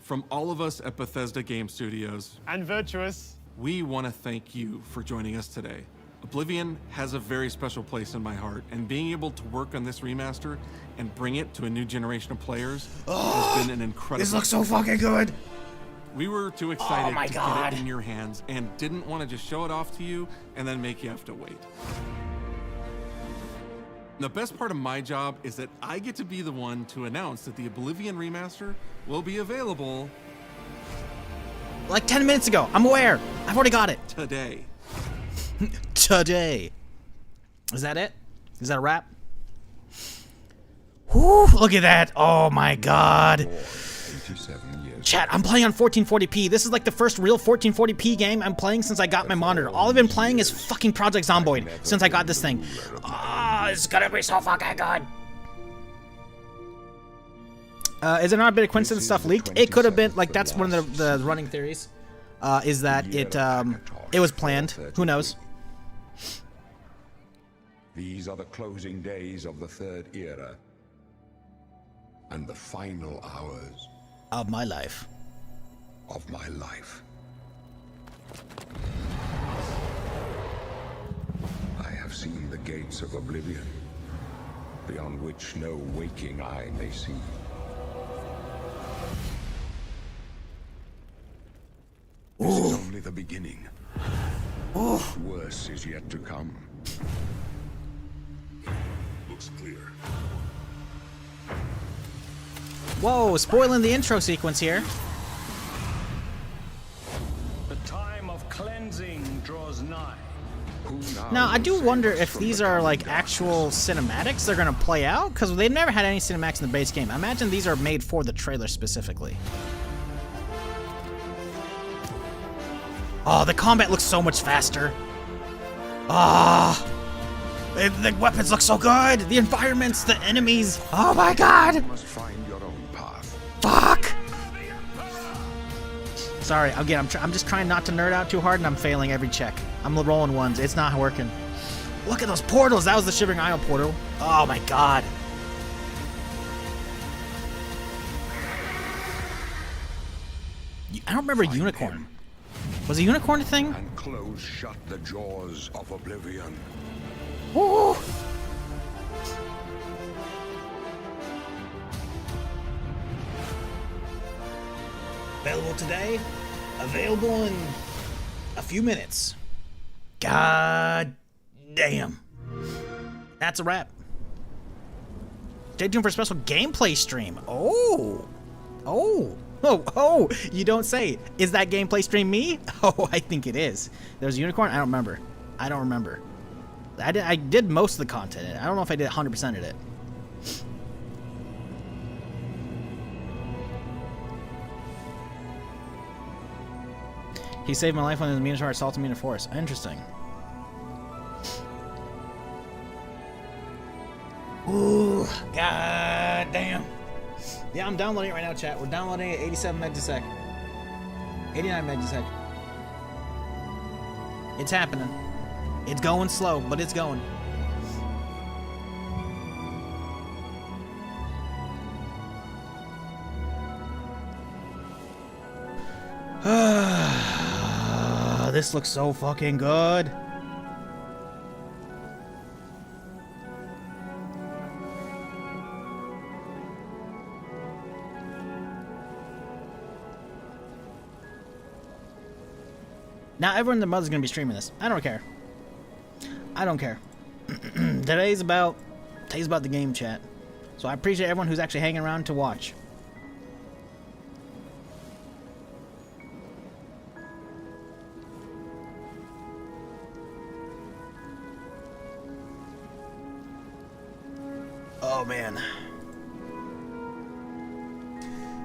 From all of us at Bethesda Game Studios and Virtuous, we want to thank you for joining us today. Oblivion has a very special place in my heart, and being able to work on this remaster and bring it to a new generation of players has been an incredible. This looks so fucking good. We were too excited my to God. get it in your hands and didn't want to just show it off to you and then make you have to wait. The best part of my job is that I get to be the one to announce that the Oblivion remaster will be available Like 10 minutes ago. I'm aware. I've already got it. today. Today. Is that it? Is that a wrap? Whew, look at that. Oh my god. 87 years. Chat, I'm playing on 1440p. This is like the first real 1440p game I'm playing since I got my monitor. All I've been playing is fucking Project Zomboid since I got this thing. Oh, it's gonna be so fucking good. Is it not a bit of coincidence stuff leaked? It could have been, like, that's one of the running theories. Is that it was planned. Who knows? These are the closing days of the Third Era and the final hours Of my life. of my life. I have seen the gates of oblivion. beyond which no waking eye may see. This is only the beginning. Worse is yet to come. Looks clear. Whoa, spoiling the intro sequence here. The time of cleansing draws nigh. Now, I do wonder if these are like actual cinematics they're gonna play out, because they've never had any cinematics in the base game. I imagine these are made for the trailer specifically. Oh, the combat looks so much faster. Ah, the weapons look so good. The environments, the enemies. Oh my god. You must find your own path. Fuck. Sorry, again, I'm just trying not to nerd out too hard, and I'm failing every check. I'm rolling ones. It's not working. Look at those portals. That was the Shivering Isle portal. Oh my god. I don't remember Unicorn. Was a unicorn a thing? And close shut the jaws of oblivion. Woo! Available today. Available in a few minutes. God damn. That's a wrap. Stay tuned for a special gameplay stream. Oh. Oh. Oh, you don't say. Is that gameplay stream me? Oh, I think it is. There's a unicorn? I don't remember. I don't remember. I did most of the content. I don't know if I did 100% of it. He saved my life when the Minotaur assaulted me in a forest. Interesting. Ooh, god damn. Yeah, I'm downloading it right now, chat. We're downloading it at 87 megs a sec. 89 megs a sec. It's happening. It's going slow, but it's going. This looks so fucking good. Now everyone in the mud is gonna be streaming this. I don't care. I don't care. Today's about the game, chat. So I appreciate everyone who's actually hanging around to watch. Oh man.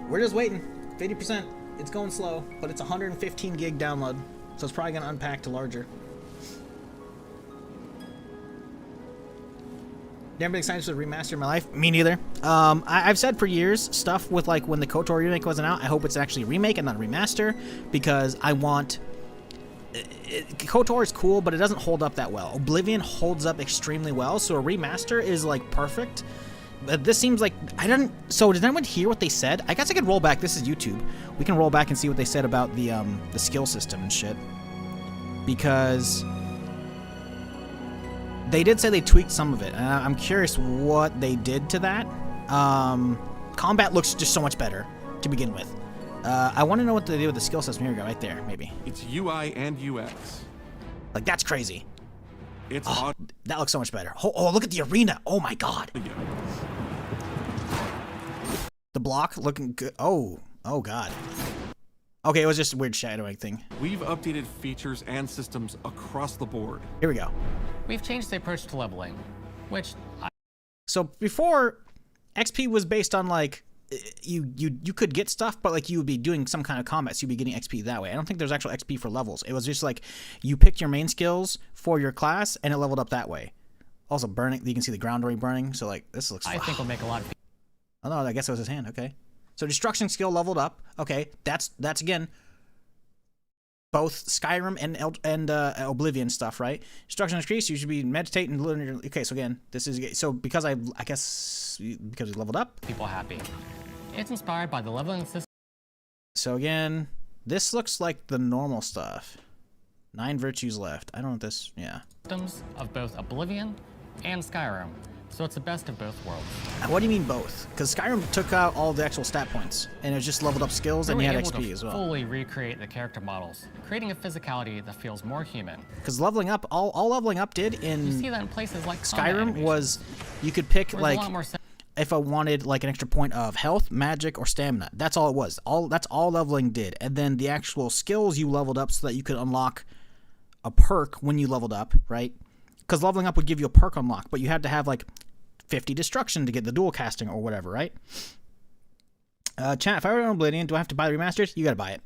We're just waiting. 50%. It's going slow, but it's 115 gig download. So it's probably going to unpack to larger. Never been excited for the remaster in my life. Me neither. I've said for years, stuff with like when the KOTOR remake wasn't out, I hope it's actually a remake and not a remaster, because I want... KOTOR is cool, but it doesn't hold up that well. Oblivion holds up extremely well, so a remaster is like perfect. But this seems like... So did anyone hear what they said? I guess I could roll back. This is YouTube. We can roll back and see what they said about the skill system and shit. Because they did say they tweaked some of it. And I'm curious what they did to that. Combat looks just so much better to begin with. I want to know what they did with the skill system. Here we go, right there, maybe. It's UI and UX. Like, that's crazy. It's that looks so much better. Oh, look at the arena. Oh my god. The block looking good. Oh god. Okay, it was just a weird shadowing thing. We've updated features and systems across the board. Here we go. We've changed the approach to leveling, which So before, XP was based on like you could get stuff, but like you would be doing some kind of combat, so you'd be getting XP that way. I don't think there's actual XP for levels. It was just like you picked your main skills for your class, and it leveled up that way. Also burning, you can see the ground already burning, so like this looks... I think will make a lot of... Oh no, I guess it was his hand, okay. So destruction skill leveled up, okay, that's again, both Skyrim and Oblivion stuff, right? Destruction increased, you should be meditating, okay, so again, this is, so because I guess, because we leveled up. People happy. It's inspired by the leveling system. So again, this looks like the normal stuff. 9 virtues left. I don't know what this, yeah. Systems of both Oblivion and Skyrim, So it's the best of both worlds. What do you mean both? Because Skyrim took out all the actual stat points, and it was just leveled up skills, and you had XP as well. Fully recreate the character models, creating a physicality that feels more human. Because leveling up, all leveling up did in You see that in places like Skyrim was, you could pick like if I wanted like an extra point of health, magic, or stamina. That's all it was. That's all leveling did, and then the actual skills you leveled up so that you could unlock a perk when you leveled up, right? Because leveling up would give you a perk unlock, but you had to have like 50 destruction to get the dual casting or whatever, right? Chat, if I were on Oblivion, do I have to buy the remastered? You gotta buy it.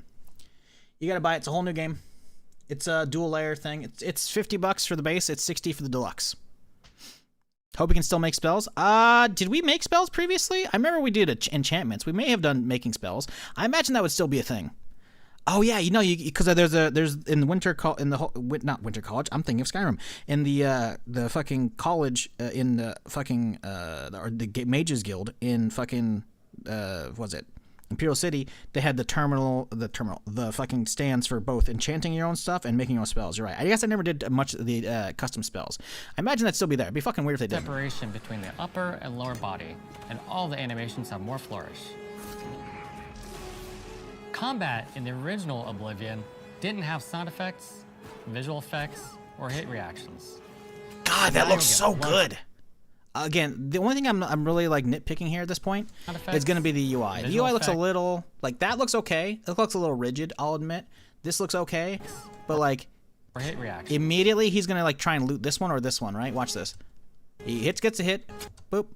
You gotta buy it. It's a whole new game. It's a dual layer thing. It's $50 for the base. It's $60 for the deluxe. Hope you can still make spells. Did we make spells previously? I remember we did enchantments. We may have done making spells. I imagine that would still be a thing. Oh yeah, because there's in the not winter college. I'm thinking of Skyrim. In the fucking college in the fucking the Mages Guild in fucking was it Imperial City? They had the fucking stands for both enchanting your own stuff and making your own spells. You're right. I guess I never did much of the custom spells. I imagine that'd still be there. It'd be fucking weird if they did. Separation between the upper and lower body, and all the animations have more flourish. Combat in the original Oblivion didn't have sound effects, visual effects, or hit reactions. God, that looks so good. Again, the only thing I'm really like nitpicking here at this point is going to be the UI. The UI looks a little like that looks okay. It looks a little rigid, I'll admit. This looks okay, but like or hit reaction. Immediately he's going to like try and loot this one or this one, right? Watch this. He gets a hit. Boop.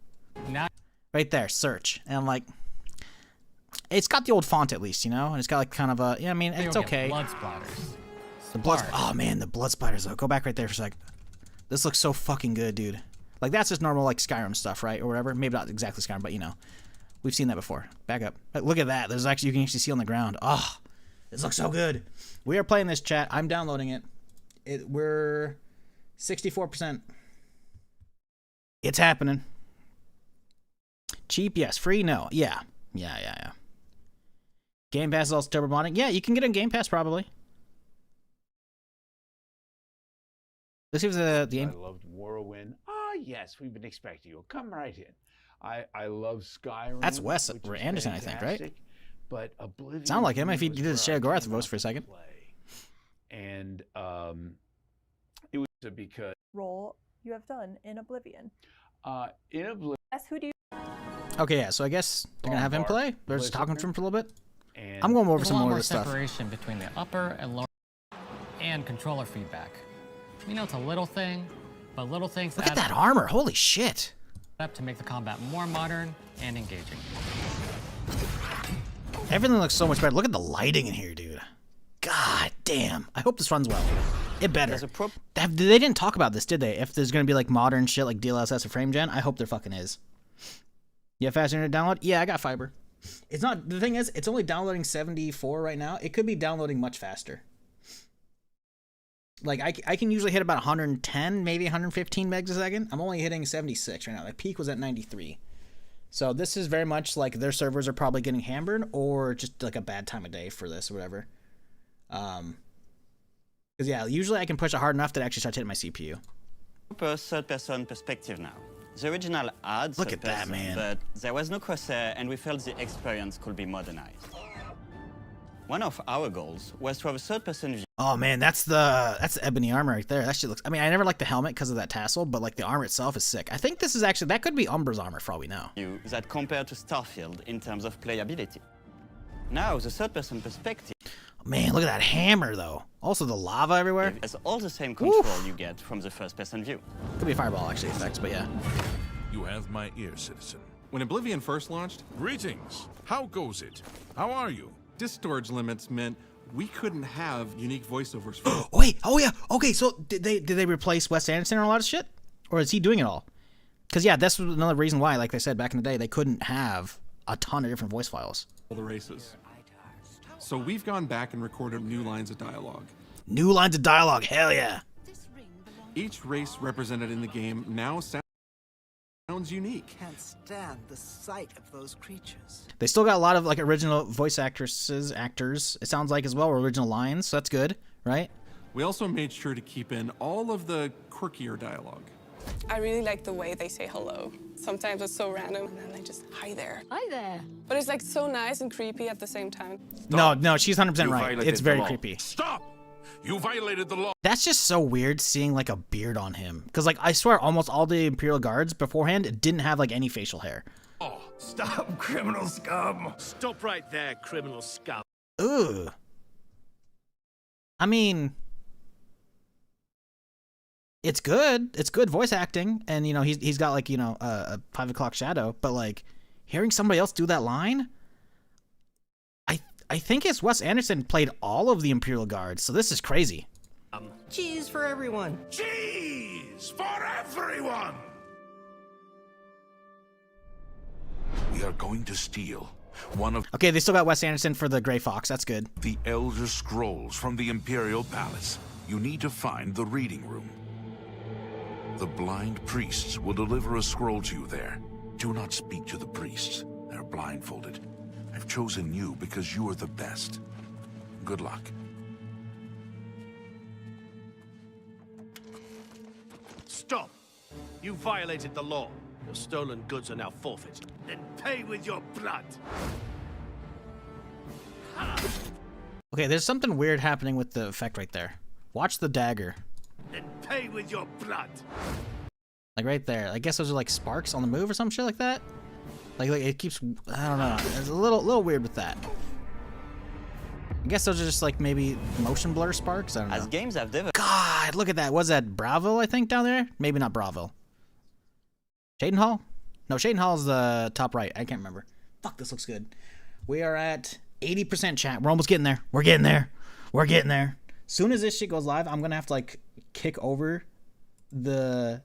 Now right there, search. And I'm like, it's got the old font at least, you know? And it's got like kind of a, yeah, I mean, it's okay. Blood splatters. The blood, oh man, the blood splatters though. Go back right there for a sec. This looks so fucking good, dude. Like that's just normal like Skyrim stuff, right? Or whatever. Maybe not exactly Skyrim, but you know. We've seen that before. Back up. Look at that. There's actually, you can actually see on the ground. Oh, this looks so good. We are playing this, chat. I'm downloading it. We're 64%. It's happening. Cheap, yes. Free, no. Yeah. Game Pass is also turbo modding. Yeah, you can get it in Game Pass probably. Let's see if the game. I loved Morrowind. Yes, we've been expecting you. Come right in. I love Skyrim. That's Wes Anderson, I think, right? But Oblivion. Sound like him if he did the Shadowgorath voice for a second. And it was because role you have done in Oblivion. In Oblivion. Yes, who do you? Okay, yeah. So I guess they're gonna have him play. They're just talking to him for a little bit. And I'm going over some more of this stuff. Separation between the upper and lower and controller feedback. You know, it's a little thing, but little things. Look at that armor! Holy shit! Up to make the combat more modern and engaging. Everything looks so much better. Look at the lighting in here, dude. God damn! I hope this runs well. It better. They didn't talk about this, did they? If there's gonna be like modern shit like DLSS or frame gen, I hope there fucking is. You have fast internet download? Yeah, I got fiber. It's not, the thing is, it's only downloading 74 right now. It could be downloading much faster. Like, I can usually hit about 110, maybe 115 megs a second. I'm only hitting 76 right now. My peak was at 93. So this is very much like their servers are probably getting hammered or just like a bad time of day for this or whatever. Because, yeah, usually I can push it hard enough that I actually start hitting my CPU. Third-person perspective now. The original had Look at that, man. But there was no crosshair, and we felt the experience could be modernized. One of our goals was to have a third-person view. Oh man, that's the ebony armor right there. That shit looks. I mean, I never liked the helmet because of that tassel, but like the armor itself is sick. I think this is actually that could be Umbra's armor for all we know. That compared to Starfield in terms of playability. Now the third-person perspective. Man, look at that hammer though. Also the lava everywhere. It's all the same control you get from the first-person view. Could be a fireball actually effects, but yeah. You have my ear, citizen. When Oblivion first launched, greetings. How goes it? How are you? Disk storage limits meant we couldn't have unique voiceovers for Wait, oh yeah, okay, so did they replace Wes Anderson on a lot of shit? Or is he doing it all? Because yeah, that's another reason why, like they said back in the day, they couldn't have a ton of different voice files. all the races. So we've gone back and recorded new lines of dialogue. New lines of dialogue, hell yeah. Each race represented in the game now sounds unique. Can't stand the sight of those creatures. They still got a lot of like original voice actors, it sounds like as well, original lines, so that's good, right? We also made sure to keep in all of the quirkier dialogue. I really like the way they say hello. Sometimes it's so random, and then they just, hi there. Hi there. But it's like so nice and creepy at the same time. No, she's 100% You right. violated It's the very law. creepy. Stop! You violated the law. That's just so weird seeing like a beard on him. Because like I swear almost all the Imperial Guards beforehand didn't have like any facial hair. Oh, stop, criminal scum! Stop right there, criminal scum. Ugh. I mean, it's good. It's good voice acting, and you know he's got like a 5 o'clock shadow. But like hearing somebody else do that line, I think it's Wes Anderson played all of the Imperial Guards, so this is crazy. Cheese for everyone. Cheese for everyone! We are going to steal one of Okay, they still got Wes Anderson for the Gray Fox. That's good. the Elder Scrolls from the Imperial Palace. You need to find the reading room. The blind priests will deliver a scroll to you there. Do not speak to the priests. They're blindfolded. I've chosen you because you are the best. Good luck. Stop! You violated the law. Your stolen goods are now forfeit. Then pay with your blood. Okay, there's something weird happening with the effect right there. Watch the dagger. Then pay with your blood. Like right there. I guess those are like sparks on the move or some shit like that. Like it keeps, I don't know. It's a little weird with that. I guess those are just like maybe motion blur sparks. I don't know. As games have developed. God, look at that. Was that Bravo, I think, down there? Maybe not Bravo. Shaden Hall? No, Shaden Hall's the top right. I can't remember. Fuck, this looks good. We are at 80% chat. We're almost getting there. We're getting there. We're getting there. Soon as this shit goes live, I'm gonna have to like kick over the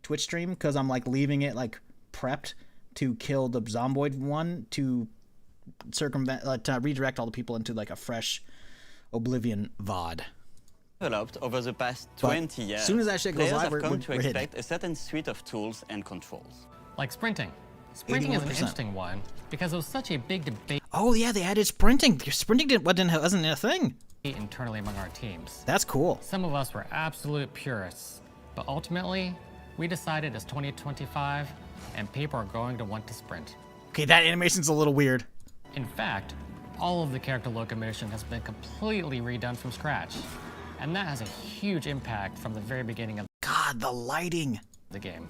Twitch stream because I'm like leaving it like prepped to kill the Zomboid one to circumvent, to redirect all the people into like a fresh Oblivion VOD. Developed over the past But 20 years. as soon as that shit goes players live, have we're come to hitting expect a certain suite of tools and controls. Like sprinting. Sprinting is an 81%. interesting one because it was such a big debate Oh yeah, they added sprinting. Sprinting wasn't a thing. internally among our teams. That's cool. Some of us were absolute purists, but ultimately, we decided it's 2025 and people are going to want to sprint. Okay, that animation's a little weird. In fact, all of the character locomotion has been completely redone from scratch, and that has a huge impact from the very beginning of God, the lighting. the game.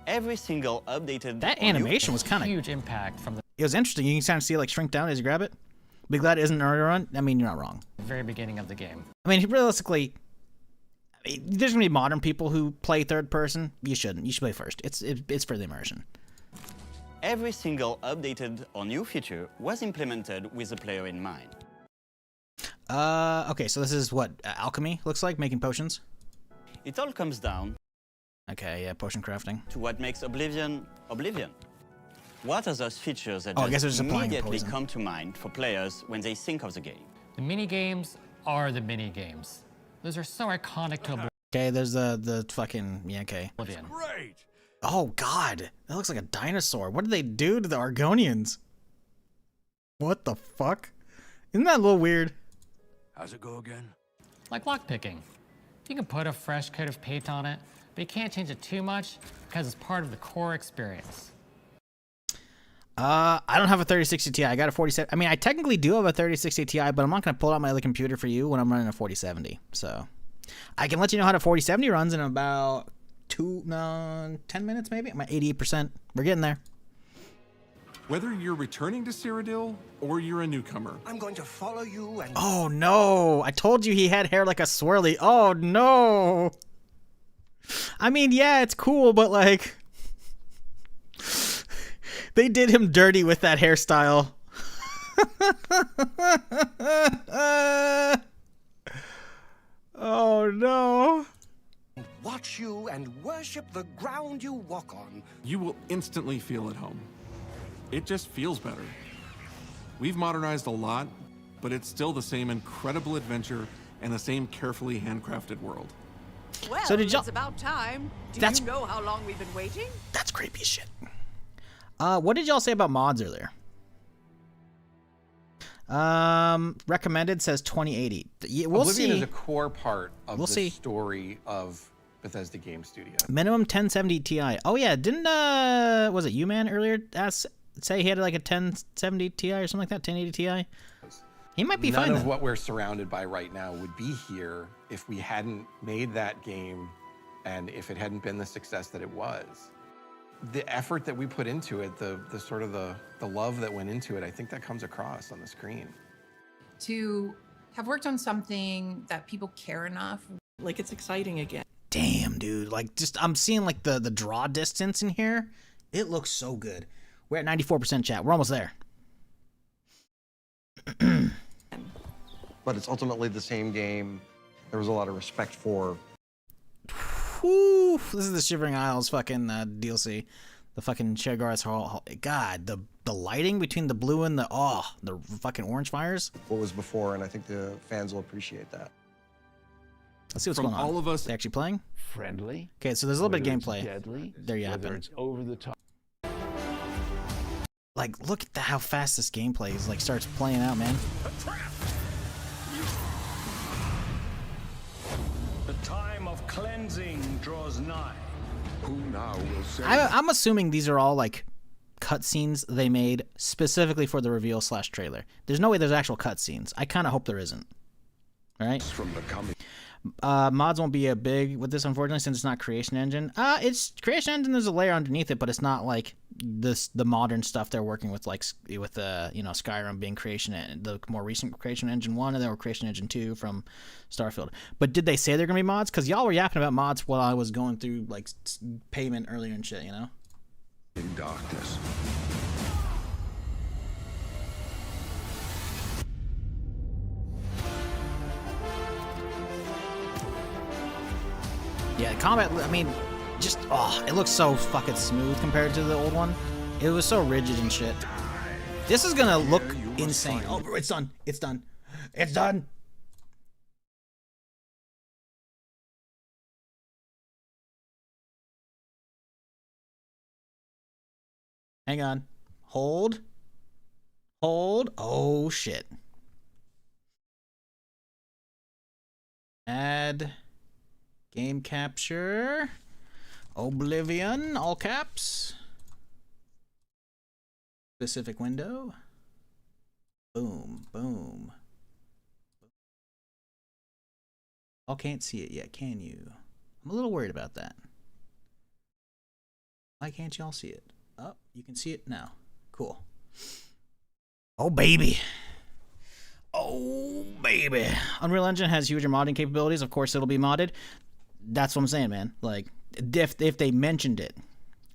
Every single updated. That animation was kind of huge impact from the It was interesting. You can kind of see it like shrink down as you grab it. Be glad it isn't an early run. I mean, you're not wrong. very beginning of the game. I mean, realistically, there's gonna be modern people who play third person. You shouldn't. You should play first. It's for the immersion. Every single updated or new feature was implemented with the player in mind. Okay, so this is what alchemy looks like, making potions. It all comes down Okay, yeah, potion crafting. to what makes Oblivion Oblivion. What are those features that Oh, I guess they're just applying immediately poison. come to mind for players when they think of the game? The mini games are the mini games. Those are so iconic to Okay, there's the fucking yeah. Okay. Oblivion. Great. Oh God, that looks like a dinosaur. What did they do to the Argonians? What the fuck? Isn't that a little weird? How's it go again? Like lockpicking. You can put a fresh coat of paint on it, but you can't change it too much because it's part of the core experience. I don't have a 3060 Ti. I got a 47. I mean, I technically do have a 3060 Ti, but I'm not gonna pull out my other computer for you when I'm running a 4070. So, I can let you know how the 4070 runs in about 10 minutes maybe. I'm at 88%. We're getting there. Whether you're returning to Cyrodiil or you're a newcomer, I'm going to follow you and... Oh no! I told you he had hair like a swirly. Oh no! I mean, yeah, it's cool, but like, they did him dirty with that hairstyle. Oh no! watch you and worship the ground you walk on. you will instantly feel at home. It just feels better. We've modernized a lot, but it's still the same incredible adventure and the same carefully handcrafted world. Well, So did y'all- it's about time. Do That's- you know how long we've been waiting? That's creepy as shit. What did y'all say about mods earlier? Recommended says 2080. Yeah, we'll Oblivion see. is a core part of We'll the see. story of Bethesda Game Studios. Minimum 1070 Ti. Oh yeah, didn't was it you man earlier say he had like a 1070 Ti or something like that, 1080 Ti? He might be fine. None of then. what we're surrounded by right now would be here if we hadn't made that game and if it hadn't been the success that it was. The effort that we put into it, the sort of the love that went into it, I think that comes across on the screen. To have worked on something that people care enough. Like, it's exciting again. Damn, dude. Like, just I'm seeing like the draw distance in here. It looks so good. We're at 94% chat. We're almost there. But it's ultimately the same game. There was a lot of respect for. Whew, this is the Shivering Isles fucking DLC. The fucking Shaggar's Hall. God, the lighting between the blue and the fucking orange fires. What was before, and I think the fans will appreciate that. Let's see what's From going on. all of us, they actually playing? Friendly. Okay, so there's a little bit of whether it's gameplay. Deadly, There you have whether it. it's over the top. Like, look at how fast this gameplay is. Like, starts playing out, man. The time of cleansing draws nigh. Who now will say? I'm assuming these are all like cutscenes they made specifically for the reveal / trailer. There's no way there's actual cutscenes. I kind of hope there isn't. All right. From the coming. Mods won't be a big with this, unfortunately, since it's not Creation Engine. It's Creation Engine. There's a layer underneath it, but it's not like the modern stuff they're working with, like with Skyrim being the more recent Creation Engine 1, and then Creation Engine 2 from Starfield. But did they say they're gonna be mods? Because y'all were yapping about mods while I was going through like payment earlier and shit, you know. In darkness. Yeah, combat, I mean, just, it looks so fucking smooth compared to the old one. It was so rigid and shit. This is gonna look insane. Oh, bro, it's done. It's done. It's done. Hang on. Hold. Hold. Oh, shit. Add game capture. Oblivion, all caps. Specific window. Boom, boom. Y'all can't see it yet, can you? I'm a little worried about that. Why can't y'all see it? Oh, you can see it now. Cool. Oh, baby. Oh, baby. Unreal Engine has huger modding capabilities. Of course, it'll be modded. That's what I'm saying, man. Like, if they mentioned it.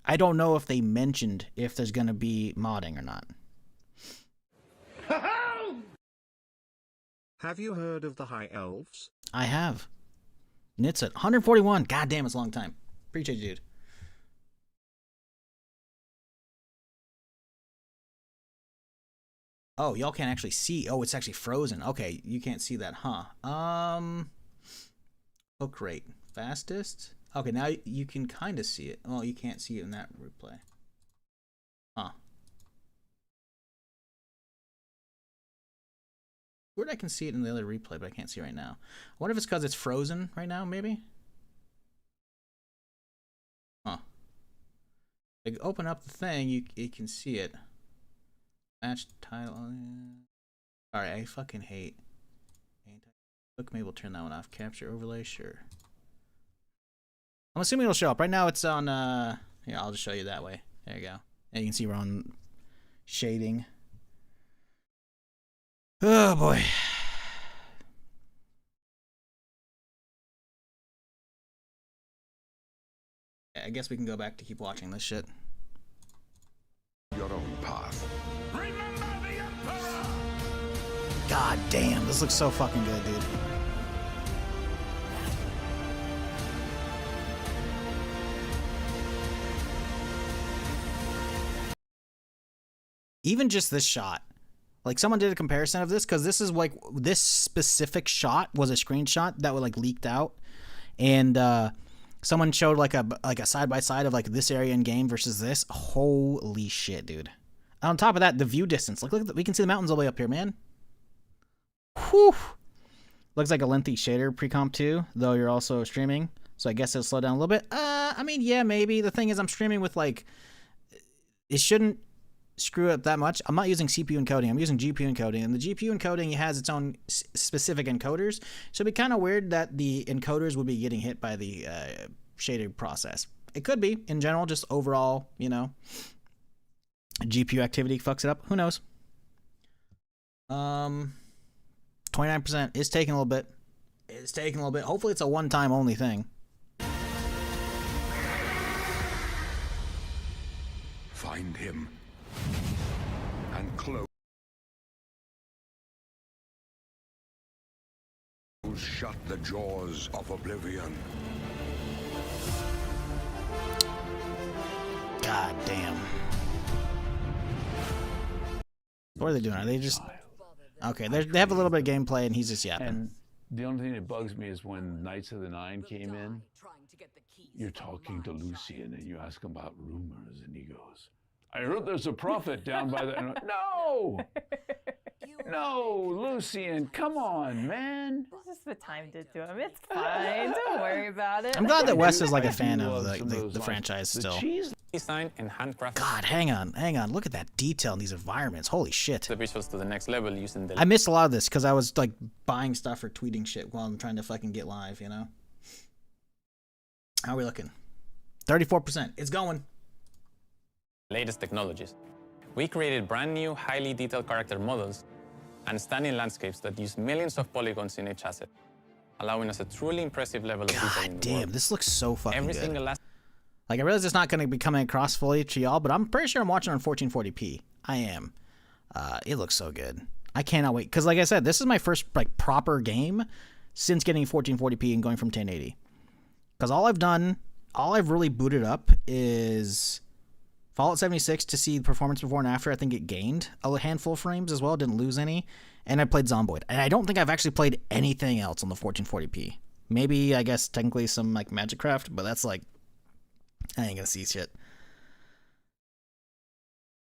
I don't know if they mentioned if there's going to be modding or not. Have you heard of the High Elves? I have. Nitsa, 141. God damn, it's a long time. Appreciate you, dude. Oh, y'all can't actually see. Oh, it's actually frozen. Okay, you can't see that, huh? Hook rate. Fastest? Okay, now you can kind of see it. Oh, you can't see it in that replay. Huh. Where I can see it in the other replay, but I can't see it right now. I wonder if it's because it's frozen right now, maybe? Huh. Like, open up the thing, you can see it. Match title. Alright, I fucking hate. Look, maybe we'll turn that one off. Capture overlay, sure. I'm assuming it'll show up. Right now it's on, here, I'll just show you that way. There you go. And you can see we're on shading. Oh, boy. I guess we can go back to keep watching this shit. Your own path. God damn, this looks so fucking good, dude. Even just this shot. Like, someone did a comparison of this, because this is like, this specific shot was a screenshot that was like leaked out. And someone showed like a side-by-side of like this area in game versus this. Holy shit, dude. On top of that, the view distance. Like, look, we can see the mountains all the way up here, man. Whew. Looks like a lengthy shader pre-comp too, though you're also streaming. so I guess it'll slow down a little bit. I mean, yeah, maybe. The thing is, I'm streaming with like, it shouldn't screw up that much. I'm not using CPU encoding. I'm using GPU encoding, and the GPU encoding has its own specific encoders. So it'd be kind of weird that the encoders would be getting hit by the shaded process. It could be in general, just overall, you know, GPU activity fucks it up. Who knows? 29% is taking a little bit. It's taking a little bit. Hopefully, it's a one-time only thing. Find him and close shut the jaws of oblivion. God damn. What are they doing? Are they just... Okay, they have a little bit of gameplay, and he's just yapping. And the only thing that bugs me is when Knights of the Nine came in, you're talking to Lucian, and you ask him about rumors, and he goes, I heard there's a prophet down by the... And I'm like, no! No, Lucian, come on, man. This is what time did to him. It's fine. Don't worry about it. I'm glad that Wes is like a fan of the franchise still. Design and handcraft. God, hang on. Look at that detail in these environments. Holy shit. The visuals to the next level using the... I missed a lot of this because I was like buying stuff or tweeting shit while I'm trying to fucking get live, you know? How are we looking? 34%. It's going. Latest technologies. We created brand new, highly detailed character models and stunning landscapes that use millions of polygons in each asset, allowing us a truly impressive level of detail in the world. Damn, this looks so fucking Every good. single Like, I realize it's not going to be coming across fully to y'all, but I'm pretty sure I'm watching on 1440p. I am. It looks so good. I cannot wait. Because, like I said, this is my first like proper game since getting 1440p and going from 1080. Because all I've really booted up is Fallout 76 to see the performance before and after. I think it gained a handful of frames as well. Didn't lose any. And I played Zomboid. And I don't think I've actually played anything else on the 1440p. Maybe, I guess, technically some like Magicraft, but that's like... I ain't gonna see shit.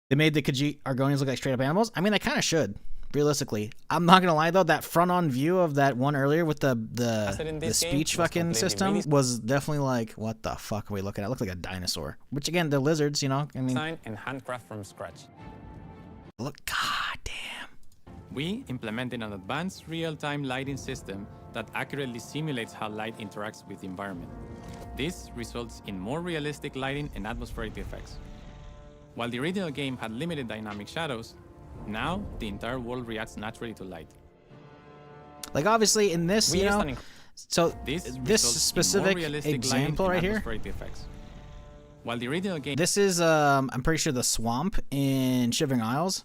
They made the Khajiit Argonians look like straight up animals. I mean, they kind of should, realistically. I'm not gonna lie though, that front-on view of that one earlier with the speech fucking system was definitely like, what the fuck are we looking at? It looked like a dinosaur. Which again, they're lizards, you know. I mean, design and handcraft from scratch. Look, god damn. We implemented an advanced real-time lighting system that accurately simulates how light interacts with the environment. This results in more realistic lighting and atmospheric effects. While the original game had limited dynamic shadows, now the entire world reacts naturally to light. Like obviously in this, you know, so this specific example right here. While the original game, this is I'm pretty sure the swamp in Shivering Isles,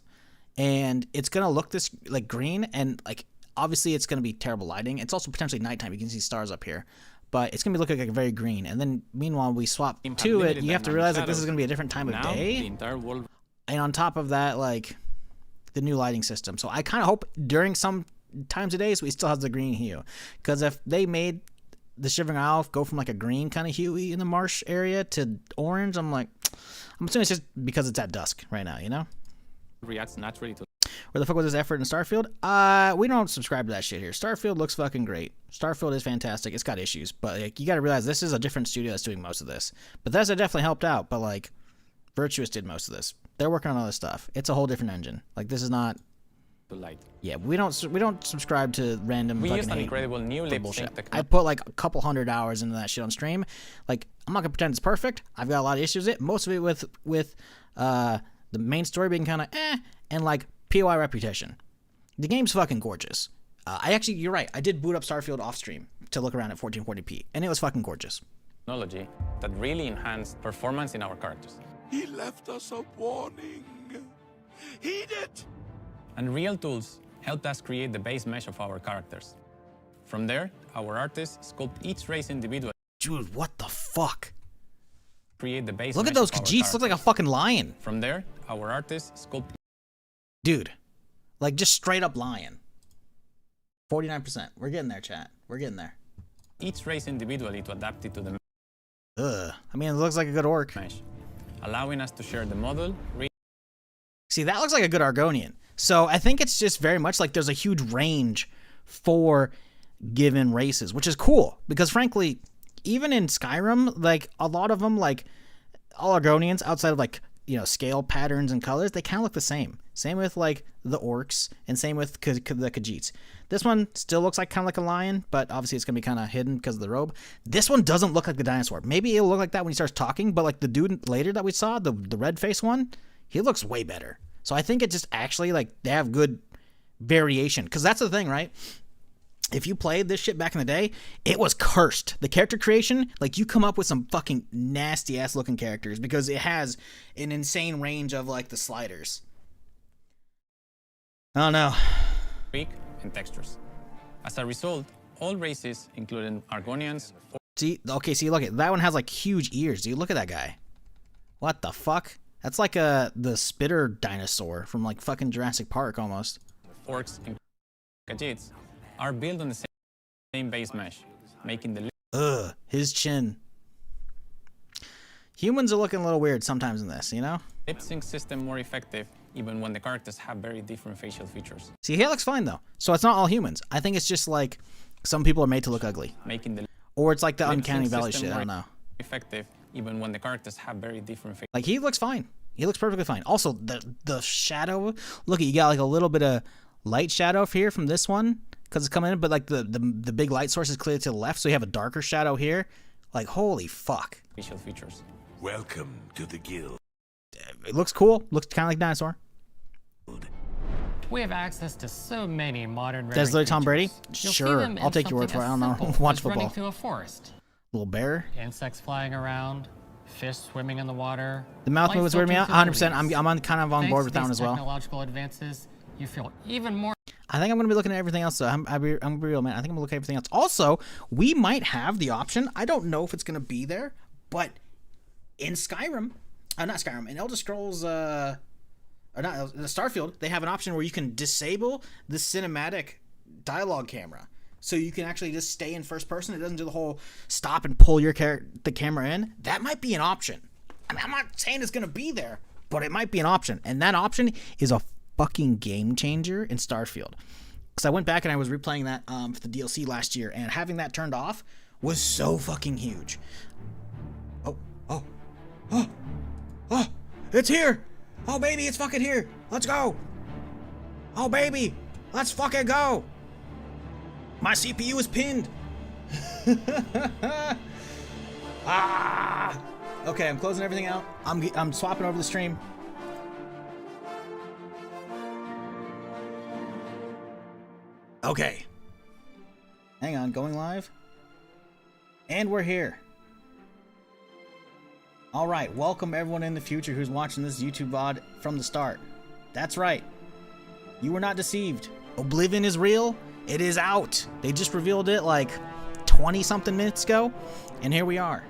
and it's gonna look this like green, and like obviously it's gonna be terrible lighting. It's also potentially nighttime. You can see stars up here. But it's going to be looking like very green. And then, meanwhile, we swap to it. You have to realize like this is going to be a different time of day. And on top of that, like, the new lighting system. So I kind of hope during some times of days we still have the green hue. Because if they made the Shivering Isle go from like a green kind of hue in the marsh area to orange, I'm assuming it's just because it's at dusk right now, you know? Reacts naturally to... Where the fuck was this effort in Starfield? We don't subscribe to that shit here. Starfield looks fucking great. Starfield is fantastic. It's got issues, but like, you got to realize this is a different studio that's doing most of this. Bethesda definitely helped out, but like Virtuous did most of this. They're working on other stuff. It's a whole different engine. Like this is not. Light. Yeah, we don't subscribe to random. We fucking used an incredible new lip bullshit. sync I put like a couple 100 hours into that shit on stream. Like I'm not gonna pretend it's perfect. I've got a lot of issues with it. Most of it with the main story being kind of and like POI reputation. The game's fucking gorgeous. You're right. I did boot up Starfield off stream to look around at 1440p, and it was fucking gorgeous. Technology that really enhanced performance in our characters. He left us a warning. Heed it! And real tools helped us create the base mesh of our characters. From there, our artists sculpt each race individually. Dude, what the fuck? Create the base. Look at those Khajiits. Look like a fucking lion. From there, our artists sculpt. Dude, like just straight up lion. 49%. We're getting there, chat. We're getting there. Each race individually to adapt it to the. I mean, it looks like a good orc. Mesh, allowing us to share the model. See, that looks like a good Argonian. So I think it's just very much like there's a huge range for given races, which is cool because frankly, even in Skyrim, like a lot of them, like all Argonians, outside of like, you know, scale patterns and colors, they kind of look the same. Same with like the orcs, and same with the Khajiits. This one still looks like kind of like a lion, but obviously it's gonna be kind of hidden because of the robe. This one doesn't look like the dinosaur. Maybe it'll look like that when he starts talking, but like the dude later that we saw, the red face one, he looks way better. So I think it just actually, like, they have good variation, because that's the thing, right? If you played this shit back in the day, it was cursed. The character creation, like, you come up with some fucking nasty ass looking characters because it has an insane range of like the sliders. I don't know. Weak and textures. As a result, all races, including Argonians. See, look at that one has like huge ears, dude. Look at that guy. What the fuck? That's like the spitter dinosaur from like fucking Jurassic Park almost. Orcs and Khajiits are built on the same base mesh, making the his chin. Humans are looking a little weird sometimes in this, you know? lip sync system more effective, even when the characters have very different facial features. See, he looks fine though. So it's not all humans. I think it's just like some people are made to look ugly. Making the or it's like the lip uncanny sync valley system shit. I more don't know. Effective, even when the characters have very different facial. Like, he looks fine. He looks perfectly fine. Also, the shadow. Look, you got like a little bit of light shadow here from this one because it's coming in, but like the big light source is clearly to the left, so you have a darker shadow here. Like, holy fuck. Facial features. Welcome to the guild. It looks cool. Looks kind of like dinosaur. We have access to so many modern. Does literally Tom Brady? You'll see Sure, them in I'll take your word for it. I don't know. something as Watch simple as running football. through a forest. Little bear. Insects flying around, fish swimming in the water. The mouth light movements weird me out. filtering through 100%. the leaves. I'm on kind of on Thanks board to with that one these as well. Technological advances, you feel even more. I think I'm going to be looking at everything else, though. I'm gonna be real, man. I think I'm going to look at everything else. Also, we might have the option. I don't know if it's going to be there, but in Skyrim, not Skyrim, in Elder Scrolls, or not, the Starfield, they have an option where you can disable the cinematic dialogue camera. So you can actually just stay in first person. It doesn't do the whole stop and pull the camera in. That might be an option. I mean, I'm not saying it's going to be there, but it might be an option. And that option is a fucking game changer in Starfield. Because I went back and I was replaying that for the DLC last year, and having that turned off was so fucking huge. Oh, it's here. Oh, baby, it's fucking here. Let's go. Oh, baby, let's fucking go. My CPU is pinned. Okay, I'm closing everything out. I'm swapping over the stream. Okay. Hang on, going live. And we're here. All right, welcome everyone in the future who's watching this YouTube VOD from the start. That's right. You were not deceived. Oblivion is real. It is out. They just revealed it like 20-something minutes ago, and here we are.